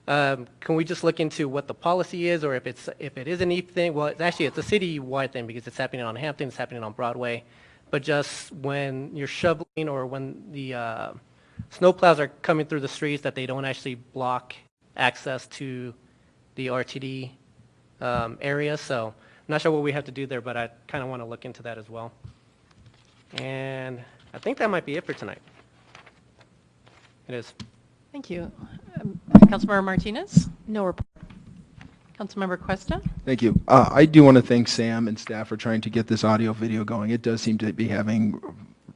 can we just look into what the policy is, or if it is an Eve thing? Well, it's a city-wide thing because it's happening on Hampton, it's happening on Broadway. But just when you're shoveling or when the snowplows are coming through the streets, that they don't actually block access to the RTD area. So I'm not sure what we have to do there, but I kind of want to look into that as well. And I think that might be it for tonight. It is. Thank you. Councilmember Martinez? No report. Councilmember Cuesta? Thank you. I do want to thank Sam and staff for trying to get this audio video going. It does seem to be having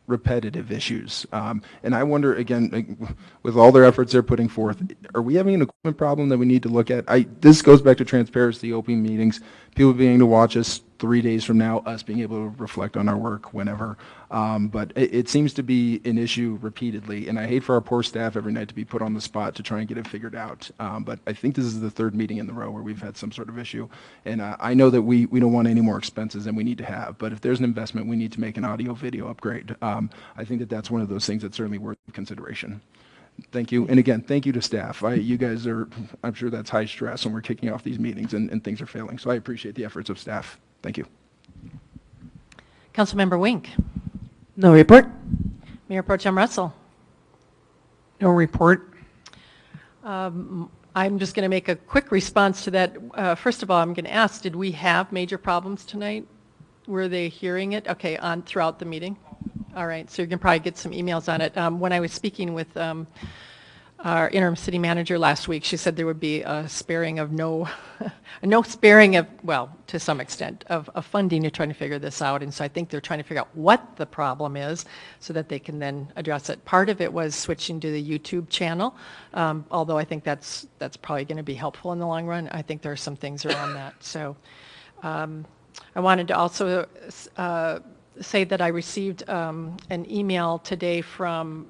repetitive issues. And I wonder, again, with all their efforts they're putting forth, are we having an equipment problem that we need to look at? This goes back to transparency, open meetings, people being able to watch us 3 days from now, us being able to reflect on our work whenever. But it seems to be an issue repeatedly, and I hate for our poor staff every night to be put on the spot to try and get it figured out. But I think this is the third meeting in the row where we've had some sort of issue. And I know that we don't want any more expenses than we need to have, but if there's an investment, we need to make an audio video upgrade. I think that that's one of those things that's certainly worth consideration. Thank you. And again, thank you to staff. You guys are, I'm sure that's high stress when we're kicking off these meetings and things are failing. So I appreciate the efforts of staff. Thank you. Councilmember Wink? No report. Mayor Pro Tem Russell? No report. I'm just going to make a quick response to that. First of all, I'm going to ask, did we have major problems tonight? Were they hearing it? Okay, throughout the meeting? All right, so you can probably get some emails on it. When I was speaking with our interim city manager last week, she said there would be a sparing of no sparing of, well, to some extent, of funding to trying to figure this out. And so I think they're trying to figure out what the problem is so that they can then address it. Part of it was switching to the YouTube channel, although I think that's probably going to be helpful in the long run. I think there are some things around that. So I wanted to also say that I received an email today from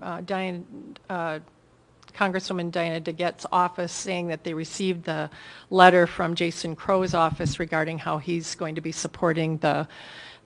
Congresswoman Diana DeGette's office saying that they received the letter from Jason Crow's office regarding how he's going to be supporting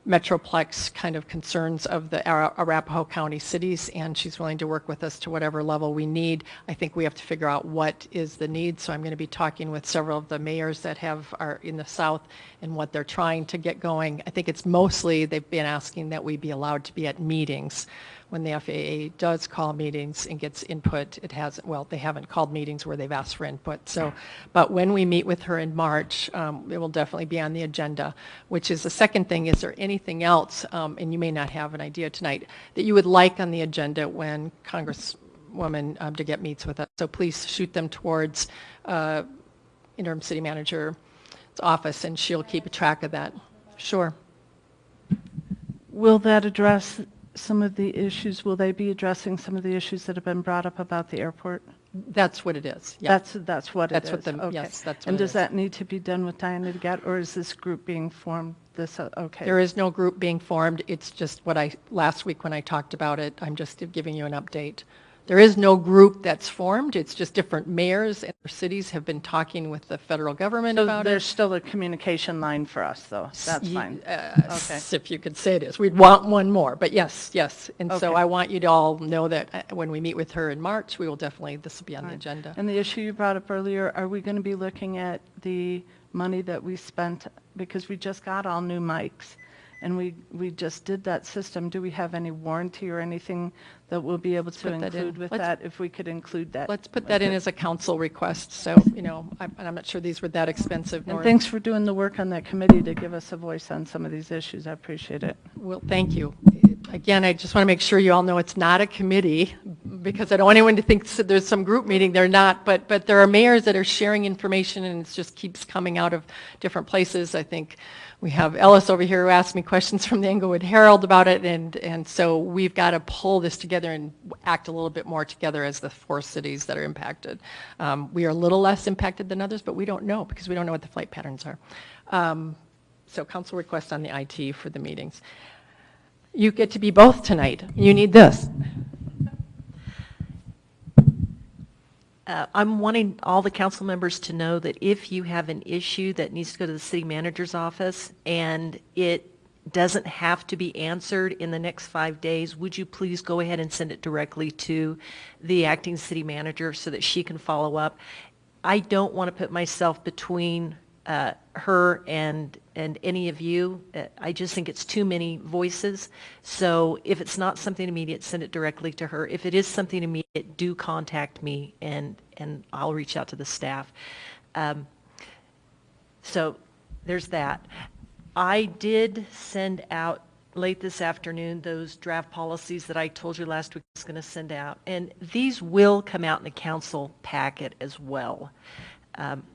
Metroplex kind of concerns of the Arapahoe County cities, and she's willing to work with us to whatever level we need. I think we have to figure out what is the need, so I'm going to be talking with several of the mayors that are in the south and what they're trying to get going. I think it's mostly they've been asking that we be allowed to be at meetings. When the FAA does call meetings and gets input, they haven't called meetings where they've asked for input. So, but when we meet with her in March, it will definitely be on the agenda, which is the second thing. Is there anything else, and you may not have an idea tonight, that you would like on the agenda when Congresswoman DeGette meets with us? So please shoot them towards Interim City Manager's office, and she'll keep track of that. Sure. Will that address some of the issues? Will they be addressing some of the issues that have been brought up about the airport? That's what it is. Yeah. That's what it is. Okay. Yes, that's what and it does is. that need to be done with Diana DeGette, or is this group being formed? Okay. There is no group being formed. It's just last week when I talked about it, I'm just giving you an update. There is no group that's formed. It's just different mayors and their cities have been talking with the federal government about it. There's still a communication line for us, though. That's fine. Okay. If you could say it is. We'd want one more, but yes. And so Okay. I want you to all know that when we meet with her in March, we will definitely, this will be on the agenda. And the issue you brought up earlier, are we going to be looking at the money that we spent, because we just got all new mics, and we just did that system. Do we have any warranty or anything that we'll be able to put that in. include with that, if we could include that? Let's put that in as a council request. So, I'm not sure these were that expensive. And thanks for doing the work on that committee to give us a voice on some of these issues. I appreciate it. Well, thank you. Again, I just want to make sure you all know it's not a committee, because I don't want anyone to think there's some group meeting. They're not, but there are mayors that are sharing information, and it just keeps coming out of different places. I think we have Ellis over here who asked me questions from the Englewood Herald about it, and so we've got to pull this together and act a little bit more together as the 4 cities that are impacted. We are a little less impacted than others, but we don't know because we don't know what the flight patterns are. So council request on the IT for the meetings. You get to be both tonight. You need this. I'm wanting all the council members to know that if you have an issue that needs to go to the city manager's office and it doesn't have to be answered in the next 5 days, would you please go ahead and send it directly to the acting city manager so that she can follow up? I don't want to put myself between her and any of you. I just think it's too many voices. So if it's not something immediate, send it directly to her. If it is something immediate, do contact me and I'll reach out to the staff. So there's that. I did send out late this afternoon those draft policies that I told you last week I was going to send out. And these will come out in the council packet as well.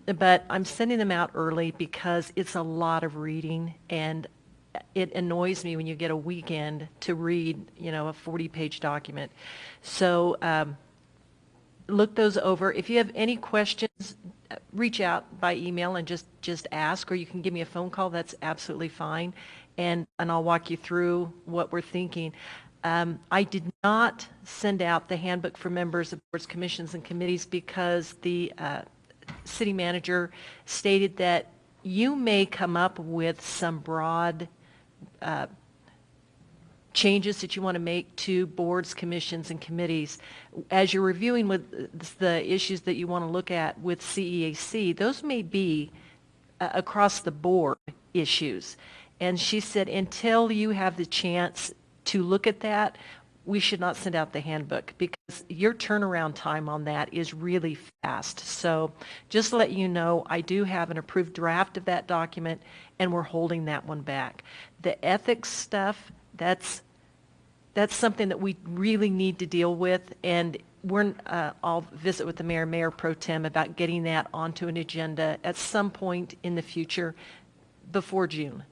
But I'm sending them out early because it's a lot of reading, and it annoys me when you get a weekend to read, a 40-page document. So look those over. If you have any questions, reach out by email and just ask, or you can give me a phone call. That's absolutely fine, and I'll walk you through what we're thinking. I did not send out the handbook for members of boards, commissions, and committees because the city manager stated that you may come up with some broad changes that you want to make to boards, commissions, and committees. As you're reviewing with the issues that you want to look at with CEAC, those may be across the board issues. And she said, until you have the chance to look at that, we should not send out the handbook because your turnaround time on that is really fast. So just to let you know, I do have an approved draft of that document, and we're holding that one back. The ethics stuff, that's something that we really need to deal with, and I'll visit with the mayor pro tem about getting that onto an agenda at some point in the future before June.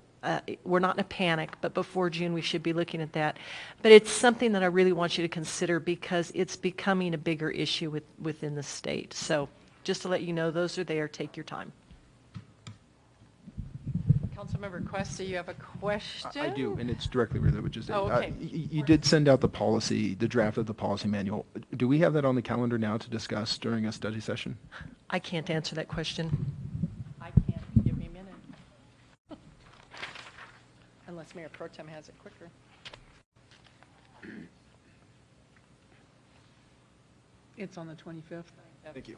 We're not in a panic, but before June we should be looking at that. But it's something that I really want you to consider because it's becoming a bigger issue within the state. So just to let you know, those are there. Take your time. Councilmember Questa, you have a question? I do, and it's directly related to what you said. Okay. You did send out the draft of the policy manual. Do we have that on the calendar now to discuss during a study session? I can't answer that question. I can't. Give me a minute. Unless Mayor Pro Tem has it quicker. It's on the 25th. Thank you.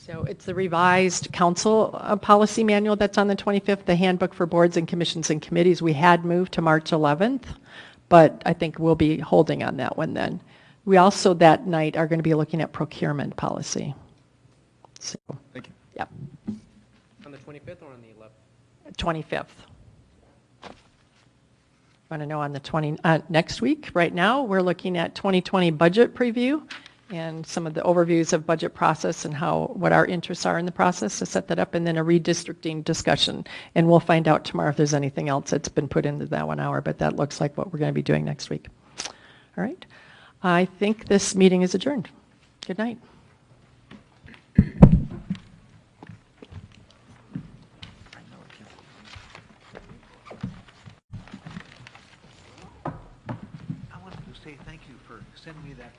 So it's the revised council policy manual that's on the 25th, the handbook for boards and commissions and committees. We had moved to March 11th, but I think we'll be holding on that one then. We also that night are going to be looking at procurement policy. So, thank you. Yep. On the 25th or on the 11th? 25th. Want to know on the next week? Right now, we're looking at 2020 budget preview and some of the overviews of budget process and what our interests are in the process to set that up, and then a redistricting discussion. And we'll find out tomorrow if there's anything else that's been put into that 1 hour, but that looks like what we're going to be doing next week. All right. I think this meeting is adjourned. Good night. I wanted to say thank you for sending me that